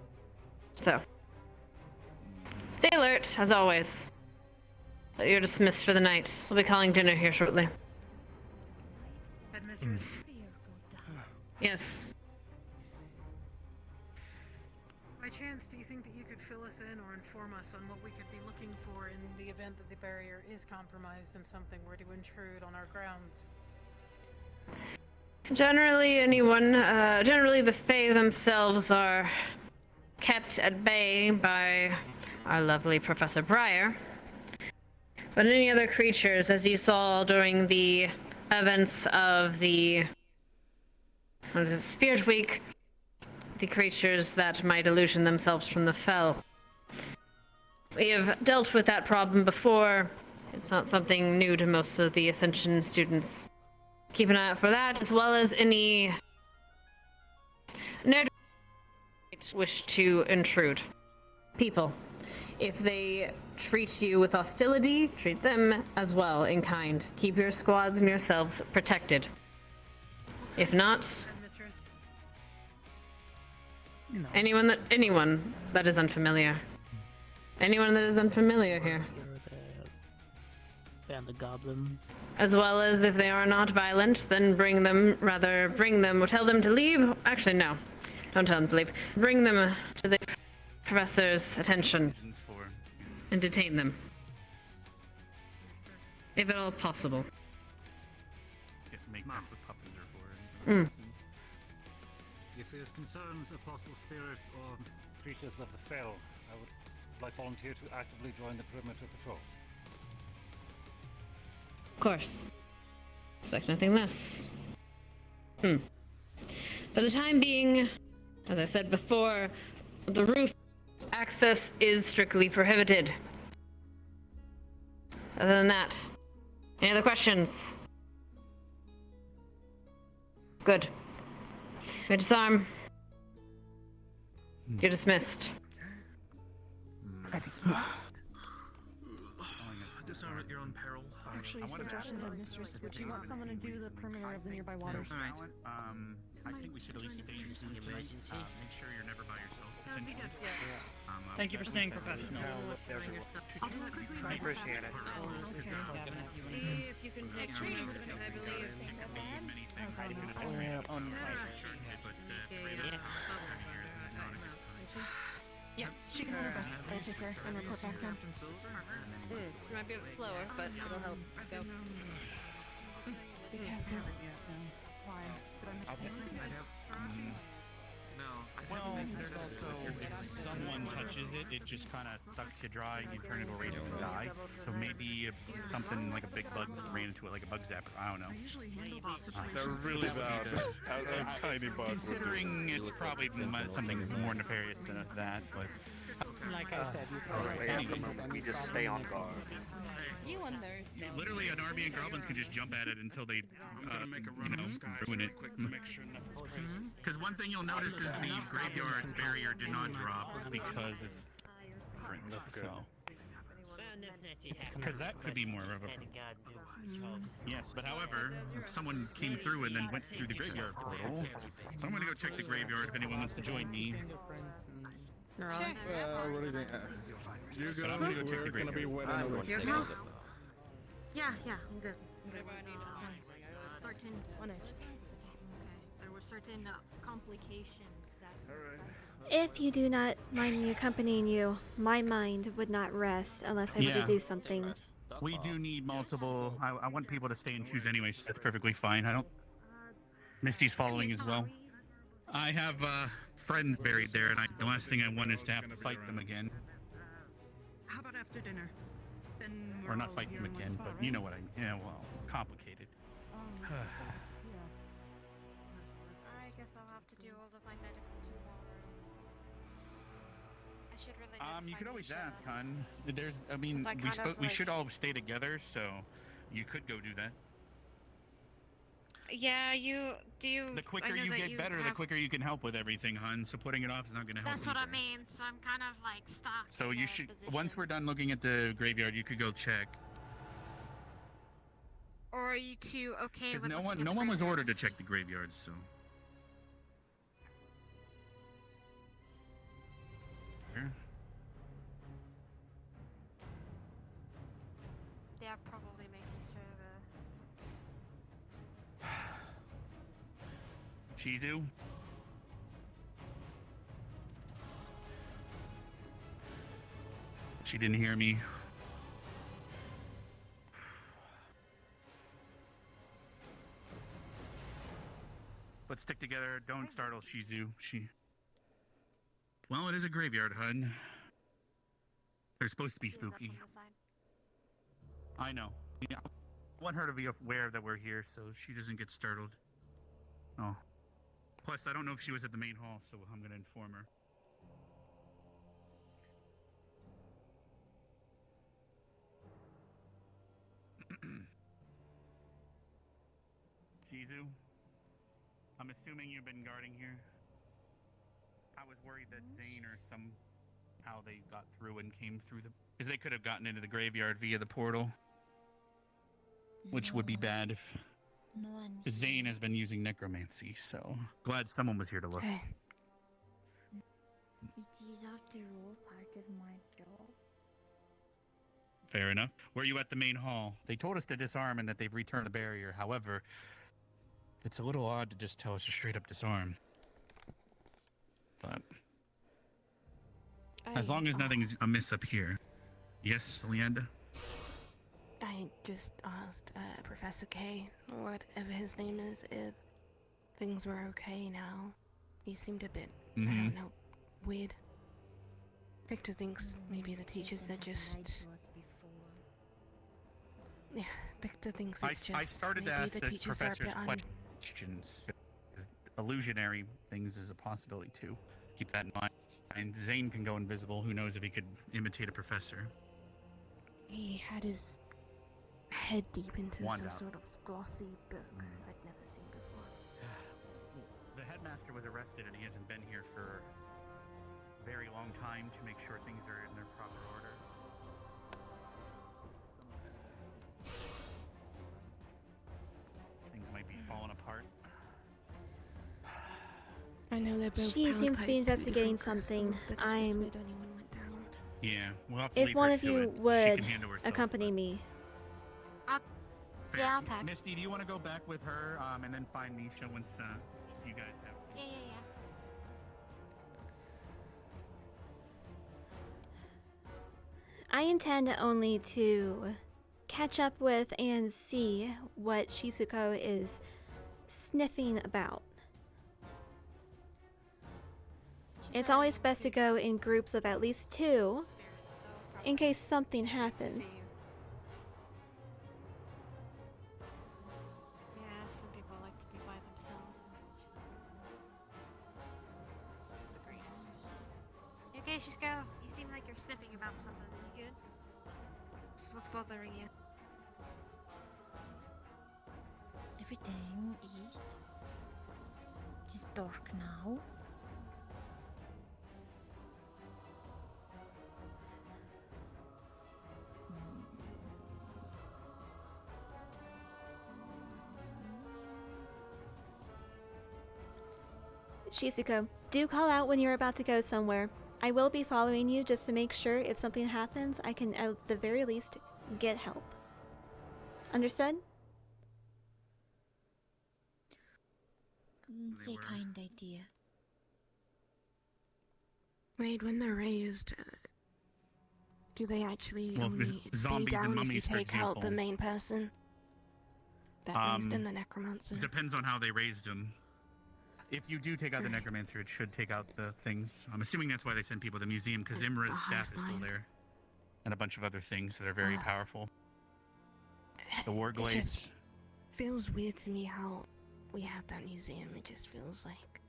Speaker 9: So, stay alert, as always. But you're dismissed for the night. We'll be calling dinner here shortly.
Speaker 8: Headmistress?
Speaker 9: Yes.
Speaker 8: By chance, do you think that you could fill us in or inform us on what we could be looking for in the event that the barrier is compromised and something were to intrude on our grounds?
Speaker 9: Generally, generally the Fae themselves are kept at bay by our lovely Professor Breyer. But any other creatures, as you saw during the events of the Spirit Week, the creatures that might illusion themselves from the Fell. We have dealt with that problem before. It's not something new to most of the Ascension students. Keep an eye out for that, as well as any nerd wish to intrude. People, if they treat you with hostility, treat them as well in kind. Keep your squads and yourselves protected. If not, anyone that is unfamiliar. Anyone that is unfamiliar here.
Speaker 6: And the goblins.
Speaker 9: As well as if they are not violent, then bring them, or tell them to leave. Actually, no. Don't tell them to leave. Bring them to the professor's attention and detain them. If at all possible.
Speaker 2: Make that's what puppies are for.
Speaker 15: If there's concerns of possible spirits or creatures of the fell, I would like volunteer to actively join the perimeter patrols.
Speaker 9: Of course. Expect nothing less. For the time being, as I said before, the roof access is strictly prohibited. Other than that, any other questions? Good. May disarm. You're dismissed.
Speaker 23: Disarm at your own peril.
Speaker 10: Actually, suggestion of Mistress, would you want someone to do the perimeter of the nearby waters?
Speaker 2: I think we should at least make sure you're never by yourself. Potentially.
Speaker 22: Thank you for staying professional.
Speaker 10: I'll do that quickly.
Speaker 23: I appreciate it.
Speaker 9: See if you can take training, I believe.
Speaker 10: Yes, she can hold her breath. I'll take her and report back now.
Speaker 9: Might be a bit slower, but it'll help. Go.
Speaker 10: Be careful. Why? Did I miss anything?
Speaker 2: Well, there's also, if someone touches it, it just kind of sucks you dry and you turn into a racist and die. So maybe something like a big bug ran into it, like a bug zapper. I don't know.
Speaker 17: They're really bad. A tiny bug.
Speaker 2: Considering it's probably something more nefarious than that, but...
Speaker 6: Like I said, you
Speaker 3: Let me just stay on guard.
Speaker 9: You won there.
Speaker 2: Literally, an army of goblins can just jump at it until they, ruin it. Because one thing you'll notice is the graveyard's barrier did not drop because it's different. So. Because that could be more of a... Yes, but however, if someone came through and then went through the graveyard portal, so I'm going to go check the graveyard if anyone wants to join me.
Speaker 23: What do you think? You
Speaker 2: But I'm going to go check the
Speaker 23: We're gonna be
Speaker 2: graveyard.
Speaker 23: waiting.
Speaker 18: Yeah, I'm good. Certain there were certain complications that.
Speaker 1: If you do not mind me accompanying you, my mind would not rest unless I were to do something.
Speaker 2: We do need multiple. I want people to stay in twos anyway, so that's perfectly fine. I don't. Misty's following as well. I have friends buried there, and the last thing I want is to have to fight them again.
Speaker 18: How about after dinner? Then
Speaker 2: Or not fight them again, but you know what I mean. Yeah, well, complicated.
Speaker 18: I guess I'll have to do all of my medical tomorrow. I should really.
Speaker 2: You could always ask, hon. I mean,
Speaker 18: 'Cause I
Speaker 2: we should all stay together, so you could go do that.
Speaker 24: Yeah,
Speaker 2: The quicker you get better, the quicker you can help with everything, hon. So putting it off is not going to help.
Speaker 18: That's what I mean. So I'm kind of like stuck.
Speaker 2: So you should. Once we're done looking at the graveyard, you could go check.
Speaker 18: Or are you two okay with?
Speaker 2: Because no one was ordered to check the graveyard, so. Here.
Speaker 18: Yeah, probably making sure
Speaker 2: Shizu? She didn't hear me. Let's stick together. Don't startle Shizu. Well, it is a graveyard, hun. They're supposed to be spooky. I know. Yeah. I want her to be aware that we're here so she doesn't get startled. Oh. Plus, I don't know if she was at the main hall, so I'm going to inform her. Shizu, I'm assuming you've been guarding here? I was worried that Zane or somehow they got through and came through the... Because they could have gotten into the graveyard via the portal. Which would be bad if...
Speaker 11: No one.
Speaker 2: Zane has been using necromancy, so... Glad someone was here to look.
Speaker 11: It is after all part of my job.
Speaker 2: Fair enough. Were you at the main hall? They told us to disarm and that they've returned the barrier. However, it's a little odd to just tell us to straight up disarm. But... as long as nothing's amiss up here. Yes, Leanda?
Speaker 8: I just asked Professor K, whatever his name is, if things were okay now. He seemed a bit, I don't know, weird. Victor thinks maybe the teachers are just... Yeah, Victor thinks it's just...
Speaker 2: I started to ask the professor's questions. Illusionary things is a possibility too. Keep that in mind. And Zane can go invisible. Who knows if he could imitate a professor.
Speaker 8: He had his head deep into
Speaker 2: Wand
Speaker 8: some
Speaker 2: out.
Speaker 8: sort of glossy book I'd never seen before.
Speaker 2: The headmaster was arrested and he hasn't been here for a very long time to make sure things are in their proper order. Things might be falling apart.
Speaker 8: I know they're both
Speaker 1: She
Speaker 8: powered
Speaker 1: seems to
Speaker 8: by
Speaker 1: be
Speaker 8: two
Speaker 1: investigating
Speaker 8: different
Speaker 1: something.
Speaker 8: crystals, but it's just
Speaker 1: I'm...
Speaker 8: weird anyone went down.
Speaker 2: Yeah, we'll have to
Speaker 1: If
Speaker 2: leave
Speaker 1: one
Speaker 2: her
Speaker 1: of
Speaker 2: to
Speaker 1: you
Speaker 2: it. She
Speaker 1: would
Speaker 2: can handle herself,
Speaker 1: accompany me.
Speaker 11: Yeah, I'll tag.
Speaker 2: Misty, do you want to go back with her and then find Nisha once you guys have...
Speaker 11: Yeah.
Speaker 1: I intend only to catch up with and see what Shizuko is sniffing about. It's always best to go in groups of at least 2 in case something happens.
Speaker 18: Yeah, some people like to be by themselves, unfortunately. It's not the greatest. You okay, Shizuko? You seem like you're sniffing about something. You good? What's bothering you?
Speaker 11: Everything is just dark now.
Speaker 1: Shizuko, do call out when you're about to go somewhere. I will be following you just to make sure if something happens, I can at the very least get help. Understood?
Speaker 11: It's a kind idea.
Speaker 8: Wait, when they're raised, do they actually
Speaker 2: Well,
Speaker 8: only
Speaker 2: if
Speaker 8: stay
Speaker 2: zombies and
Speaker 8: down if you
Speaker 2: mummies, for
Speaker 8: take out the
Speaker 2: example.
Speaker 8: main person? That raised in the necromancer.
Speaker 2: Depends on how they raised him. If you do take out the necromancer, it should take out the things. I'm assuming that's why they send people to the museum, because Imra's staff is still there. And a bunch of other things that are very powerful. The war
Speaker 8: It
Speaker 2: glaives.
Speaker 8: just feels weird to me how we have that museum. It just feels like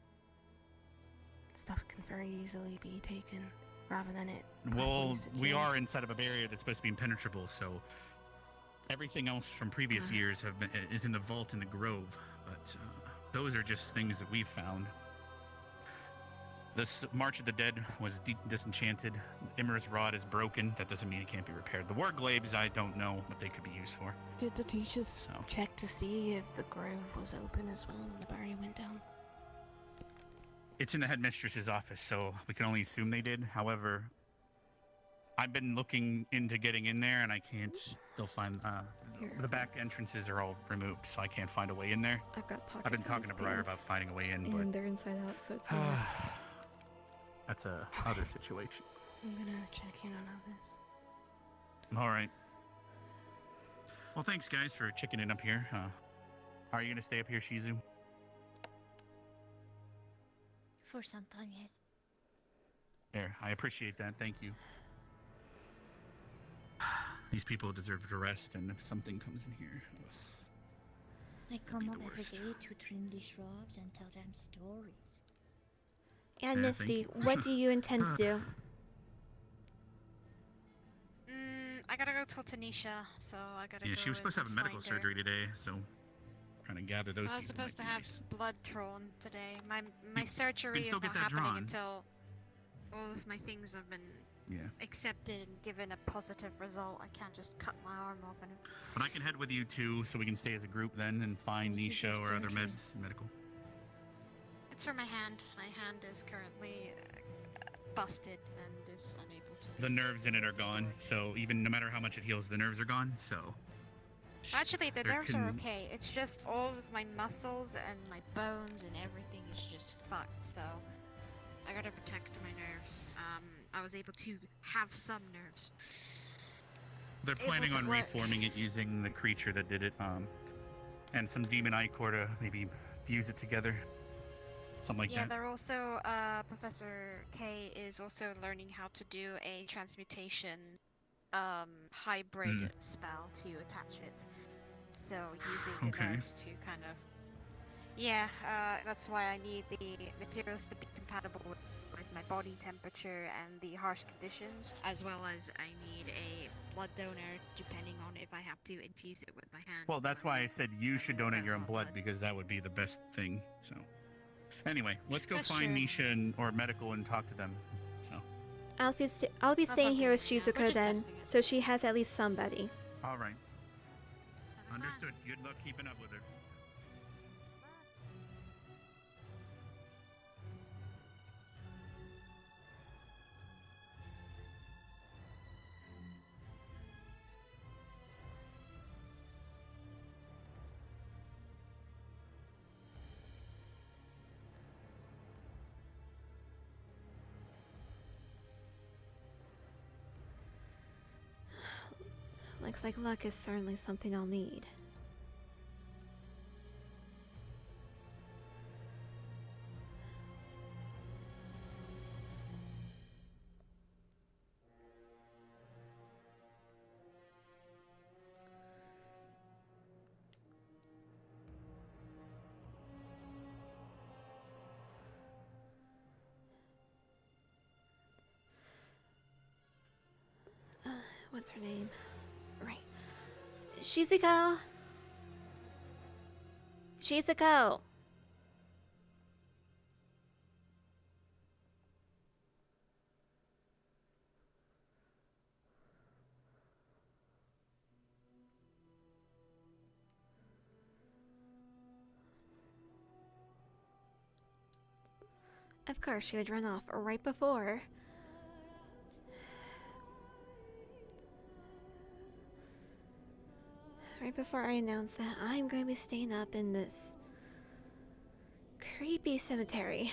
Speaker 8: stuff can very easily be taken, rather than it.
Speaker 2: Well,
Speaker 8: properly
Speaker 2: we
Speaker 8: secured.
Speaker 2: are inside of a barrier that's supposed to be impenetrable, so everything else from previous years is in the vault in the grove. But those are just things that we've found. This March of the Dead was disenchanted. Imra's rod is broken. That doesn't mean it can't be repaired. The war glaives, I don't know what they could be used for.
Speaker 8: Did the teachers check to see if the grove was open as well when the barrier went down?
Speaker 2: It's in the headmistress's office, so we can only assume they did. However, I've been looking into getting in there, and I can't still find... the back entrances are all removed, so I can't find a way in there.
Speaker 1: I've got pockets
Speaker 2: I've been
Speaker 1: on
Speaker 2: talking
Speaker 1: his
Speaker 2: to Briar about
Speaker 1: pants,
Speaker 2: finding a way in,
Speaker 1: and
Speaker 2: but
Speaker 1: they're inside out, so it's hard.
Speaker 2: that's a other situation.
Speaker 8: I'm gonna check in on others.
Speaker 2: All right. Well, thanks, guys, for checking in up here. Are you going to stay up here, Shizu?
Speaker 11: For some time, yes.
Speaker 2: There, I appreciate that. Thank you. These people deserve to rest, and if something comes in here,
Speaker 11: I come up every day to trim the shrubs and tell them stories.
Speaker 1: And
Speaker 2: Yeah,
Speaker 1: Misty,
Speaker 2: thank you.
Speaker 1: what do you intend to do?
Speaker 18: I gotta go till Tanisha, so I gotta
Speaker 2: yeah,
Speaker 18: go
Speaker 2: she was supposed to have a medical
Speaker 18: find her.
Speaker 2: surgery today, so trying to gather those.
Speaker 18: I was
Speaker 2: people
Speaker 18: supposed to
Speaker 2: might be
Speaker 18: have
Speaker 2: nice.
Speaker 18: blood drawn today. My
Speaker 2: You
Speaker 18: surgery
Speaker 2: can
Speaker 18: is
Speaker 2: still
Speaker 18: not
Speaker 2: get that
Speaker 18: happening
Speaker 2: drawn.
Speaker 18: until all of my things have been
Speaker 2: Yeah,
Speaker 18: accepted and given a positive result. I can't just cut my arm off and.
Speaker 2: but I can head with you too, so we can stay as a group then and find
Speaker 11: What is
Speaker 2: Nisha
Speaker 11: your
Speaker 2: or other
Speaker 11: surgery?
Speaker 2: medical.
Speaker 18: It's for my hand. My hand is currently busted and is unable to.
Speaker 2: The nerves in it are gone, so even no matter how much it heals, the nerves are gone. So
Speaker 18: Actually, the
Speaker 2: there
Speaker 18: nerves are
Speaker 2: can-
Speaker 18: okay. It's just all of my muscles and my bones and everything is just fucked. So I gotta protect my nerves. I was able to have some nerves.
Speaker 2: they're
Speaker 18: able
Speaker 2: planning
Speaker 18: to
Speaker 2: on
Speaker 18: work.
Speaker 2: reforming it using the creature that did it, and some demon ichor to maybe fuse it together, something like
Speaker 18: Yeah,
Speaker 2: that.
Speaker 18: they're also Professor K is also learning how to do a transmutation hybrid spell to attach it. So using the
Speaker 2: Okay.
Speaker 18: nerves to kind of. Yeah, that's why I need the materials to be compatible with my body temperature and the harsh conditions, as well as I need a blood donor depending on if I have to infuse it with my hand.
Speaker 2: Well, that's why I said you should donate your own
Speaker 18: lot
Speaker 2: blood because that would be the best thing. So, anyway, let's go
Speaker 18: That's
Speaker 2: find
Speaker 18: true.
Speaker 2: Nisha or medical and talk to them. So,
Speaker 1: I'll be
Speaker 18: That's
Speaker 1: staying here with
Speaker 18: okay, yeah, we're
Speaker 1: Shizuko
Speaker 18: just
Speaker 1: then,
Speaker 18: testing it.
Speaker 1: so she has at least somebody.
Speaker 2: all right. Understood. Good luck keeping up with her.
Speaker 1: Looks like luck is certainly something I'll need. What's her name? Right. Shizuko! Shizuko! Of course, she would run off right before. Right before I announce that I'm going to be staying up in this creepy cemetery.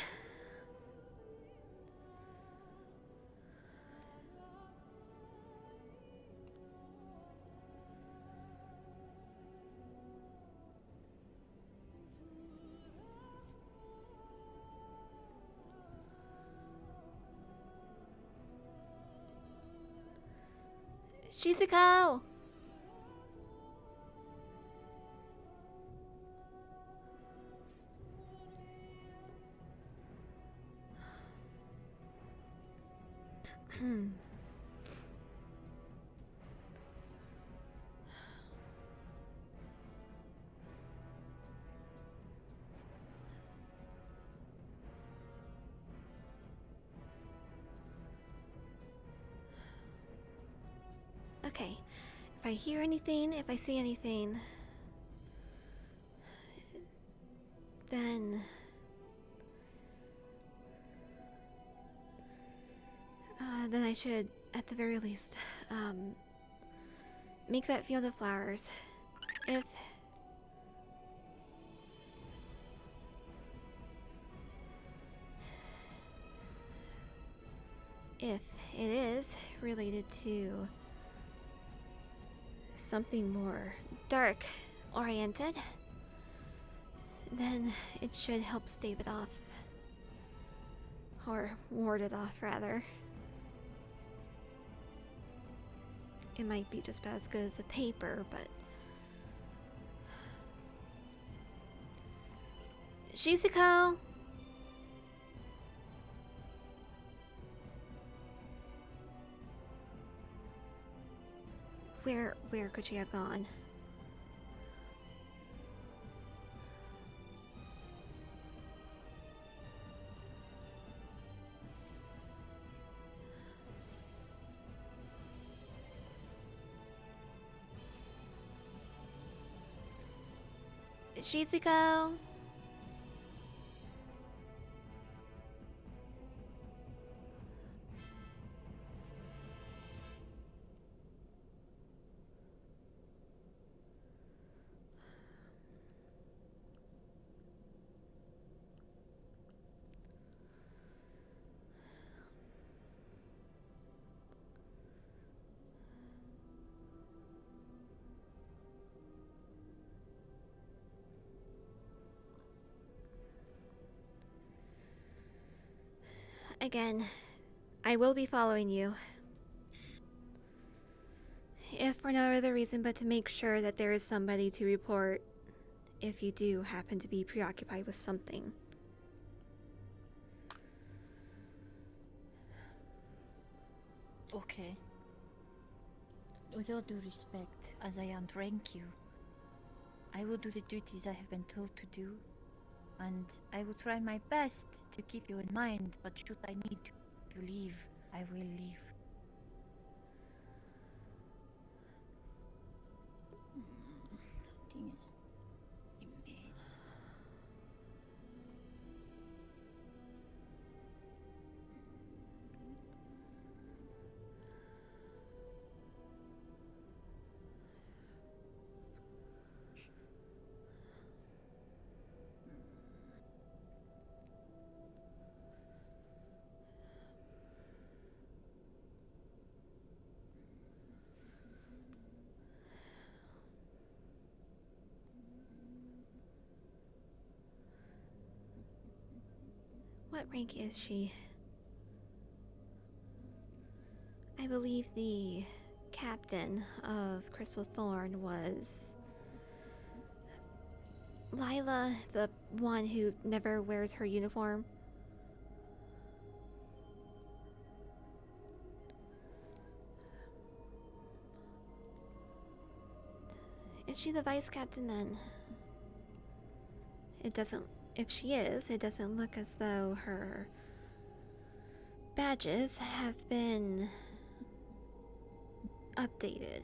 Speaker 1: Shizuko! Okay, if I hear anything, if I see anything, then I should, at the very least, make that field of flowers. If it is related to something more dark oriented, then it should help stave it off. Or warded off, rather. It might be just about as good as the paper, but... Shizuko! Where could she have gone? Shizuko? Again, I will be following you. If for no other reason but to make sure that there is somebody to report if you do happen to be preoccupied with something.
Speaker 11: Okay. With all due respect, as I outrank you, I will do the duties I have been told to do, and I will try my best to keep you in mind, but should I need to leave, I will leave. Something is amiss.
Speaker 1: What rank is she? I believe the captain of Crystal Thorn was Lila, the one who never wears her uniform. Is she the vice captain then? It doesn't. If she is, it doesn't look as though her badges have been updated.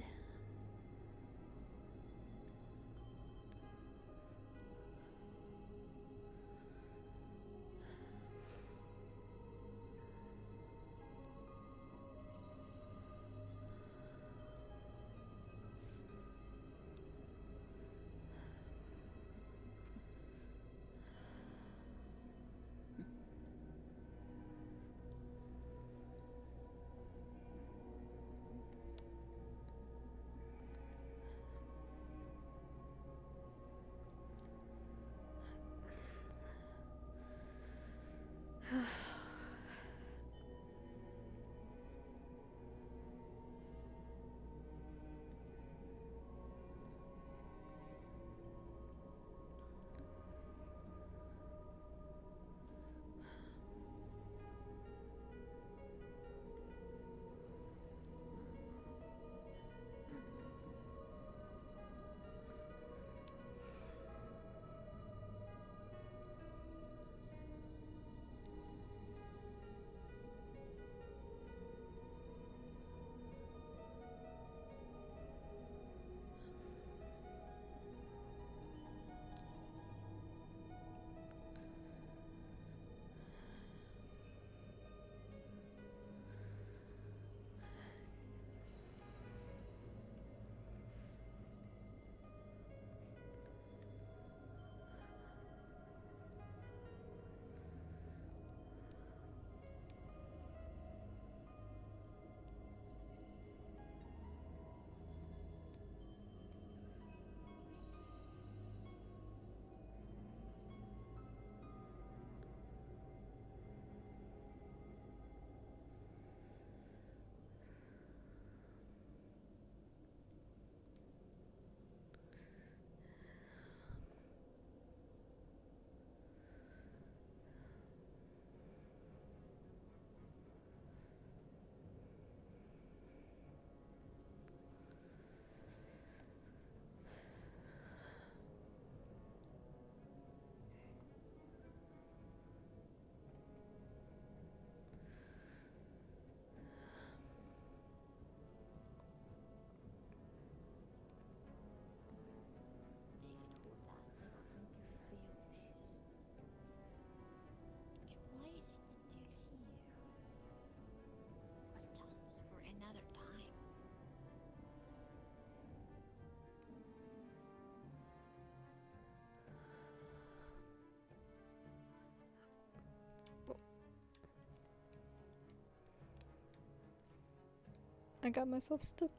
Speaker 1: I got myself stuck.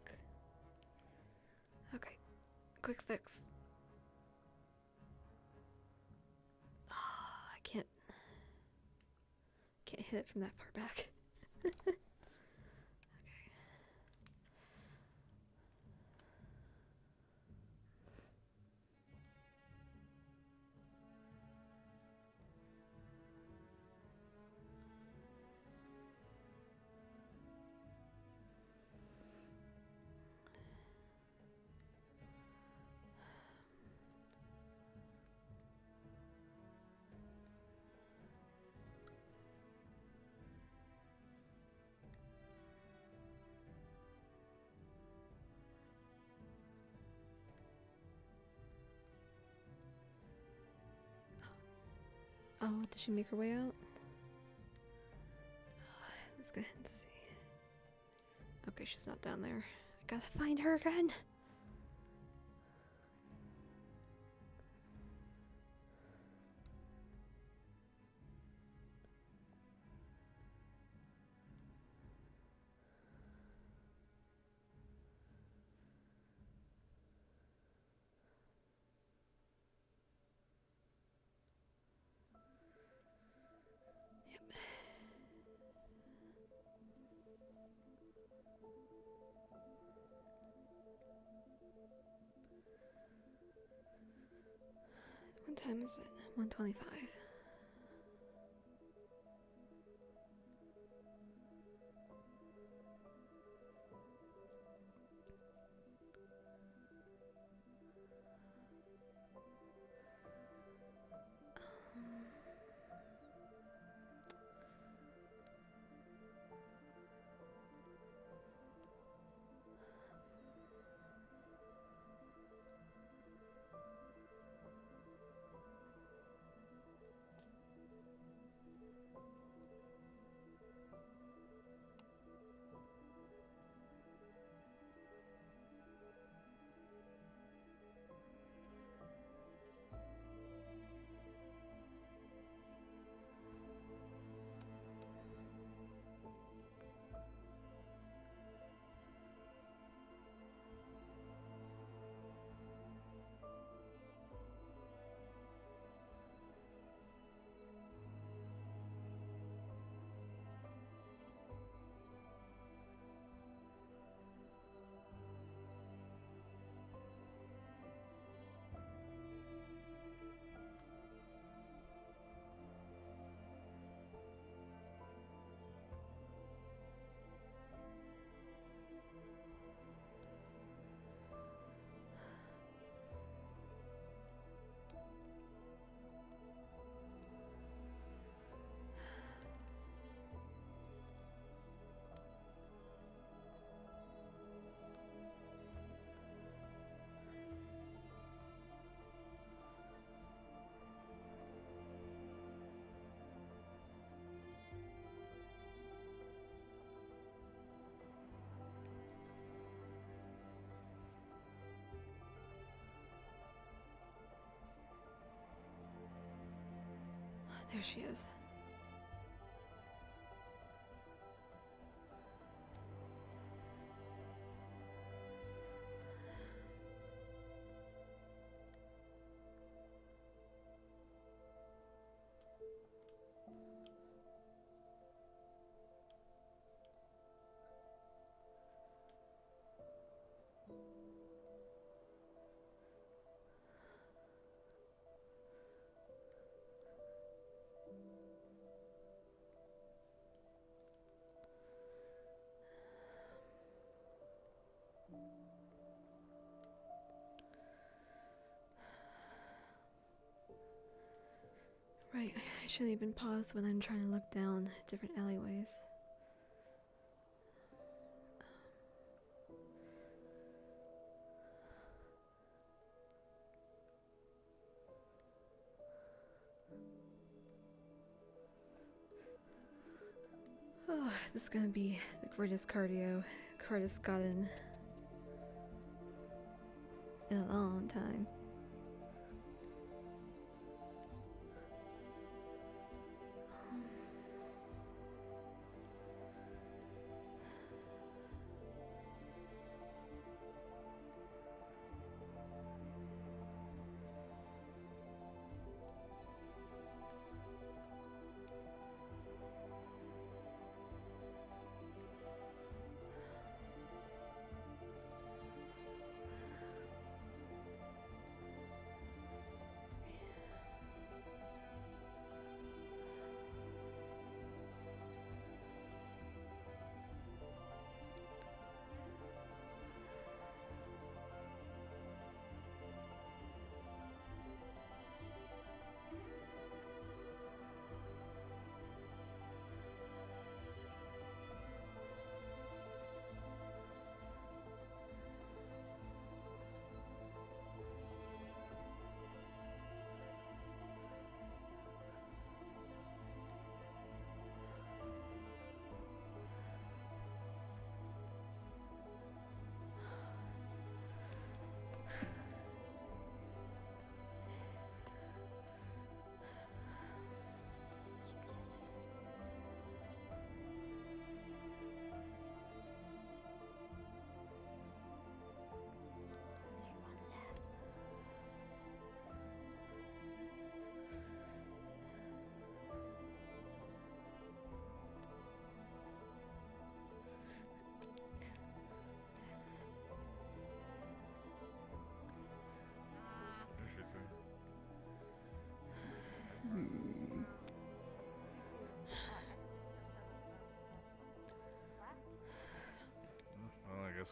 Speaker 1: Okay, quick fix. I can't hit it from that far back. Okay. Oh, did she make her way out? Let's go ahead and see. Okay, she's not down there. I gotta find her again. What time is it? 1:25. There she is. Right, I shouldn't even pause when I'm trying to look down different alleyways. Oh, this is gonna be the greatest cardio Curtis got in a long time.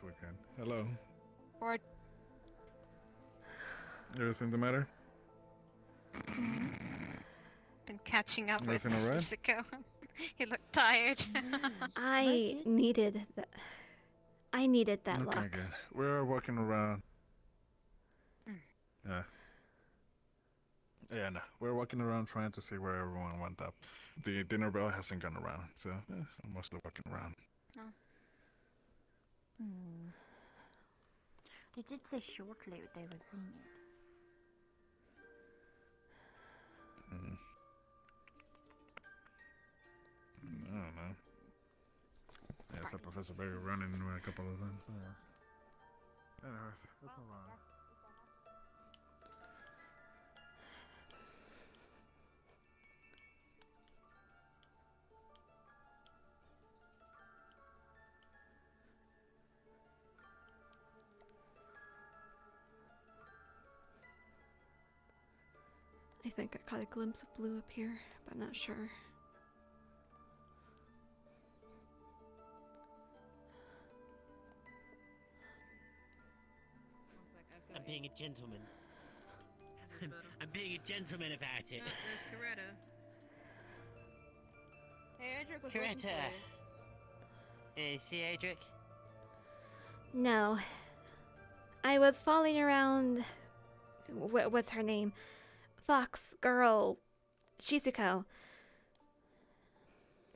Speaker 17: we can. Hello.
Speaker 18: Or
Speaker 17: Everything the matter?
Speaker 18: been catching up with
Speaker 17: Everything alright?
Speaker 18: Fusiko. He looked tired.
Speaker 1: I needed that. I needed that
Speaker 17: Okay,
Speaker 1: luck.
Speaker 17: good. We're walking around. Yeah. Yeah, no. We're walking around trying to see where everyone went up. The dinner bell hasn't gone around, so I'm mostly walking around.
Speaker 11: They did say shortly they were doing it.
Speaker 17: I don't know. Yeah, I saw Professor Berry running with a couple of them. Yeah. Anyway, let's move on.
Speaker 1: I think I caught a glimpse of blue up here, but I'm not sure.
Speaker 13: I'm being a gentleman. I'm being a gentleman about it.
Speaker 9: There's Coretta. Hey, Edric was looking for
Speaker 13: Coretta.
Speaker 9: you.
Speaker 13: Is she Adric?
Speaker 1: No. I was falling around. What's her name? Fox girl. Shizuko.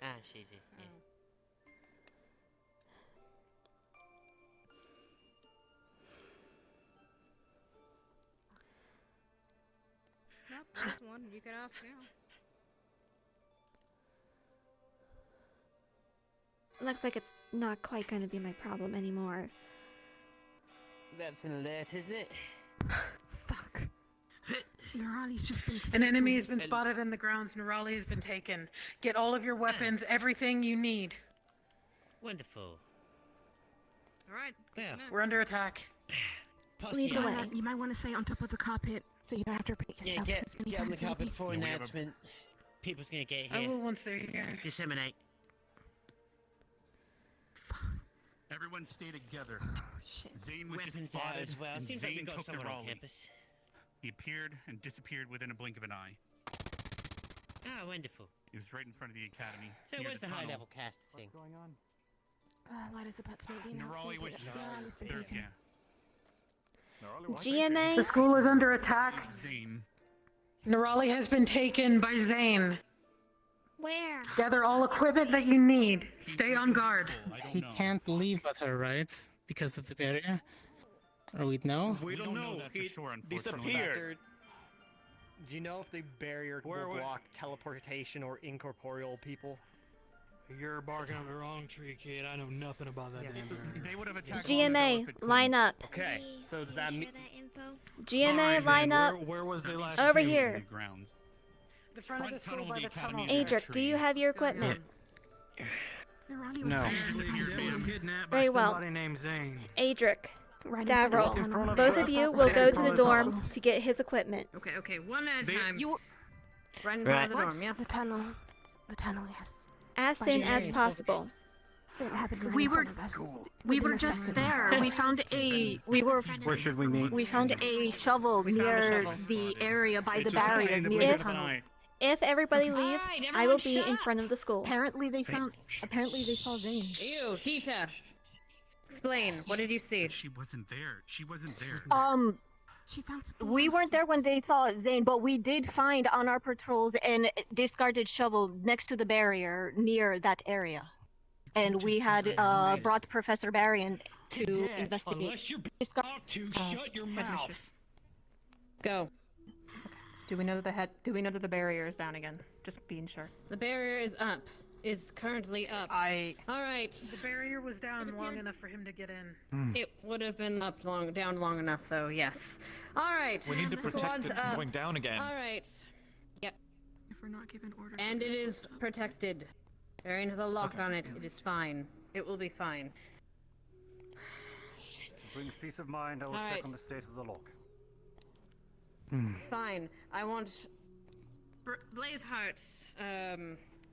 Speaker 13: Ah, she's it. Yeah.
Speaker 9: Nope, there's one. You can ask now.
Speaker 1: Looks like it's not quite going to be my problem anymore.
Speaker 13: That's an alert, isn't it?
Speaker 10: Fuck. Nerali's just been taken.
Speaker 6: An enemy has been spotted in the grounds. Nerali has been taken. Get all of your weapons, everything you need.
Speaker 13: Wonderful.
Speaker 9: Alright.
Speaker 13: Well,
Speaker 6: we're under attack.
Speaker 1: Lead the way.
Speaker 10: You might want to stay on top of the carpet so you don't have to repeat
Speaker 13: Yeah,
Speaker 10: yourself.
Speaker 13: get
Speaker 10: as many
Speaker 13: on the
Speaker 10: times maybe.
Speaker 13: carpet for announcement. People's gonna get here.
Speaker 6: I will once they're here.
Speaker 13: Disseminate.
Speaker 2: Everyone stay together. Zane was
Speaker 13: Weapons
Speaker 2: just
Speaker 13: out
Speaker 2: spotted,
Speaker 13: as well.
Speaker 2: and
Speaker 13: Seems like
Speaker 2: Zane
Speaker 13: we've got
Speaker 2: took
Speaker 13: someone on
Speaker 2: Raleigh.
Speaker 13: campus.
Speaker 2: He appeared and disappeared within a blink of an eye.
Speaker 13: Ah, wonderful.
Speaker 2: He was right in front of the academy.
Speaker 13: So
Speaker 2: near
Speaker 13: where's the
Speaker 2: tunnel.
Speaker 13: high-level cast thing?
Speaker 3: What's going on?
Speaker 10: Light is about to make the
Speaker 2: Nerali was
Speaker 10: announcement that Nerali's been
Speaker 2: there,
Speaker 10: taken.
Speaker 2: yeah.
Speaker 1: GMA?
Speaker 6: The school is under attack.
Speaker 2: Zane.
Speaker 6: Nerali has been taken by Zane.
Speaker 9: Where?
Speaker 6: Gather all equipment that you need. Stay on guard.
Speaker 5: He can't leave with her, right? Because of the barrier? Or we'd know?
Speaker 3: We don't know.
Speaker 2: that for
Speaker 3: He
Speaker 2: sure, unfortunately.
Speaker 3: disappeared. Do you know if the barrier will block teleportation or incorporeal people?
Speaker 23: You're barking on the wrong tree, kid. I know nothing about that damn barrier.
Speaker 2: They would have attacked
Speaker 1: GMA, line up.
Speaker 3: Okay, so does that mean...
Speaker 1: GMA, line up.
Speaker 23: Where was they last
Speaker 1: Over
Speaker 23: seen?
Speaker 1: here.
Speaker 6: The front of the school by the tunnel.
Speaker 1: Adric, do you have your equipment?
Speaker 10: Nerali was
Speaker 23: No.
Speaker 10: kidnapped by
Speaker 1: Very
Speaker 10: somebody
Speaker 1: well.
Speaker 23: named Zane.
Speaker 1: Adric,
Speaker 10: Right in front of us.
Speaker 1: Daryl, both of you will go to the dorm to get his equipment.
Speaker 9: Okay, one at a time.
Speaker 10: You...
Speaker 9: Right in front of the
Speaker 10: What?
Speaker 9: dorm, yes?
Speaker 10: The tunnel. The tunnel, yes.
Speaker 1: As soon as possible.
Speaker 10: It happened right
Speaker 4: We
Speaker 10: in
Speaker 4: were
Speaker 10: front of us.
Speaker 4: we
Speaker 10: Within
Speaker 4: were
Speaker 10: a
Speaker 4: just
Speaker 10: second.
Speaker 4: there. We found
Speaker 21: Where should we meet?
Speaker 4: we found a shovel near the area by the barrier near the tunnels.
Speaker 1: If everybody leaves,
Speaker 4: Alright,
Speaker 1: I will
Speaker 4: everyone
Speaker 1: be
Speaker 4: shut
Speaker 1: in
Speaker 4: up.
Speaker 1: front of the school.
Speaker 4: Apparently they saw Zane.
Speaker 9: Ew, Tita. Explain. What did you see?
Speaker 2: She wasn't there. She wasn't there.
Speaker 10: She found some
Speaker 4: We weren't there when they saw Zane, but we did find on our patrols an discarded shovel next to the barrier near that area. And we had brought Professor Barry to investigate.
Speaker 13: Unless you're about to shut your mouth.
Speaker 9: Go. Do we know that the barrier is down again? Just being sure. The barrier is up. Is currently up. All right.
Speaker 6: The barrier was down long enough for him to get in.
Speaker 9: It would have been down long enough, though. Yes. All right.
Speaker 12: We need to protect
Speaker 9: Squad's
Speaker 12: it
Speaker 9: up.
Speaker 12: going down again.
Speaker 9: All right. Yep.
Speaker 10: If we're not given orders...
Speaker 9: And it is protected. Varian has a lock on it. It is fine. It will be fine.
Speaker 15: It brings peace of mind. I will check
Speaker 9: Alright.
Speaker 15: on the state of the lock.
Speaker 9: It's fine. I want Blazeheart,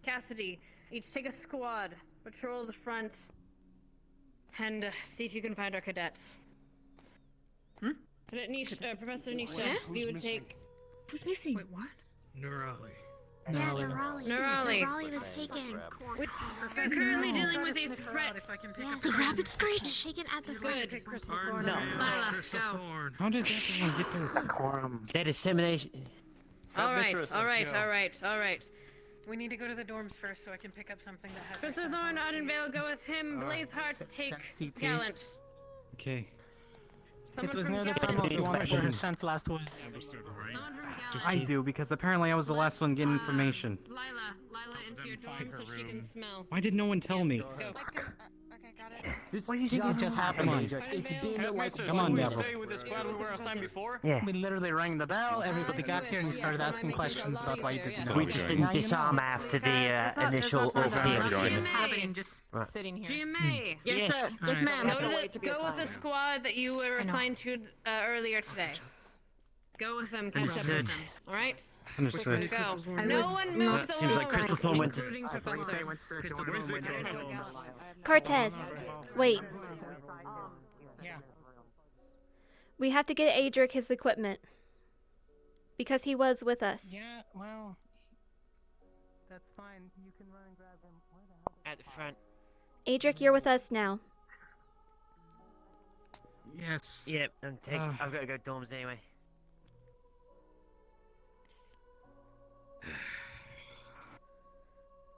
Speaker 9: Cassidy, each take a squad, patrol the front. and see if you can find our cadets. Professor Nisha, we would take.
Speaker 18: Who's missing?
Speaker 9: Wait, what?
Speaker 23: Nurali.
Speaker 9: Yeah, Nurali.
Speaker 18: Nurali was taken.
Speaker 9: We're currently dealing with a threat.
Speaker 18: The rabbit screech.
Speaker 9: Taken at the
Speaker 18: Good.
Speaker 9: No.
Speaker 23: Crystal
Speaker 9: Go.
Speaker 23: Thorn.
Speaker 5: How did that thing get there?
Speaker 13: Quorum. Their dissemination.
Speaker 9: All right.
Speaker 10: We need to go to the dorms first so I can pick up something that has.
Speaker 9: Crystal Thorn, Audenvale, go with him. Blazeheart, take Gallant.
Speaker 5: Okay.
Speaker 6: It was near the tunnel you wanted for her scent last was.
Speaker 12: I do, because apparently I was the last one getting information.
Speaker 9: Lila into your dorm so she can smell.
Speaker 5: Why did no one tell me?
Speaker 9: Go.
Speaker 18: Okay, got it.
Speaker 6: What do you think is just happening?
Speaker 12: It's been like
Speaker 6: Come on, Devil.
Speaker 21: Stay with the squad we were assigned before?
Speaker 13: Yeah.
Speaker 6: We literally rang the bell, everybody got here, and you started asking questions about why you didn't know.
Speaker 13: We just didn't disarm after the initial opening.
Speaker 6: Happening, just sitting here.
Speaker 9: GMA.
Speaker 18: Yes, sir. Yes, ma'am.
Speaker 9: Go with the squad that you were assigned to earlier today. Go with them, catch up with them. Alright?
Speaker 5: Understood.
Speaker 9: Go. No one move the
Speaker 13: Seems like Crystal Thorn went to...
Speaker 1: Cortez, wait.
Speaker 6: Yeah.
Speaker 1: We have to get Adric his equipment. Because he was with us.
Speaker 6: Yeah, well... That's fine. You can run and grab him. Where the hell
Speaker 13: At the front.
Speaker 1: Adric, you're with us now.
Speaker 5: Yes.
Speaker 13: Yep, I've got to go dorms anyway.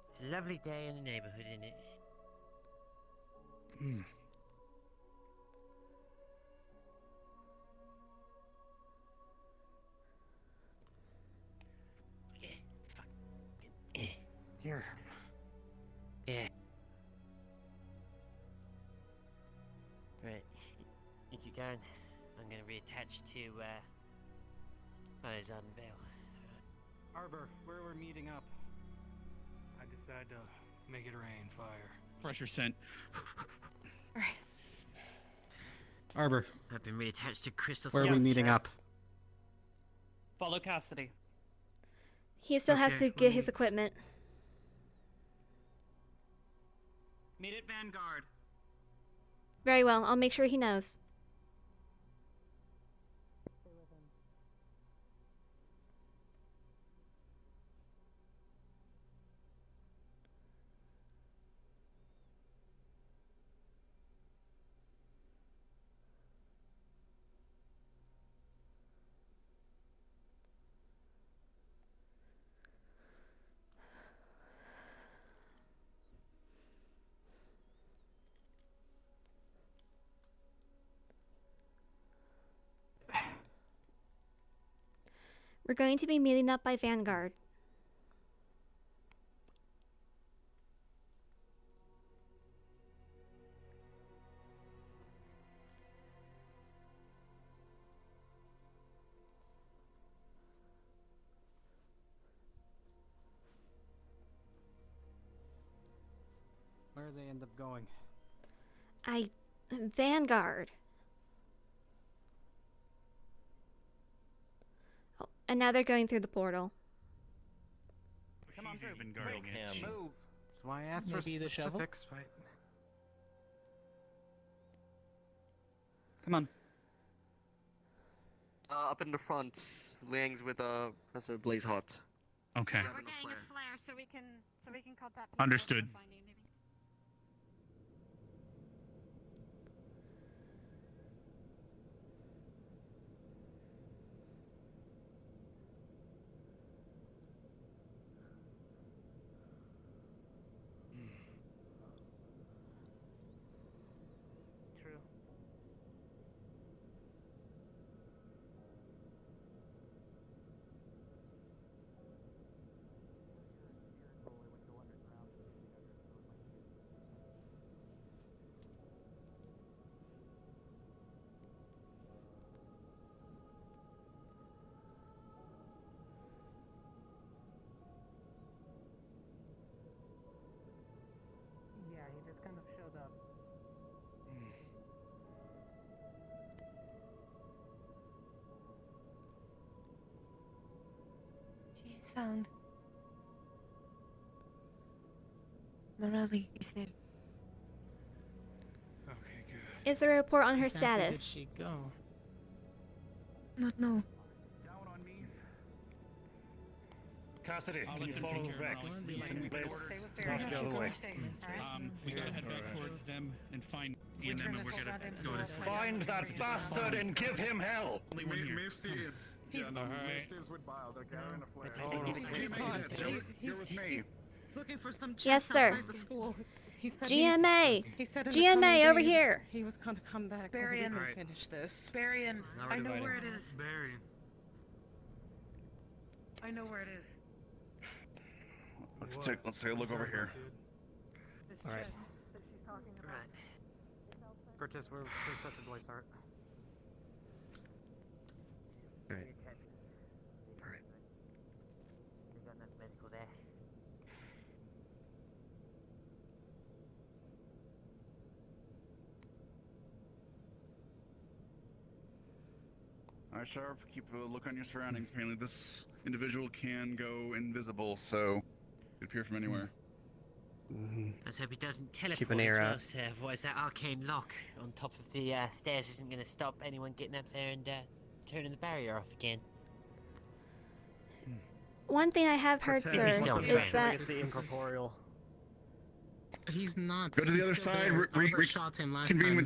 Speaker 13: It's a lovely day in the neighborhood, isn't it?
Speaker 5: Here.
Speaker 13: Yeah. Right. If you're going, I'm going to reattach to, Ardenvale.
Speaker 12: Arbor, where we're meeting up.
Speaker 23: I decide to make it rain fire.
Speaker 2: Pressure sent.
Speaker 5: Arbor,
Speaker 13: I've been reattached to Crystal
Speaker 12: Where are we
Speaker 13: Thorn,
Speaker 12: meeting
Speaker 13: sir.
Speaker 12: up?
Speaker 10: Follow Cassidy.
Speaker 1: He still has to get his equipment.
Speaker 10: Meet at Vanguard.
Speaker 1: Very well, I'll make sure he knows. We're going to be meeting up by Vanguard.
Speaker 12: Where do they end up going?
Speaker 1: Vanguard. Oh, and now they're going through the portal.
Speaker 2: Come on through. Been guarding it.
Speaker 12: Move. That's why I asked
Speaker 6: Maybe
Speaker 12: for
Speaker 6: the shovel?
Speaker 12: specifics, but... Come on.
Speaker 16: Up in the front, Liang's with Professor Blazeheart.
Speaker 2: Okay.
Speaker 18: We're getting a flare so we can cut that. people
Speaker 2: Understood.
Speaker 18: from finding maybe.
Speaker 6: True. Yeah, he just kind of showed up.
Speaker 8: She is found. Nurali is there.
Speaker 2: Okay.
Speaker 1: is the report on her
Speaker 6: Exactly did
Speaker 1: status?
Speaker 6: she go?
Speaker 12: Not know.
Speaker 15: Cassidy,
Speaker 20: I'll
Speaker 15: can
Speaker 20: let
Speaker 15: you
Speaker 20: them
Speaker 15: follow
Speaker 20: take care of
Speaker 15: Rex?
Speaker 20: Alex.
Speaker 15: He's in place.
Speaker 10: Stay
Speaker 15: Not the other way.
Speaker 20: We gotta head back towards them and find the and then we're gonna go this way.
Speaker 15: Find that bastard and give him hell!
Speaker 20: Only one here.
Speaker 17: Yeah, no,
Speaker 20: Alright.
Speaker 17: Misty is with Bile. They're carrying a flare.
Speaker 2: You're with me.
Speaker 10: He's looking for some chance
Speaker 1: Yes, sir.
Speaker 10: outside the school. He said
Speaker 1: GMA!
Speaker 10: he said in the
Speaker 1: GMA,
Speaker 10: coming
Speaker 1: over
Speaker 10: days
Speaker 1: here!
Speaker 10: He was gonna come back
Speaker 9: Barian.
Speaker 10: and we
Speaker 9: Alright.
Speaker 10: can finish this.
Speaker 9: Barian, I know
Speaker 20: already
Speaker 9: where it
Speaker 20: vital.
Speaker 9: is.
Speaker 23: Barian.
Speaker 9: I know where it is.
Speaker 2: Let's take a look over here.
Speaker 12: Alright.
Speaker 9: Right.
Speaker 12: Cortez, where's the boy start?
Speaker 13: Alright.
Speaker 12: Alright.
Speaker 13: We got enough medical there.
Speaker 2: Alright, Sheriff, keep a look on your surroundings. Apparently this individual can go invisible, so it appear from anywhere.
Speaker 13: Let's hope he doesn't teleport
Speaker 12: Keep an
Speaker 13: as
Speaker 12: ear
Speaker 13: well,
Speaker 12: out.
Speaker 13: sir. Otherwise that arcane lock on top of the stairs isn't going to stop anyone getting up there and turning the barrier off again.
Speaker 1: One thing I have heard,
Speaker 13: Cortez,
Speaker 1: sir,
Speaker 13: he's not
Speaker 1: is
Speaker 13: friends.
Speaker 1: that
Speaker 12: It's the incorporeal.
Speaker 6: He's not.
Speaker 2: Go to the
Speaker 6: He's
Speaker 2: other
Speaker 6: still
Speaker 2: side.
Speaker 6: there. Oliver shot him last
Speaker 2: Convene
Speaker 6: time.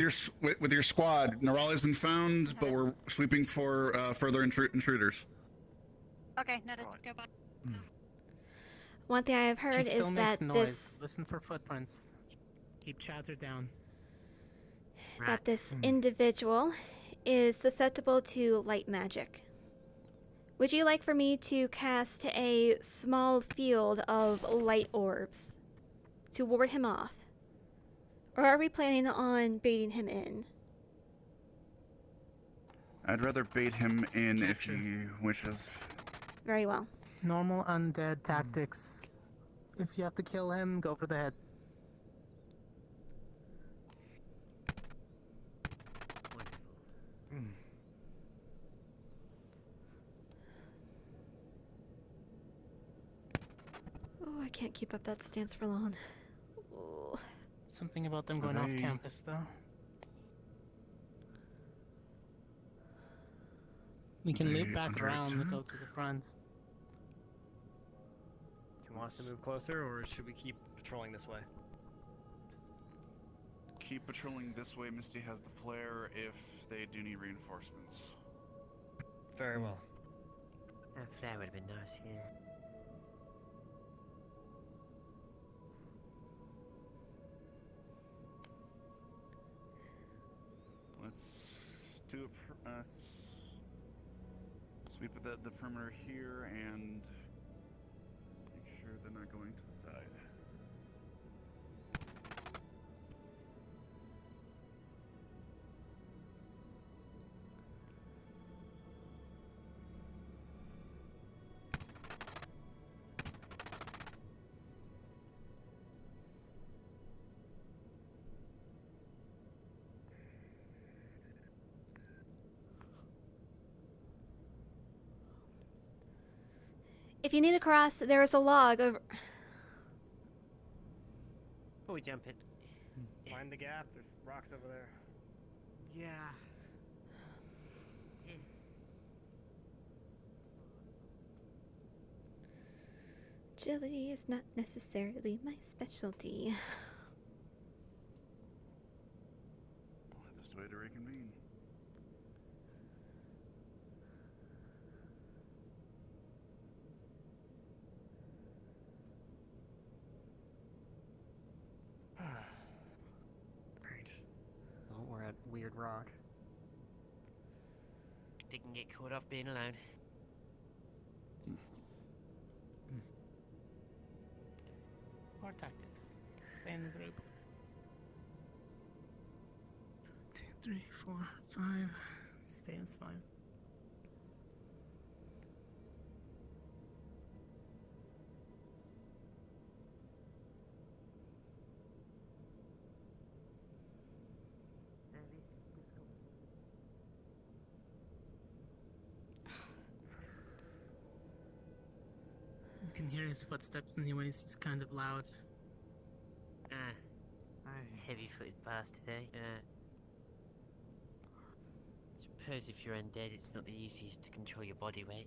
Speaker 2: with your squad. Nerali's been found, but we're sweeping for further intruders.
Speaker 18: Okay, noted. Go back.
Speaker 1: one thing I have
Speaker 6: He
Speaker 1: heard
Speaker 6: still
Speaker 1: is
Speaker 6: makes
Speaker 1: that
Speaker 6: noise.
Speaker 1: this
Speaker 6: Listen for footprints. Keep chatter down.
Speaker 1: that this individual is susceptible to light magic. Would you like for me to cast a small field of light orbs to ward him off? Or are we planning on baiting him in?
Speaker 2: I'd rather bait him in if he wishes.
Speaker 1: Very well.
Speaker 6: Normal undead tactics. If you have to kill him, go for the head.
Speaker 1: Oh, I can't keep up that stance for long. Oh.
Speaker 6: Something about them going off
Speaker 2: Okay.
Speaker 6: campus, though. We can loop
Speaker 17: They
Speaker 6: back
Speaker 17: under
Speaker 6: around and
Speaker 17: attack?
Speaker 6: go to the front.
Speaker 12: Do you want us to move closer, or should we keep patrolling this way?
Speaker 2: Keep patrolling this way. Misty has the flare if they do need reinforcements.
Speaker 12: Very well.
Speaker 13: That would have been nice, yeah.
Speaker 2: Let's do a sweep of the perimeter here and make sure they're not going to the side.
Speaker 1: If you need to cross, there is a log over.
Speaker 13: Before we jump it.
Speaker 12: Find the gap. There's rocks over there.
Speaker 13: Yeah.
Speaker 1: Agility is not necessarily my specialty.
Speaker 2: Best way to reconvene.
Speaker 12: Great. Oh, we're at Weird Rock.
Speaker 13: Didn't get caught off being alone.
Speaker 6: Or tactics. Stay in the group. 2, 3, 4, 5. Stay as 5. You can hear his footsteps anyways, he's kind of loud.
Speaker 13: Heavy-footed bastard, eh? suppose if you're undead, it's not the easiest to control your body weight.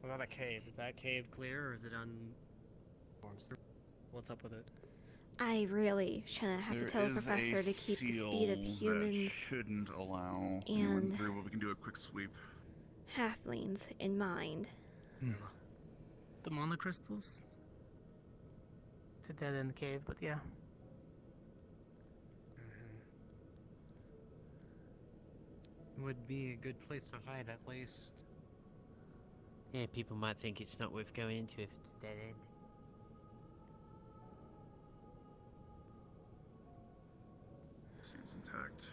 Speaker 12: What about that cave? Is that cave clear or is it on What's up with it?
Speaker 1: I really shouldn't have to tell the professor to keep the speed of
Speaker 2: That
Speaker 1: humans
Speaker 2: shouldn't allow
Speaker 1: and
Speaker 2: anyone through, but we can do a quick sweep.
Speaker 1: halflings in mind.
Speaker 6: The monocrystals? It's a dead end cave, but yeah.
Speaker 5: Would be a good place to hide at least.
Speaker 13: Yeah, people might think it's not worth going into if it's a dead end.
Speaker 2: Seems intact.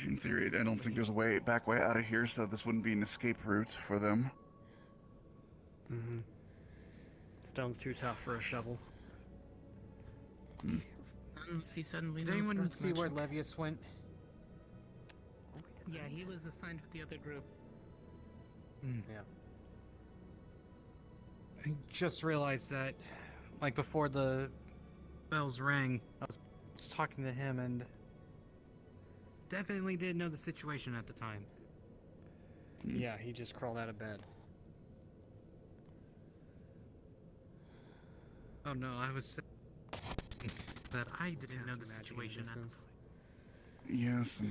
Speaker 2: In theory, I don't think there's a back way out of here, so this wouldn't be an escape route for them.
Speaker 12: Stone's too tough for a shovel.
Speaker 6: Unless he suddenly
Speaker 5: Did
Speaker 6: knows
Speaker 5: anyone
Speaker 6: about
Speaker 5: see where
Speaker 6: magic.
Speaker 5: Levius went?
Speaker 6: Yeah, he was assigned with the other group.
Speaker 12: Yeah.
Speaker 5: I just realized that, like, before the bells rang, I was talking to him and definitely didn't know the situation at the time.
Speaker 12: Yeah, he just crawled out of bed.
Speaker 5: Oh no, I was saying that I didn't know the situation at the time.
Speaker 2: Yes, and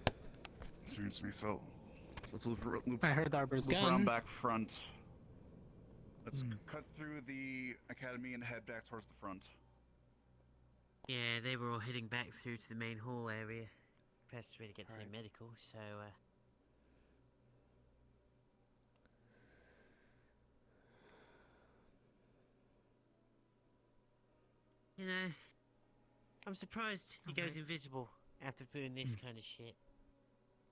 Speaker 2: that concerns me. So let's loop
Speaker 6: I heard Arbor's
Speaker 2: loop
Speaker 6: gun.
Speaker 2: around back front. Let's cut through the academy and head back towards the front.
Speaker 13: Yeah, they were all heading back through to the main hall area. Best way to get to the medical, so, You know, I'm surprised he goes invisible after doing this kind of shit.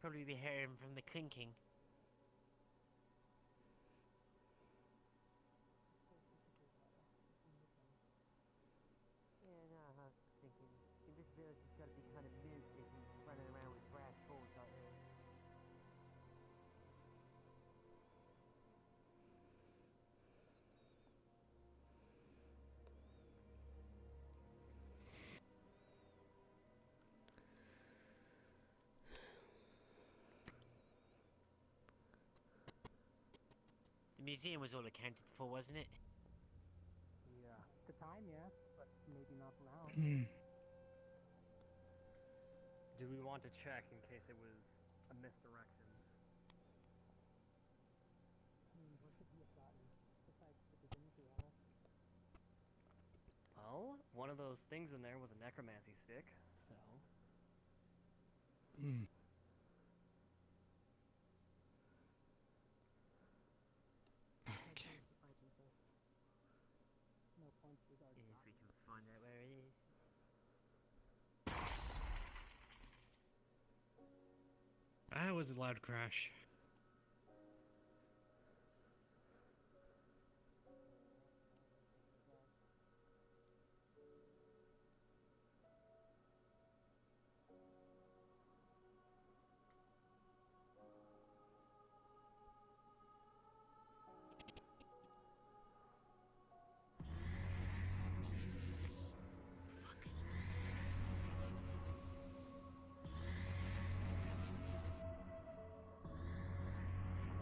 Speaker 13: Probably be hearing from the clinking. Yeah, no, I was thinking, invisibility's gotta be kind of moot if he's running around with brass balls like this. The museum was all accounted for, wasn't it?
Speaker 6: Yeah. At the time, yes, but maybe not now.
Speaker 12: Do we want to check in case it was a misdirection?
Speaker 6: What could he have gotten besides the divinity on us?
Speaker 12: Well, one of those things in there was a necromancy stick, so...
Speaker 6: No points regarding
Speaker 13: If we can find out where it is.
Speaker 5: That was a loud crash.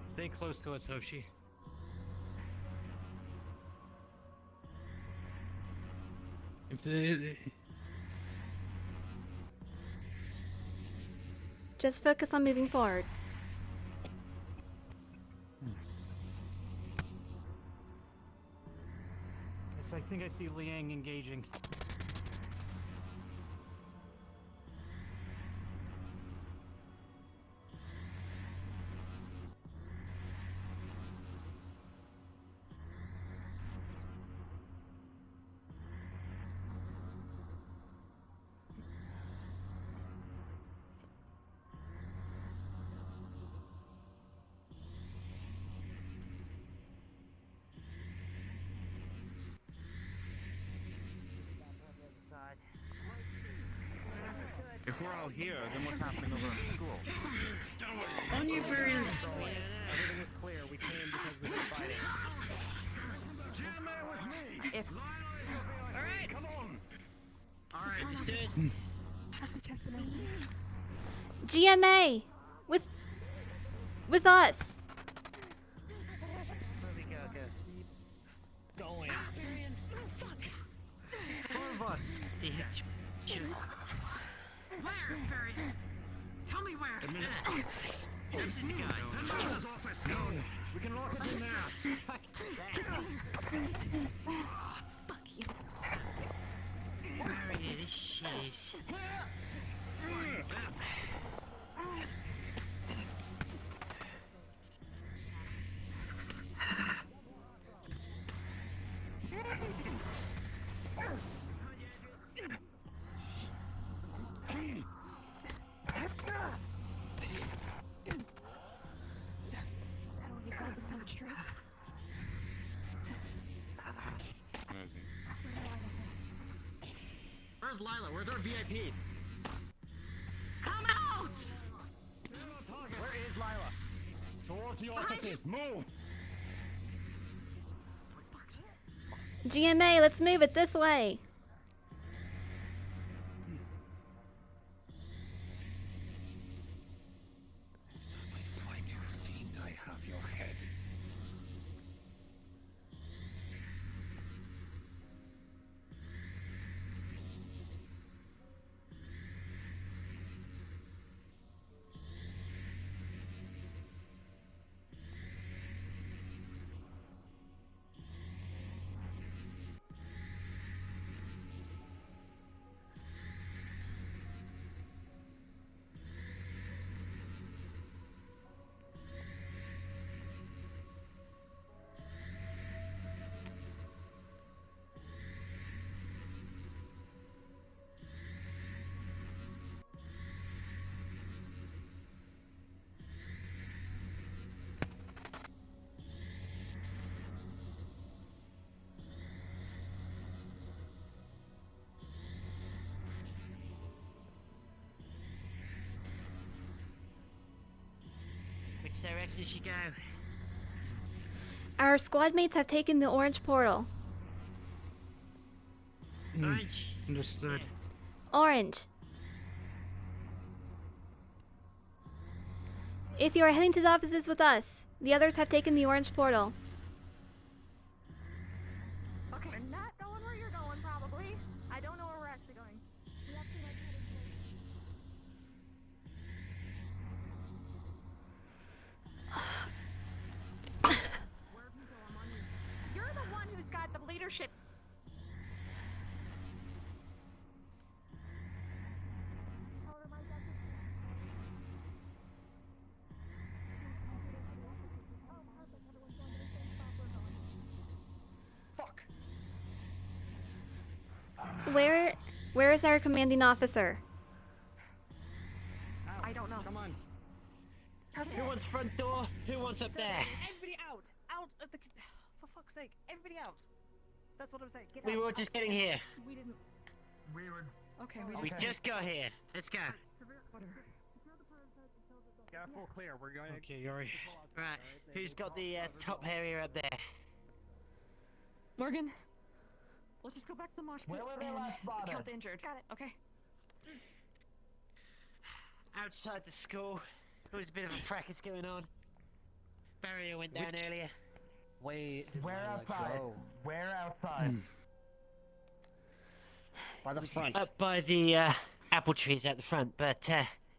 Speaker 5: Stay close to us, Hoshi. If the...
Speaker 1: Just focus on moving forward.
Speaker 5: Yes, I think I see Liang engaging.
Speaker 21: we're all here, then what's happening over at the school?
Speaker 22: On you, Varian.
Speaker 21: Everything was clear. We came because we were fighting.
Speaker 15: GMA with me!
Speaker 10: If
Speaker 15: Alright! Come on!
Speaker 13: Alright, understood.
Speaker 1: GMA with us.
Speaker 13: Where we go?
Speaker 21: Going.
Speaker 13: Four of us.
Speaker 7: Where, Barry? Tell me where.
Speaker 13: This is the guy.
Speaker 15: Headmaster's office! No! We can lock it in there!
Speaker 13: Fuck
Speaker 8: you.
Speaker 13: Mario, this shit is...
Speaker 7: Where's Lila? Where's our VIP? Come out!
Speaker 15: Where is Lila? Towards the offices, move!
Speaker 1: GMA, let's move it this way.
Speaker 15: Find you, fiend, I have your head.
Speaker 13: Which direction did she go?
Speaker 1: Our squad mates have taken the orange portal.
Speaker 13: Orange.
Speaker 5: Understood.
Speaker 1: Orange. If you are heading to the offices with us, the others have taken the orange portal.
Speaker 4: Okay, we're not going where you're going, probably. I don't know where we're actually going. You're the one who's got the leadership.
Speaker 1: Where is our commanding officer?
Speaker 4: I don't know.
Speaker 21: Come on.
Speaker 13: Who wants front door? Who wants up there?
Speaker 4: Everybody out! Out of the... For fuck's sake, everybody out! That's what I'm saying. Get
Speaker 13: We
Speaker 4: out.
Speaker 13: were just getting here.
Speaker 4: We didn't...
Speaker 15: We were...
Speaker 4: Okay,
Speaker 13: We just got here. Let's go.
Speaker 21: Careful, clear. We're going.
Speaker 5: Okay, Yori.
Speaker 13: Right. Who's got the top area up there?
Speaker 10: Morgan, let's just go back to the mosh pit
Speaker 15: Where were they
Speaker 10: and
Speaker 15: last spotted?
Speaker 10: count the injured. Got it. Okay.
Speaker 13: Outside the school, there was a bit of a fracas going on. Barrier went down earlier.
Speaker 3: Wait,
Speaker 16: Where outside? Where outside?
Speaker 3: by the front.
Speaker 13: Up by the apple trees at the front, but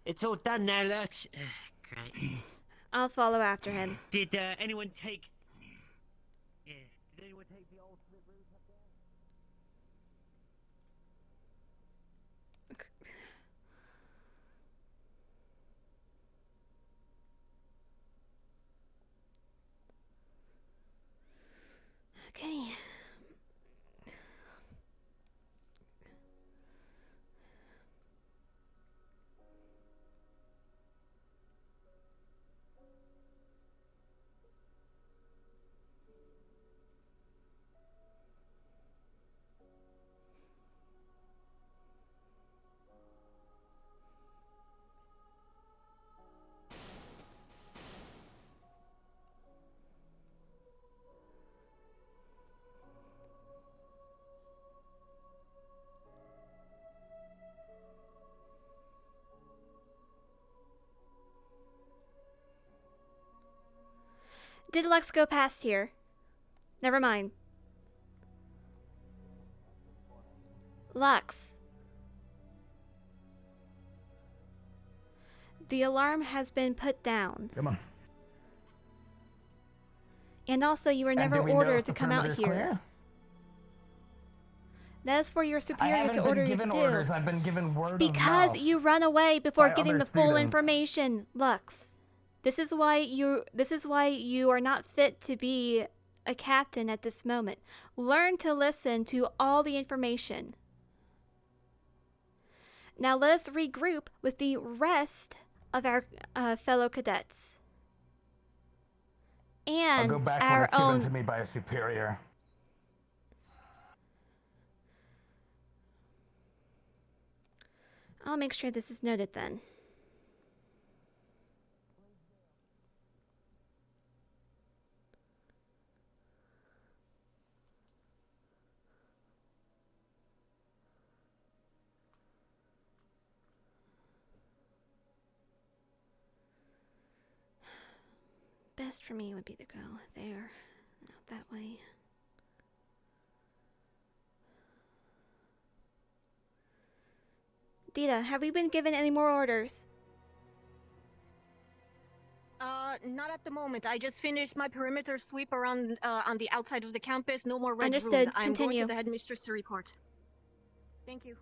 Speaker 13: it's all done now, Lux. Great.
Speaker 1: I'll follow after him.
Speaker 13: Did anyone take... Yeah, did anyone take the ultimate route up there?
Speaker 1: Okay. Did Lux go past here? Never mind. Lux. The alarm has been put down.
Speaker 11: Come on.
Speaker 1: And also, you were
Speaker 11: And
Speaker 1: never
Speaker 11: do we know
Speaker 1: ordered
Speaker 11: if
Speaker 1: to
Speaker 11: the
Speaker 1: come out
Speaker 11: perimeter's
Speaker 1: here.
Speaker 11: clear?
Speaker 1: That is for your
Speaker 11: I
Speaker 1: superiors to
Speaker 11: haven't
Speaker 1: order
Speaker 11: been
Speaker 1: you to
Speaker 11: given
Speaker 1: do.
Speaker 11: orders. I've been given word of
Speaker 1: Because
Speaker 11: mouth
Speaker 1: you run away before
Speaker 11: by
Speaker 1: getting
Speaker 11: other
Speaker 1: the full
Speaker 11: students.
Speaker 1: information, Lux. This is why you are not fit to be a captain at this moment. Learn to listen to all the information. Now let us regroup with the rest of our fellow cadets. And
Speaker 11: I'll go back when
Speaker 1: our
Speaker 11: it's given
Speaker 1: own
Speaker 11: to me by a superior.
Speaker 1: I'll make sure this is noted then. Best for me would be to go there, not that way. Dita, have we been given any more orders?
Speaker 4: Not at the moment. I just finished my perimeter sweep around on the outside of the campus. No more red
Speaker 1: Understood.
Speaker 4: room. I'm going
Speaker 1: Continue.
Speaker 4: to the headmistress to report. Thank you.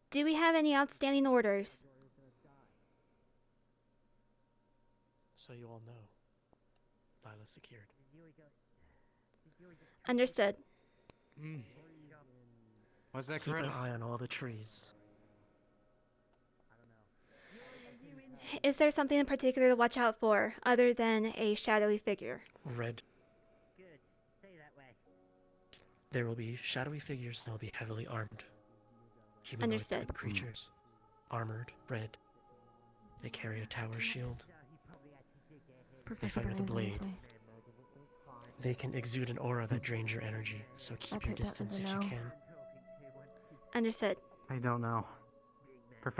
Speaker 1: Do we have any outstanding orders?
Speaker 14: So you all know. Lila secured.
Speaker 1: Understood.
Speaker 12: Was that
Speaker 14: Keep
Speaker 12: correct?
Speaker 14: an eye on all the trees.
Speaker 1: Is there something in particular to watch out for, other than a shadowy figure?
Speaker 14: Red. There will be shadowy figures and they'll be heavily armed. Humanoid
Speaker 1: Understood.
Speaker 14: type creatures. Armored, red. They carry a tower shield. They fight with a blade. They can exude an aura that drains your energy, so keep your distance if you can.
Speaker 1: Understood.
Speaker 12: I don't know.
Speaker 5: What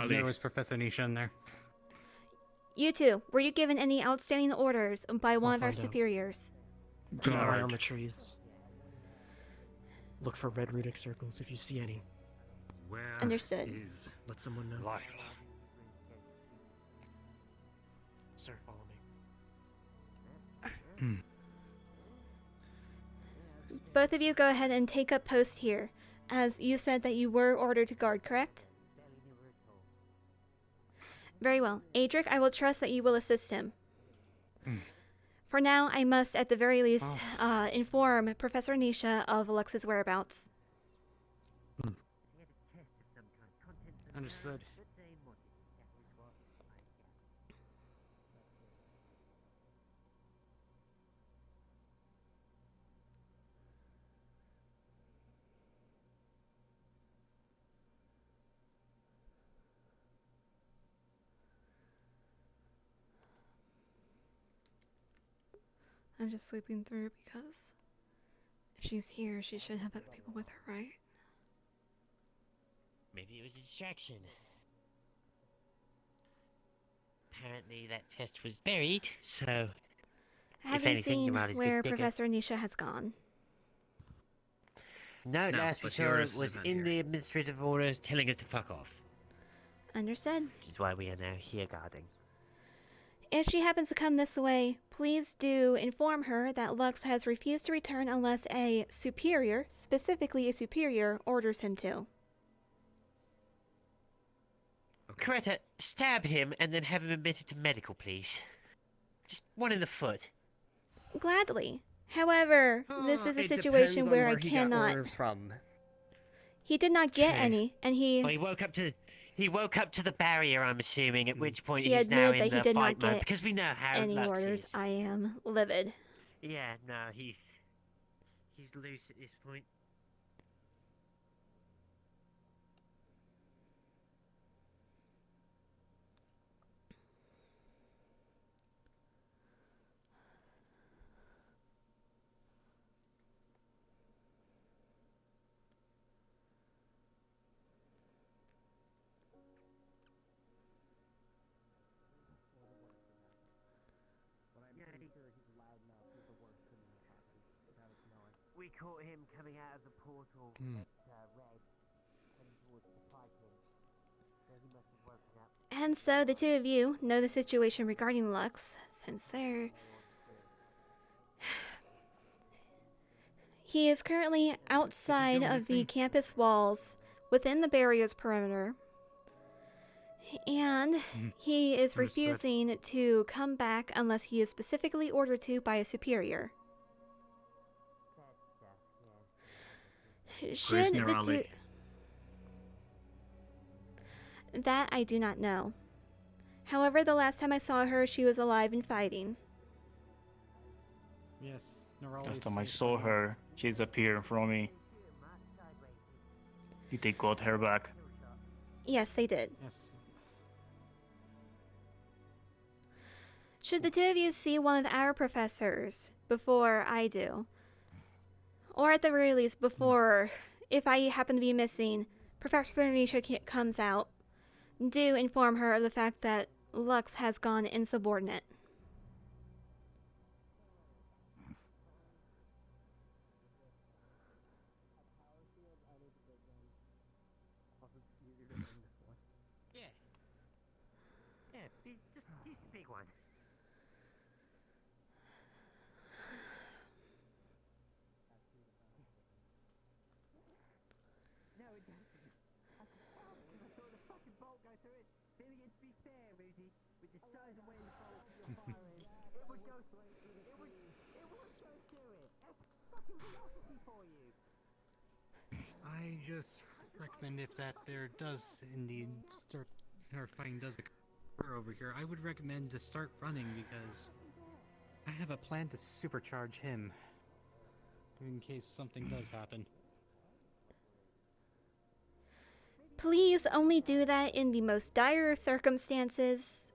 Speaker 12: There was Professor Nisha in there.
Speaker 1: You two, were you given any outstanding orders by one of our
Speaker 14: find out.
Speaker 1: superiors?
Speaker 14: Keep an eye on the trees. Look for red runic circles if you see any.
Speaker 15: Where
Speaker 1: Understood.
Speaker 15: is
Speaker 14: Let someone know.
Speaker 15: Lila?
Speaker 14: Sir, follow me.
Speaker 1: Both of you go ahead and take up post here, as you said that you were ordered to guard, correct? Very well. Adric, I will trust that you will assist him. For now, I must, at the very least, inform Professor Nisha of Lux's whereabouts.
Speaker 12: Understood.
Speaker 1: I'm just sweeping through because if she's here, she should have other people with her, right?
Speaker 13: Maybe it was a distraction. Apparently that chest was buried, so...
Speaker 1: Have
Speaker 13: if
Speaker 1: you
Speaker 13: anything,
Speaker 1: seen
Speaker 13: your mother's
Speaker 1: where
Speaker 13: good digger.
Speaker 1: Professor Nisha has gone?
Speaker 13: No,
Speaker 20: No,
Speaker 13: last we
Speaker 20: but
Speaker 13: saw
Speaker 20: yours
Speaker 13: was
Speaker 20: isn't
Speaker 13: in
Speaker 20: here.
Speaker 13: the administrative order telling us to fuck off.
Speaker 1: Understood.
Speaker 13: Which is why we are now here guarding.
Speaker 1: If she happens to come this way, please do inform her that Lux has refused to return unless a superior, specifically a superior, orders him to.
Speaker 13: Coretta, stab him and then have him admitted to medical, please. Just one in the foot.
Speaker 1: Gladly. However, this is a
Speaker 19: It
Speaker 1: situation
Speaker 19: depends on
Speaker 1: where I
Speaker 19: he got
Speaker 1: cannot.
Speaker 19: orders from.
Speaker 1: He did not get
Speaker 13: True.
Speaker 1: any, and he...
Speaker 13: Well, he woke up to the barrier, I'm assuming, at which point
Speaker 1: He
Speaker 13: he's now
Speaker 1: admitted
Speaker 13: in
Speaker 1: that he
Speaker 13: the
Speaker 1: did not
Speaker 13: fight mode,
Speaker 1: get
Speaker 13: because we know how
Speaker 1: any
Speaker 13: Lux
Speaker 1: orders.
Speaker 13: is.
Speaker 1: I am livid.
Speaker 13: Yeah, no, he's loose at this point. We caught him coming out of the portal next to Red, heading towards the piping. So he must have woken up.
Speaker 1: And so the two of you know the situation regarding Lux, since they're... He is currently outside of the campus walls, within the barrier's perimeter, and he is refusing to come back unless he is specifically ordered to by a superior. Should the two... That I do not know. However, the last time I saw her, she was alive and fighting.
Speaker 12: Yes, Nerali.
Speaker 21: Last time I saw her, she's up here in front of me. They got her back.
Speaker 1: Yes, they did.
Speaker 12: Yes.
Speaker 1: Should the two of you see one of our professors before I do, or at the very least before, if I happen to be missing, Professor Nisha comes out, do inform her of the fact that Lux has gone insubordinate.
Speaker 13: Yeah, just use the big one. No, it doesn't. I could tell because I saw the fucking bolt go through it. Then again, to be fair, Rudy, with the size of where the bolt you're firing, it would go through it. It would go through it. That's fucking velocity for you.
Speaker 5: I just recommend if that there does indeed start, or fighting does occur over here, I would recommend to start running because I have a plan to supercharge him in case something does happen.
Speaker 1: Please only do that in the most dire circumstances.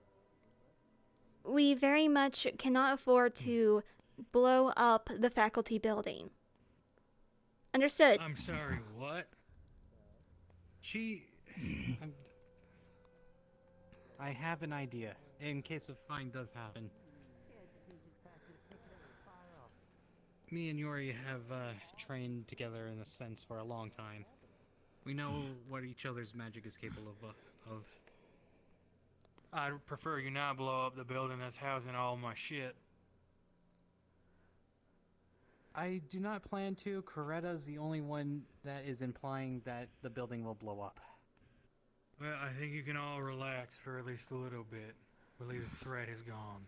Speaker 1: We very much cannot afford to blow up the faculty building. Understood.
Speaker 21: I'm sorry, what?
Speaker 5: I have an idea in case a fine does happen. Me and Yori have trained together in a sense for a long time. We know what each other's magic is capable of.
Speaker 21: I'd prefer you not blow up the building that's housing all my shit.
Speaker 5: I do not plan to. Coretta's the only one that is implying that the building will blow up.
Speaker 21: Well, I think you can all relax for at least a little bit. Believe the threat is gone.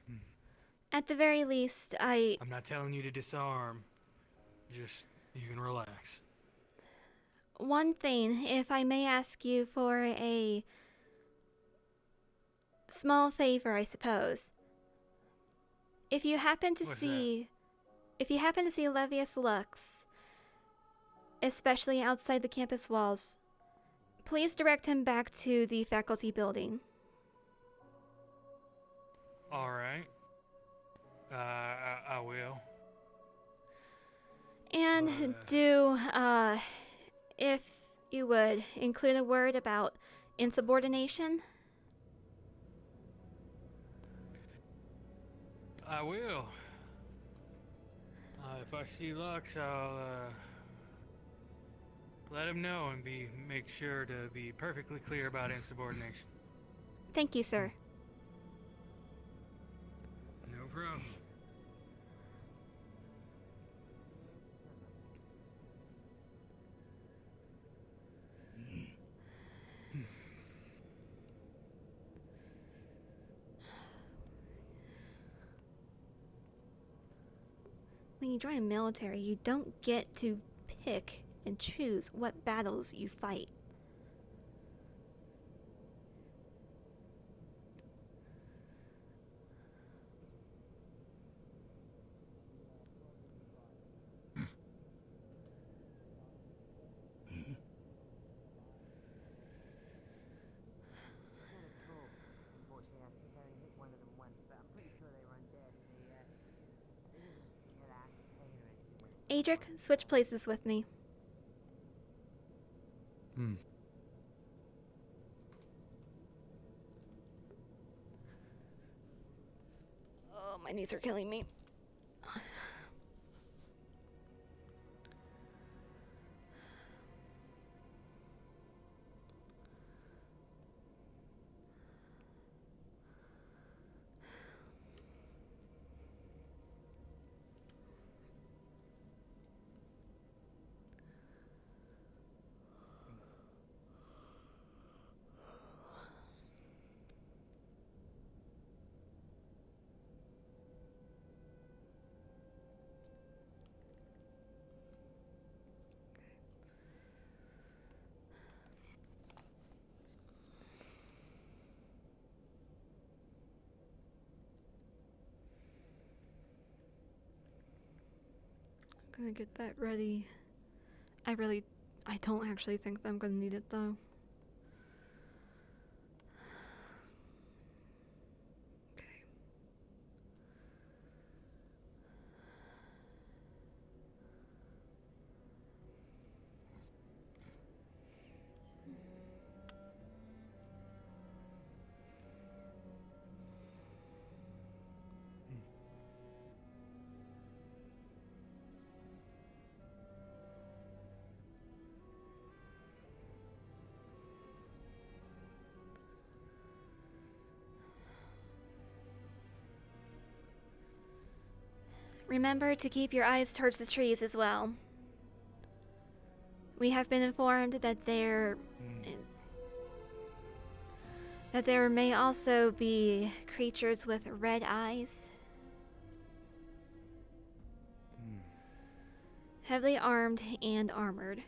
Speaker 1: At the very least,
Speaker 21: I'm not telling you to disarm. Just, you can relax.
Speaker 1: One thing, if I may ask you for a small favor, I suppose. If you happen to see Levius Lux, especially outside the campus walls, please direct him back to the faculty building.
Speaker 21: All right. I will.
Speaker 1: And do, if you would, include a word about insubordination.
Speaker 21: I will. If I see Lux, I'll let him know and make sure to be perfectly clear about insubordination.
Speaker 1: Thank you, sir.
Speaker 21: No problem.
Speaker 1: When you join a military, you don't get to pick and choose what battles you fight. Adric, switch places with me. Oh, my knees are killing me. Gonna get that ready. I don't actually think that I'm gonna need it though. Remember to keep your eyes towards the trees as well. We have been informed that there may also be creatures with red eyes. Heavily armed and armored.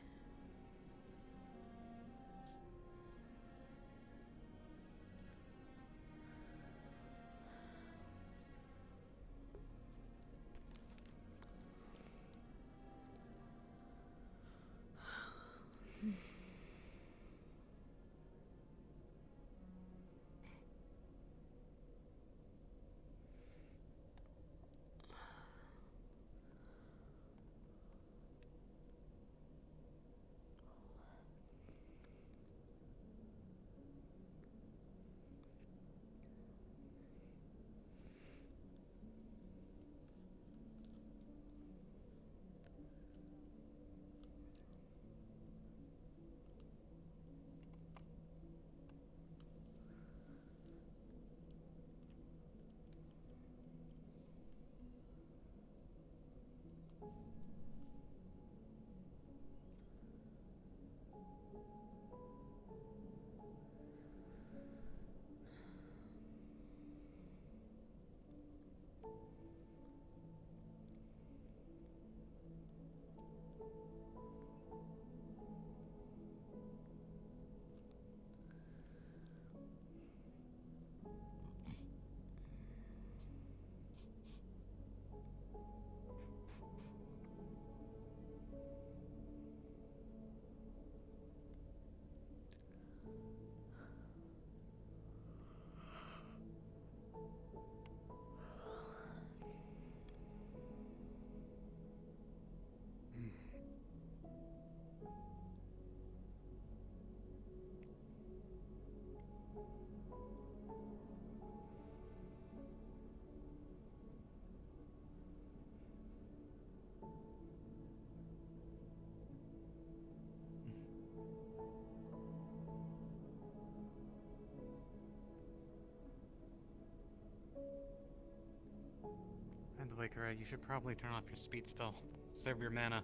Speaker 12: And Wakera, you should probably turn off your speed spell. Save your mana.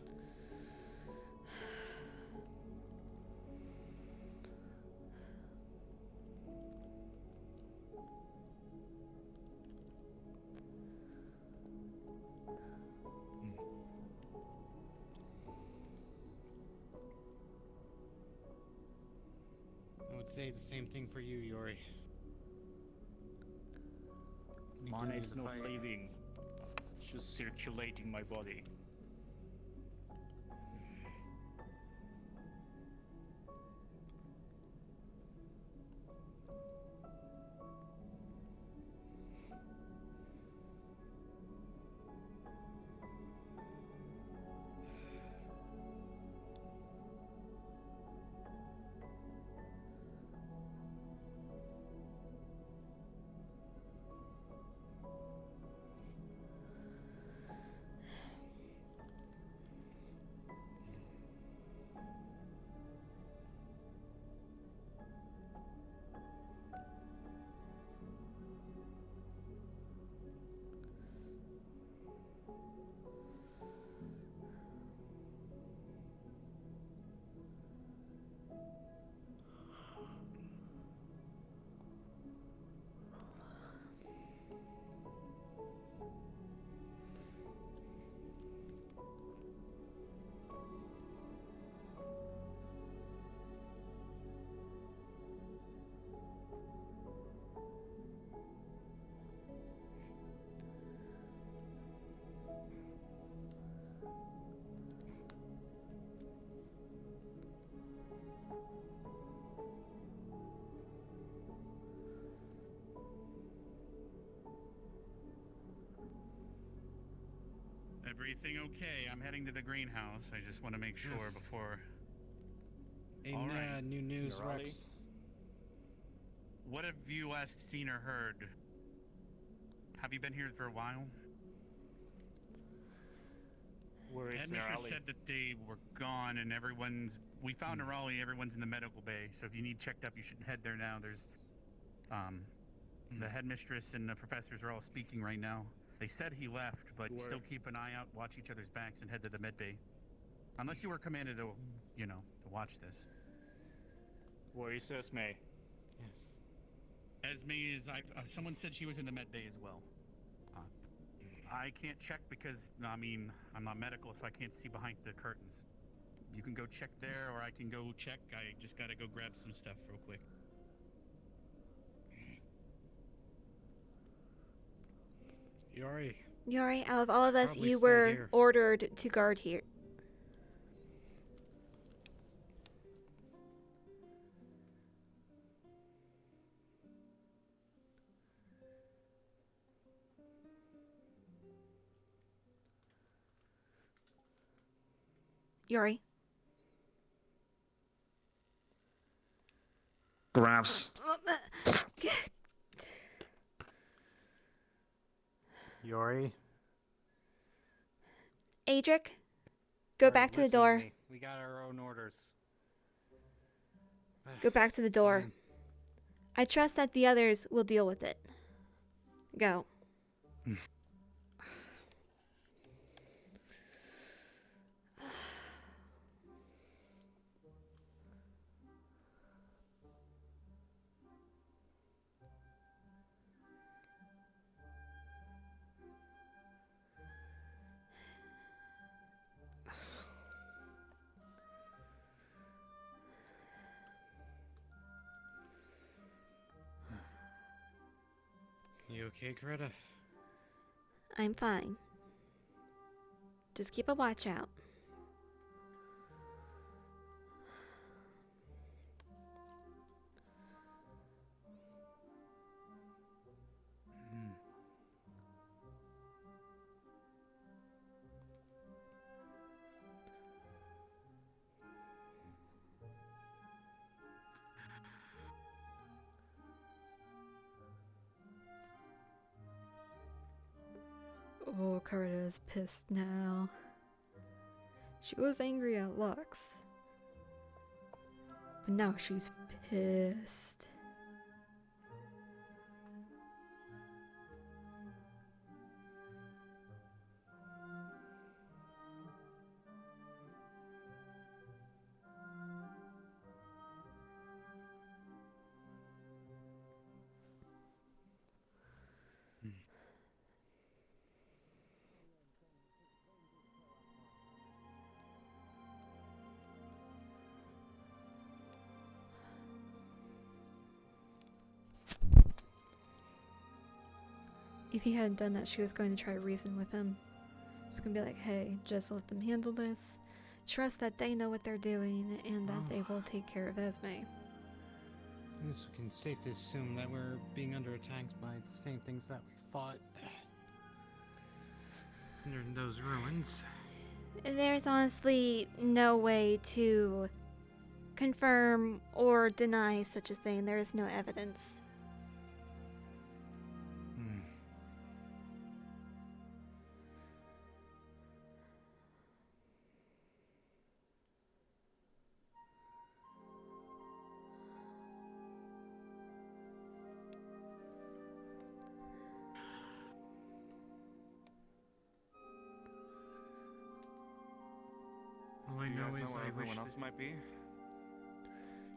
Speaker 12: would say the same thing for you, Yori.
Speaker 15: Mana is
Speaker 12: the
Speaker 15: not
Speaker 12: fight.
Speaker 15: leaving. It's just circulating my body.
Speaker 2: Everything okay? I'm heading to the greenhouse. I just want to make sure
Speaker 12: Yes.
Speaker 2: before.
Speaker 12: In
Speaker 2: All right.
Speaker 12: new news,
Speaker 15: You're
Speaker 12: Rex.
Speaker 2: What have you last seen or heard? Have you been here for a while?
Speaker 15: Where is
Speaker 2: Headmistress
Speaker 15: Raleigh?
Speaker 2: said that they were gone and we found a Raleigh, everyone's in the medical bay, so if you need checked up, you should head there now. There's, the headmistress and the professors are all speaking right now. They said he left, but still keep an eye out, watch each other's backs, and head to the med bay. Unless you were commanded to, to watch this.
Speaker 15: Where is Esme?
Speaker 12: Yes.
Speaker 2: Esme is, someone said she was in the med bay as well. I can't check because, I'm not medical, so I can't see behind the curtains. You can go check there, or I can go check. I just gotta go grab some stuff real quick.
Speaker 12: Yori.
Speaker 1: Yori, out of all of us,
Speaker 12: Probably
Speaker 1: you
Speaker 12: stay
Speaker 1: were
Speaker 12: here.
Speaker 1: ordered to guard here. Yori.
Speaker 17: Grabs.
Speaker 12: Yori.
Speaker 1: Adric, go
Speaker 12: Are you
Speaker 1: back to the
Speaker 12: listening
Speaker 1: door.
Speaker 12: me? We got our own orders.
Speaker 1: Go back to the door.
Speaker 12: Fine.
Speaker 1: I trust that the others will deal with it. Go.
Speaker 12: You okay, Greta?
Speaker 1: I'm fine. Just keep a watch out. Oh, Carita's pissed now. She was angry at Lux. But now she's pissed. if he hadn't done that, she was going to try to reason with him. She's going to be like, hey, just let them handle this. Trust that they know what they're doing and that they will take care of Esme.
Speaker 5: I guess we can safe to assume that we're being under attack by the same things that we fought in those ruins.
Speaker 1: There's honestly no way to confirm or deny such a thing. There is no evidence.
Speaker 5: All I know is
Speaker 3: where
Speaker 5: I
Speaker 3: everyone
Speaker 5: wish
Speaker 3: else might be.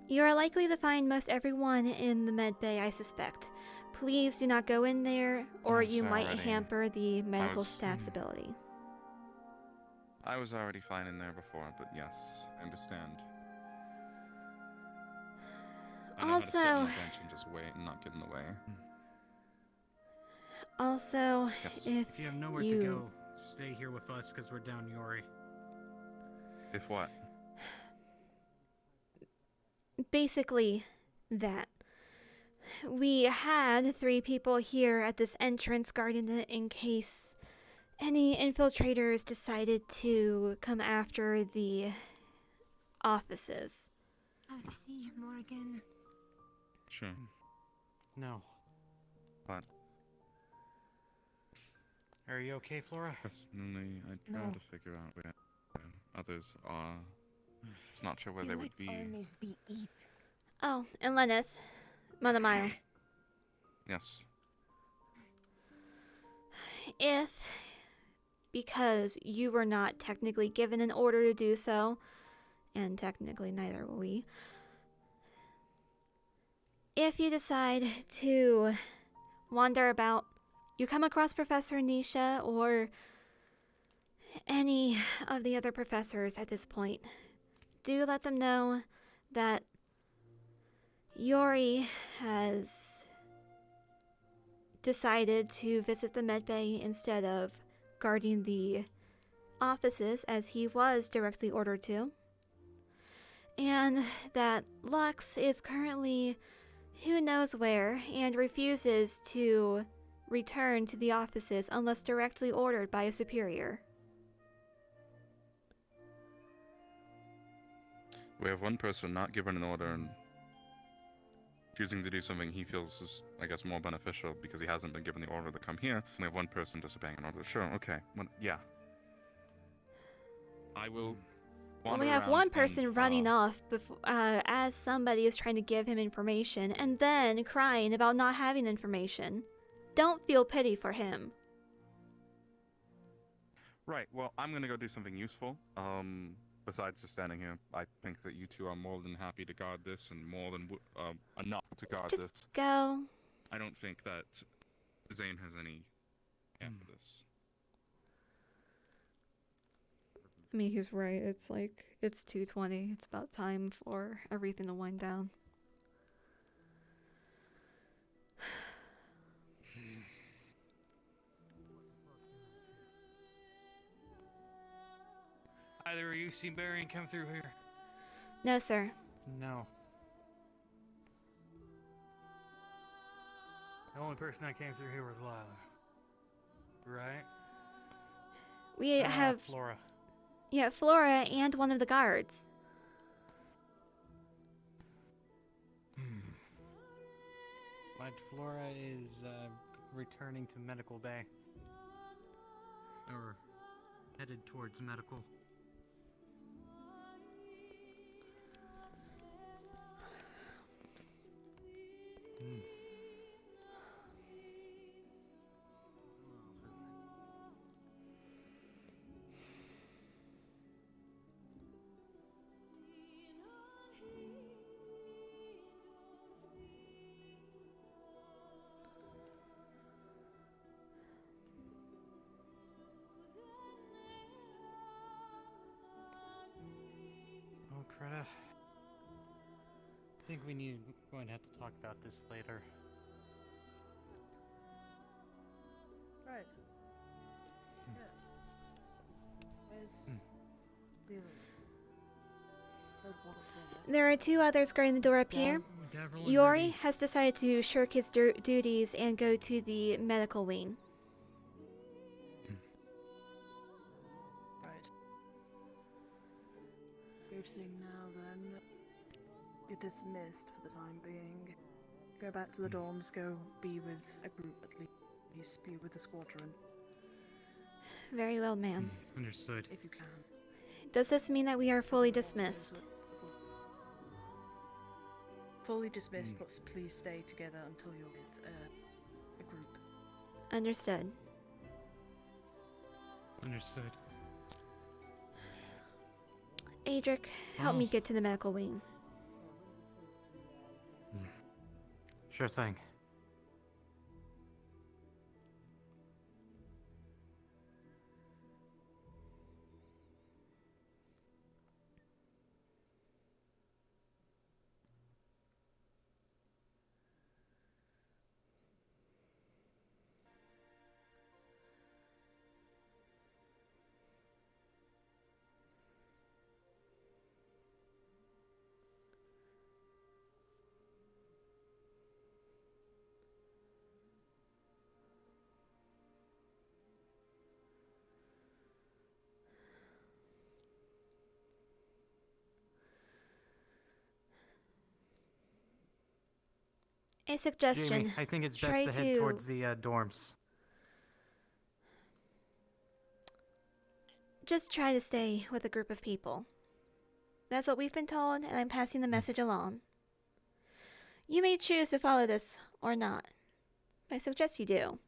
Speaker 1: You are likely to find most everyone in the med bay, I suspect. Please do not go in there, or
Speaker 3: Yes,
Speaker 1: you might
Speaker 3: already.
Speaker 1: hamper the medical
Speaker 3: was-
Speaker 1: staff's ability.
Speaker 3: I was already fine in there before, but yes, I understand. I know how to sit on
Speaker 1: Also,
Speaker 3: the bench and just wait and not get in the way.
Speaker 1: also,
Speaker 3: Yes.
Speaker 1: if
Speaker 5: you have nowhere to go, stay here with us because we're down Yori.
Speaker 3: If what?
Speaker 1: basically that. We had 3 people here at this entrance guarding it in case any infiltrators decided to come after the offices.
Speaker 9: I'll see you, Morgan.
Speaker 3: Sure.
Speaker 5: No.
Speaker 3: What?
Speaker 5: Are you okay, Flora?
Speaker 3: Personally, I try
Speaker 9: No.
Speaker 3: to figure out where others are. Just not sure where
Speaker 9: You
Speaker 3: they
Speaker 9: let
Speaker 3: would be.
Speaker 9: armies be eat.
Speaker 1: Oh, and Lenneth. Mile.
Speaker 3: Yes.
Speaker 1: If, because you were not technically given an order to do so, and technically neither were we, if you decide to wander about, you come across Professor Nisha or any of the other professors at this point, do let them know that Yori has decided to visit the medbay instead of guarding the offices as he was directly ordered to, and that Lux is currently who knows where and refuses to return to the offices unless directly ordered by a superior.
Speaker 3: We have one person not given an order and choosing to do something he feels is, I guess, more beneficial because he hasn't been given the order to come here. We have one person disobeying an order. Sure, okay. Yeah. I will.
Speaker 1: Well, we have one person running off as somebody is trying to give him information and then crying about not having information. Don't feel pity for him.
Speaker 3: Right, well, I'm gonna go do something useful. Besides just standing here, I think that you two are more than happy to guard this and more than enough to guard
Speaker 1: Just
Speaker 3: this.
Speaker 1: go.
Speaker 3: I don't think that Zane has any care for this.
Speaker 1: I mean, he's right. It's 2:20. It's about time for everything to wind down.
Speaker 19: Either of you seen Barry and come through here?
Speaker 1: No, sir.
Speaker 5: No.
Speaker 19: The only person that came through here was Lila. Right?
Speaker 1: We have
Speaker 19: Flora.
Speaker 1: Yeah, Flora and one of the guards.
Speaker 5: But Flora is returning to medical bay. Or headed towards medical. Oh, Greta. I think going to have to talk about this later.
Speaker 6: Right. Yes. Where's Leland's?
Speaker 1: There are two others guarding the door up here.
Speaker 5: Davron,
Speaker 1: Yori
Speaker 5: Ruby.
Speaker 1: has decided to shirk his duties and go to the medical wing.
Speaker 6: Right. You're saying now then, you're dismissed for the time being. Go back to the dorms, go be with a group at least, be with the squadron.
Speaker 1: Very well, ma'am.
Speaker 5: Understood.
Speaker 6: If you can.
Speaker 1: Does this mean that we are fully dismissed?
Speaker 6: Fully dismissed, but please stay together until you're with a group.
Speaker 1: Understood.
Speaker 5: Understood.
Speaker 1: Adric, help me get to the medical wing.
Speaker 21: Sure thing.
Speaker 1: A suggestion.
Speaker 21: Jamie, I think it's
Speaker 1: Try
Speaker 21: best to head towards the dorms.
Speaker 1: Just try to stay with a group of people. That's what we've been told, and I'm passing the message along. You may choose to follow this or not. I suggest you do.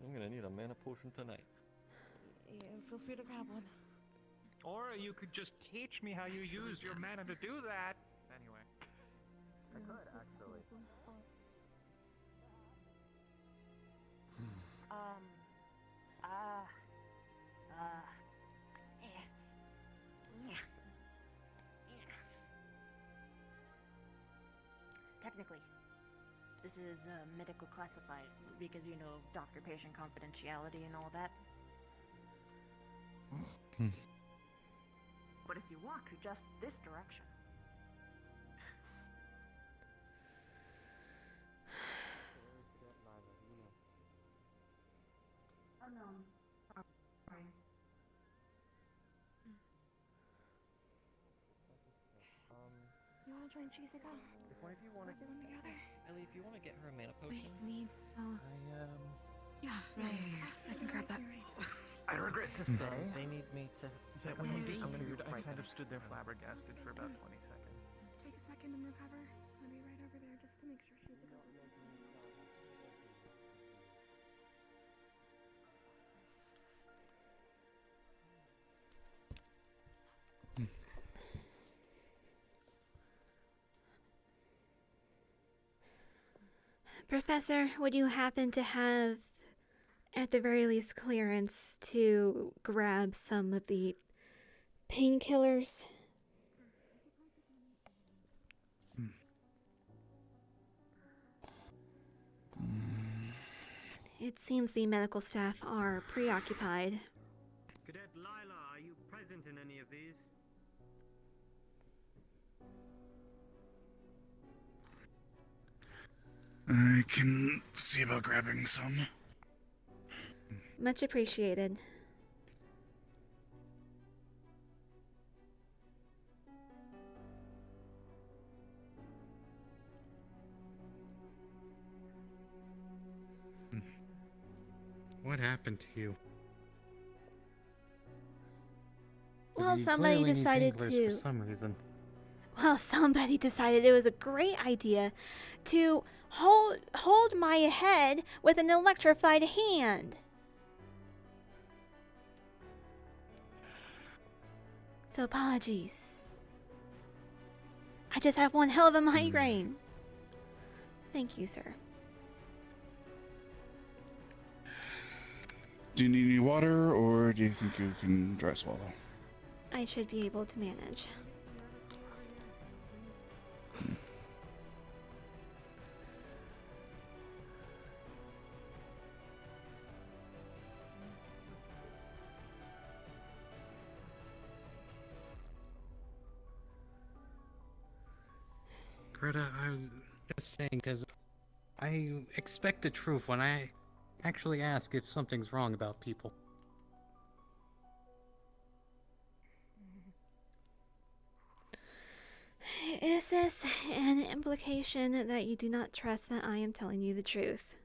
Speaker 18: I'm gonna need a mana potion tonight.
Speaker 6: Yeah, feel free to grab one.
Speaker 23: Or you could just teach me how you use your mana to do that. Anyway.
Speaker 18: I could, actually.
Speaker 4: Technically, this is medical classified because you know doctor-patient confidentiality and all that. But if you walk just this direction. Oh no. Sorry.
Speaker 8: You wanna join Cheesy Go?
Speaker 18: If one of you want to
Speaker 8: We're going together.
Speaker 18: Ellie, if you want to get her a mana potion,
Speaker 9: need.
Speaker 8: Yeah, right. I can grab that.
Speaker 18: I regret to
Speaker 8: Hmm.
Speaker 18: say they need me to.
Speaker 23: That when you disappeared, I
Speaker 18: right
Speaker 23: kind of
Speaker 18: now.
Speaker 23: stood there flabbergasted for about 20 seconds.
Speaker 8: Take a second and recover. I'll be right over there just to make sure she's good.
Speaker 1: Professor, would you happen to have, at the very least, clearance to grab some of the painkillers? It seems the medical staff are preoccupied.
Speaker 24: Cadet Lila, are you present in any of these?
Speaker 2: I can see about grabbing some.
Speaker 1: Much appreciated.
Speaker 12: What happened to you? 'Cause
Speaker 1: Well,
Speaker 12: you
Speaker 1: somebody
Speaker 12: clearly need
Speaker 1: decided
Speaker 12: painkillers
Speaker 1: to.
Speaker 12: for some reason.
Speaker 1: Well, somebody decided it was a great idea to hold my head with an electrified hand. So apologies. I just have one hell of a migraine. Thank you, sir.
Speaker 2: Do you need any water, or do you think you can dry swallow?
Speaker 1: I should be able to manage.
Speaker 12: Greta, I was just saying because I expect the truth when I actually ask if something's wrong about people.
Speaker 1: Is this an implication that you do not trust that I am telling you the truth?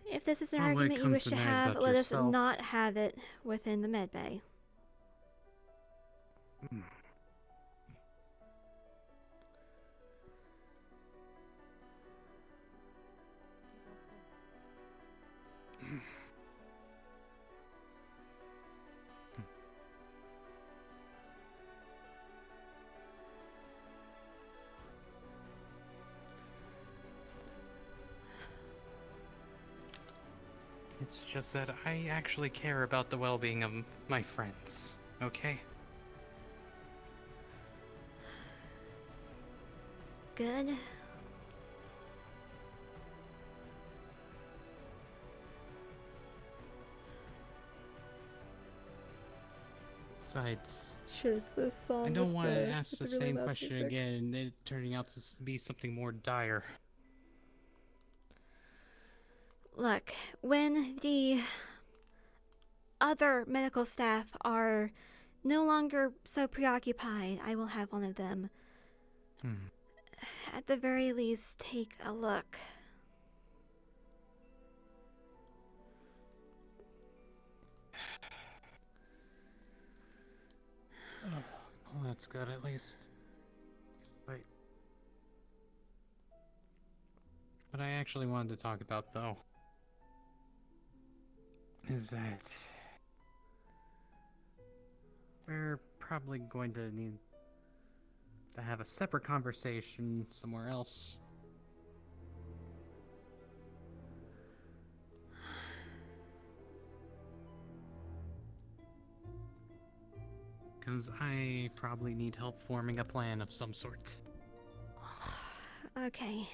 Speaker 1: If this is an
Speaker 12: Well, when it
Speaker 1: argument you
Speaker 12: comes
Speaker 1: wish
Speaker 12: to
Speaker 1: to
Speaker 12: knives
Speaker 1: have,
Speaker 12: about
Speaker 1: let us
Speaker 12: yourself-
Speaker 1: not have it within the med bay.
Speaker 12: It's just that I actually care about the well-being of my friends, okay?
Speaker 1: Good.
Speaker 12: Besides,
Speaker 1: It's this song
Speaker 12: I don't
Speaker 1: with
Speaker 12: want to
Speaker 1: the-
Speaker 12: ask
Speaker 1: with
Speaker 12: the
Speaker 1: the really
Speaker 12: same
Speaker 1: loud
Speaker 12: question
Speaker 1: music.
Speaker 12: again and it turning out to be something more dire.
Speaker 1: Look, when the other medical staff are no longer so preoccupied, I will have one of them, at the very least, take a look.
Speaker 12: Well, that's good at least. Wait. What I actually wanted to talk about, though, is that we're probably going to need to have a separate conversation somewhere else. Because I probably need help forming a plan of some sort.
Speaker 1: Okay.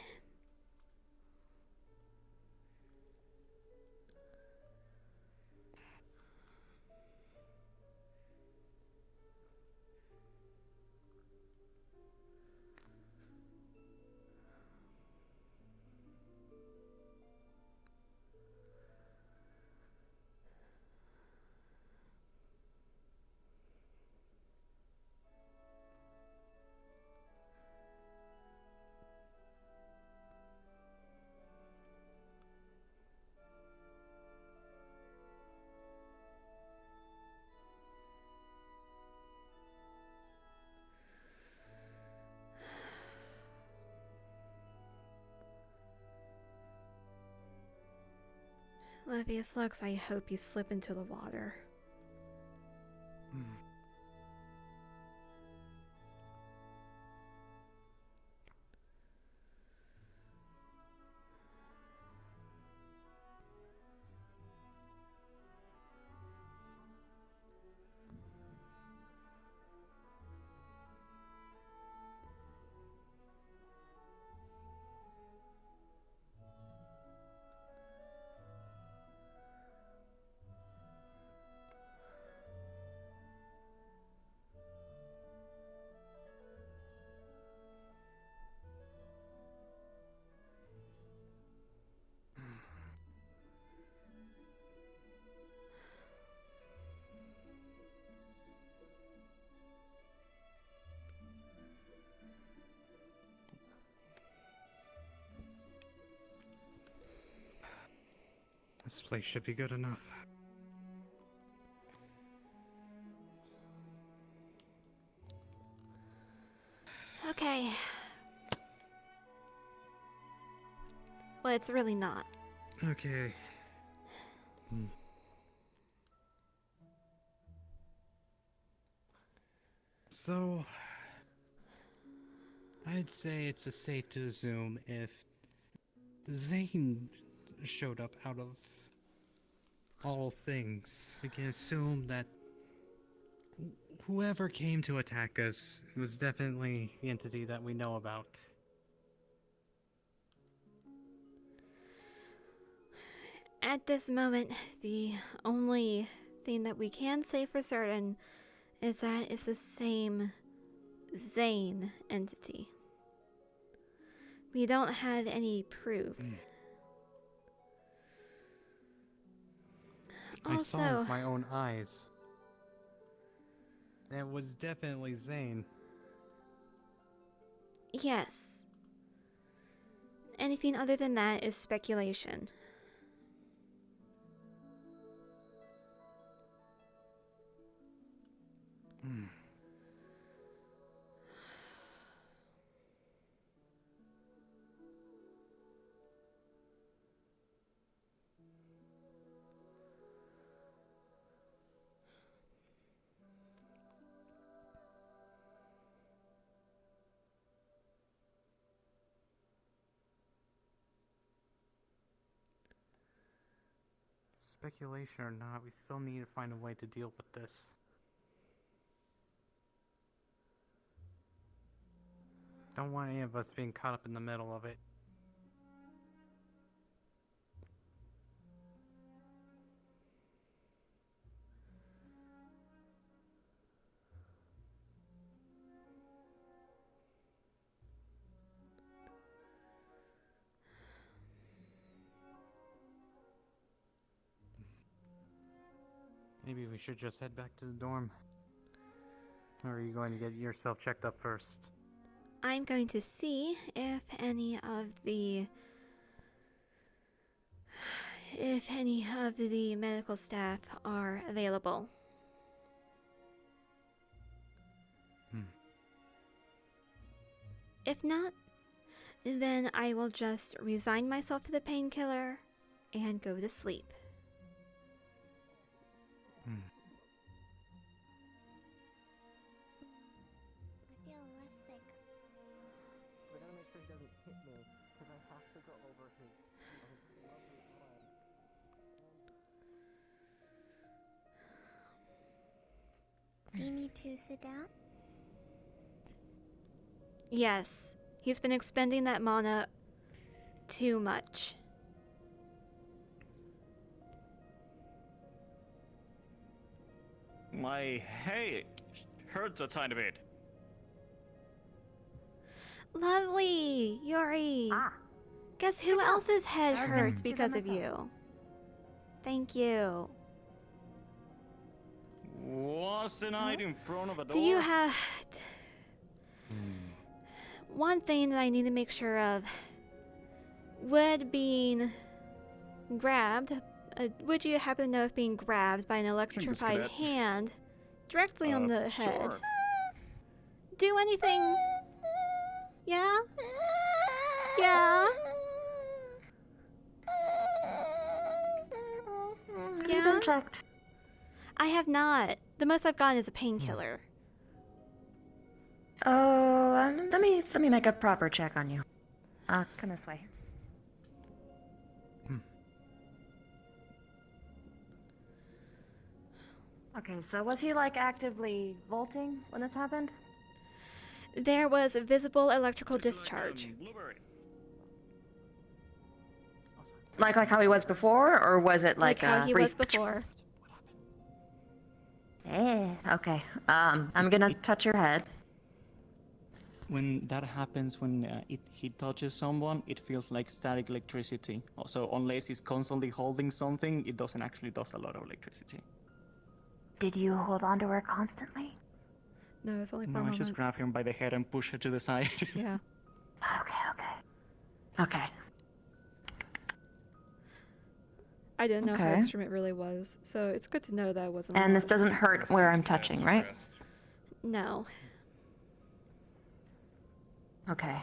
Speaker 1: Levius Lux, I hope you slip into the water.
Speaker 5: This place should be good enough.
Speaker 1: Okay. Well, it's really not.
Speaker 5: Okay. So, I'd say it's safe to assume if Zane showed up out of all things, we can assume that whoever came to attack us was definitely the entity that we know about.
Speaker 1: At this moment, the only thing that we can say for certain is that it's the same Zane entity. We don't have any proof.
Speaker 5: I saw
Speaker 1: Also,
Speaker 5: with my own eyes. That was definitely Zane.
Speaker 1: yes. Anything other than that is speculation.
Speaker 5: Speculation or not, we still need to find a way to deal with this. Don't want any of us being caught up in the middle of it. Maybe we should just head back to the dorm. Or are you going to get yourself checked up first?
Speaker 1: I'm going to see if any of the medical staff are available. If not, then I will just resign myself to the painkiller and go to sleep.
Speaker 9: I feel less sick.
Speaker 18: We're gonna make sure he doesn't hit me, because I have to go over his lovely arm.
Speaker 9: Do you need to sit down?
Speaker 1: Yes, he's been expending that mana too much.
Speaker 21: My head hurts a tiny bit.
Speaker 1: Lovely, Yuri. Guess who else's head hurts because of you? Thank you.
Speaker 21: Was a night in front of a door?
Speaker 1: Do you have... One thing that I need to make sure of. Would being grabbed... would you happen to know if being grabbed by an electrified
Speaker 21: cadet.
Speaker 1: hand directly on the head
Speaker 21: Sure.
Speaker 1: do anything? Yeah? Yeah?
Speaker 4: Have you been checked?
Speaker 1: I have not. The most I've gotten is a painkiller.
Speaker 4: Oh, let me make a proper check on you. Come this way. Okay, so was he like actively vaulting when this happened?
Speaker 1: There was a visible electrical discharge.
Speaker 4: Like how he was before, or was it
Speaker 1: Like how he was before.
Speaker 4: Okay. I'm gonna touch your head.
Speaker 21: When that happens, when he touches someone, it feels like static electricity. Also, unless he's constantly holding something, it doesn't actually does a lot of electricity.
Speaker 4: Did you hold on to her constantly?
Speaker 1: No, it's only for
Speaker 21: No,
Speaker 1: a
Speaker 21: I
Speaker 1: moment.
Speaker 21: just grab him by the head and push her to the side.
Speaker 1: Yeah.
Speaker 4: Okay.
Speaker 1: I didn't know how
Speaker 7: Okay.
Speaker 1: extreme it really was, so it's good to know that it wasn't.
Speaker 7: And this doesn't hurt where I'm touching, right?
Speaker 1: No.
Speaker 7: Okay.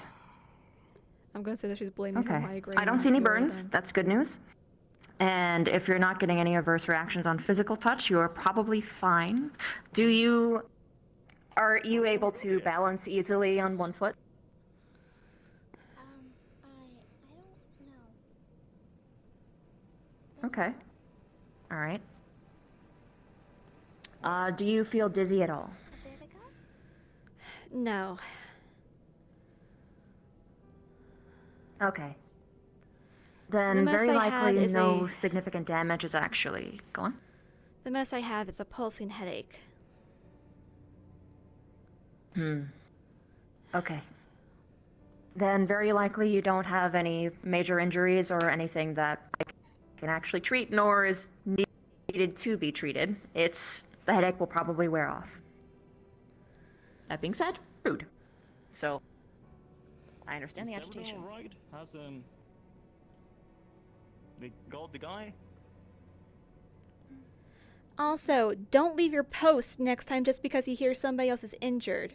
Speaker 1: I'm going to say that she's blaming her
Speaker 7: Okay.
Speaker 1: migraine.
Speaker 7: I don't see any
Speaker 1: on Yuri
Speaker 7: burns.
Speaker 1: then.
Speaker 7: That's good news. And if you're not getting any adverse reactions on physical touch, you are probably fine. Are you able to balance easily on one foot?
Speaker 9: I don't know.
Speaker 7: Okay. All right. Do you feel dizzy at all?
Speaker 9: A bit ago?
Speaker 1: No.
Speaker 7: Okay. Then
Speaker 1: The most
Speaker 7: very
Speaker 1: I had
Speaker 7: likely
Speaker 1: is
Speaker 7: no significant damage is actually... Go on.
Speaker 1: The most I have is a pulsing headache.
Speaker 7: Okay. Then very likely you don't have any major injuries or anything that I can actually treat, nor is needed to be treated. The headache will probably wear off. That being said, rude. So, I understand the
Speaker 21: Is everything
Speaker 7: agitation.
Speaker 21: alright? Has they got the guy?
Speaker 1: Also, don't leave your post next time just because you hear somebody else is injured.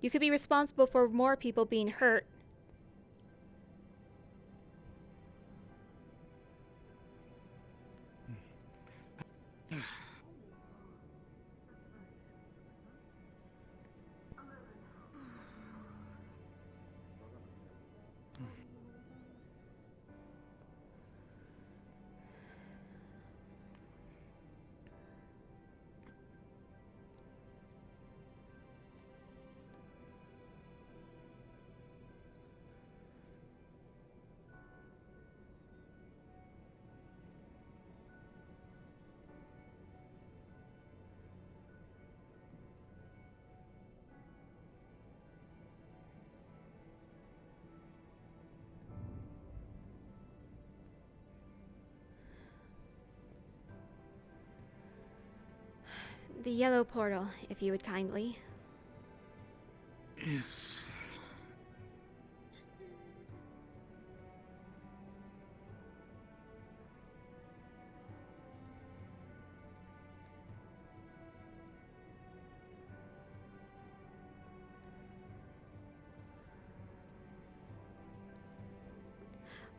Speaker 1: You could be responsible for more people being hurt. The yellow portal, if you would kindly.
Speaker 17: Yes.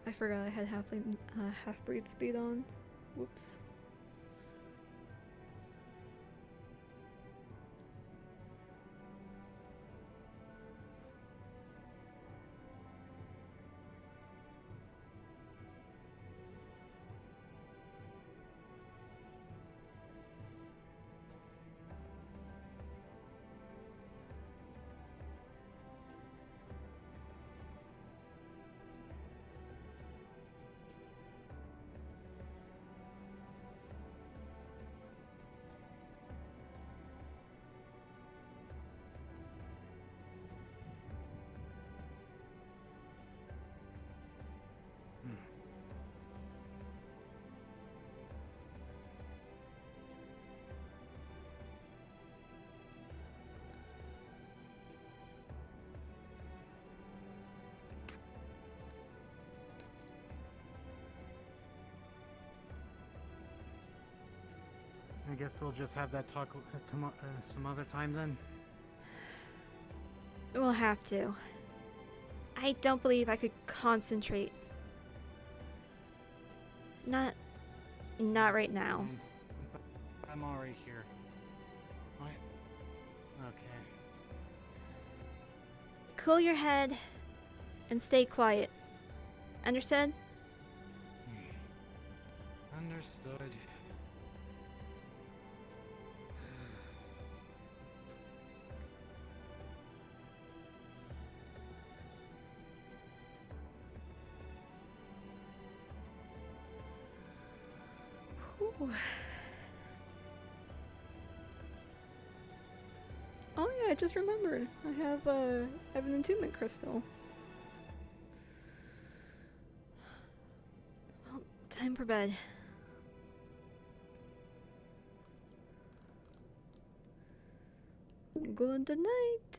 Speaker 1: I forgot I had half-breed speed on. Whoops.
Speaker 5: I guess we'll just have that talk some other time then.
Speaker 1: We'll have to. I don't believe I could concentrate. Not right now.
Speaker 5: I'm already here. What? Okay.
Speaker 1: Cool your head and stay quiet. Understood?
Speaker 5: Understood.
Speaker 1: Whew. Oh yeah, I just remembered. I have an attunement crystal. Well, time for bed. Good night.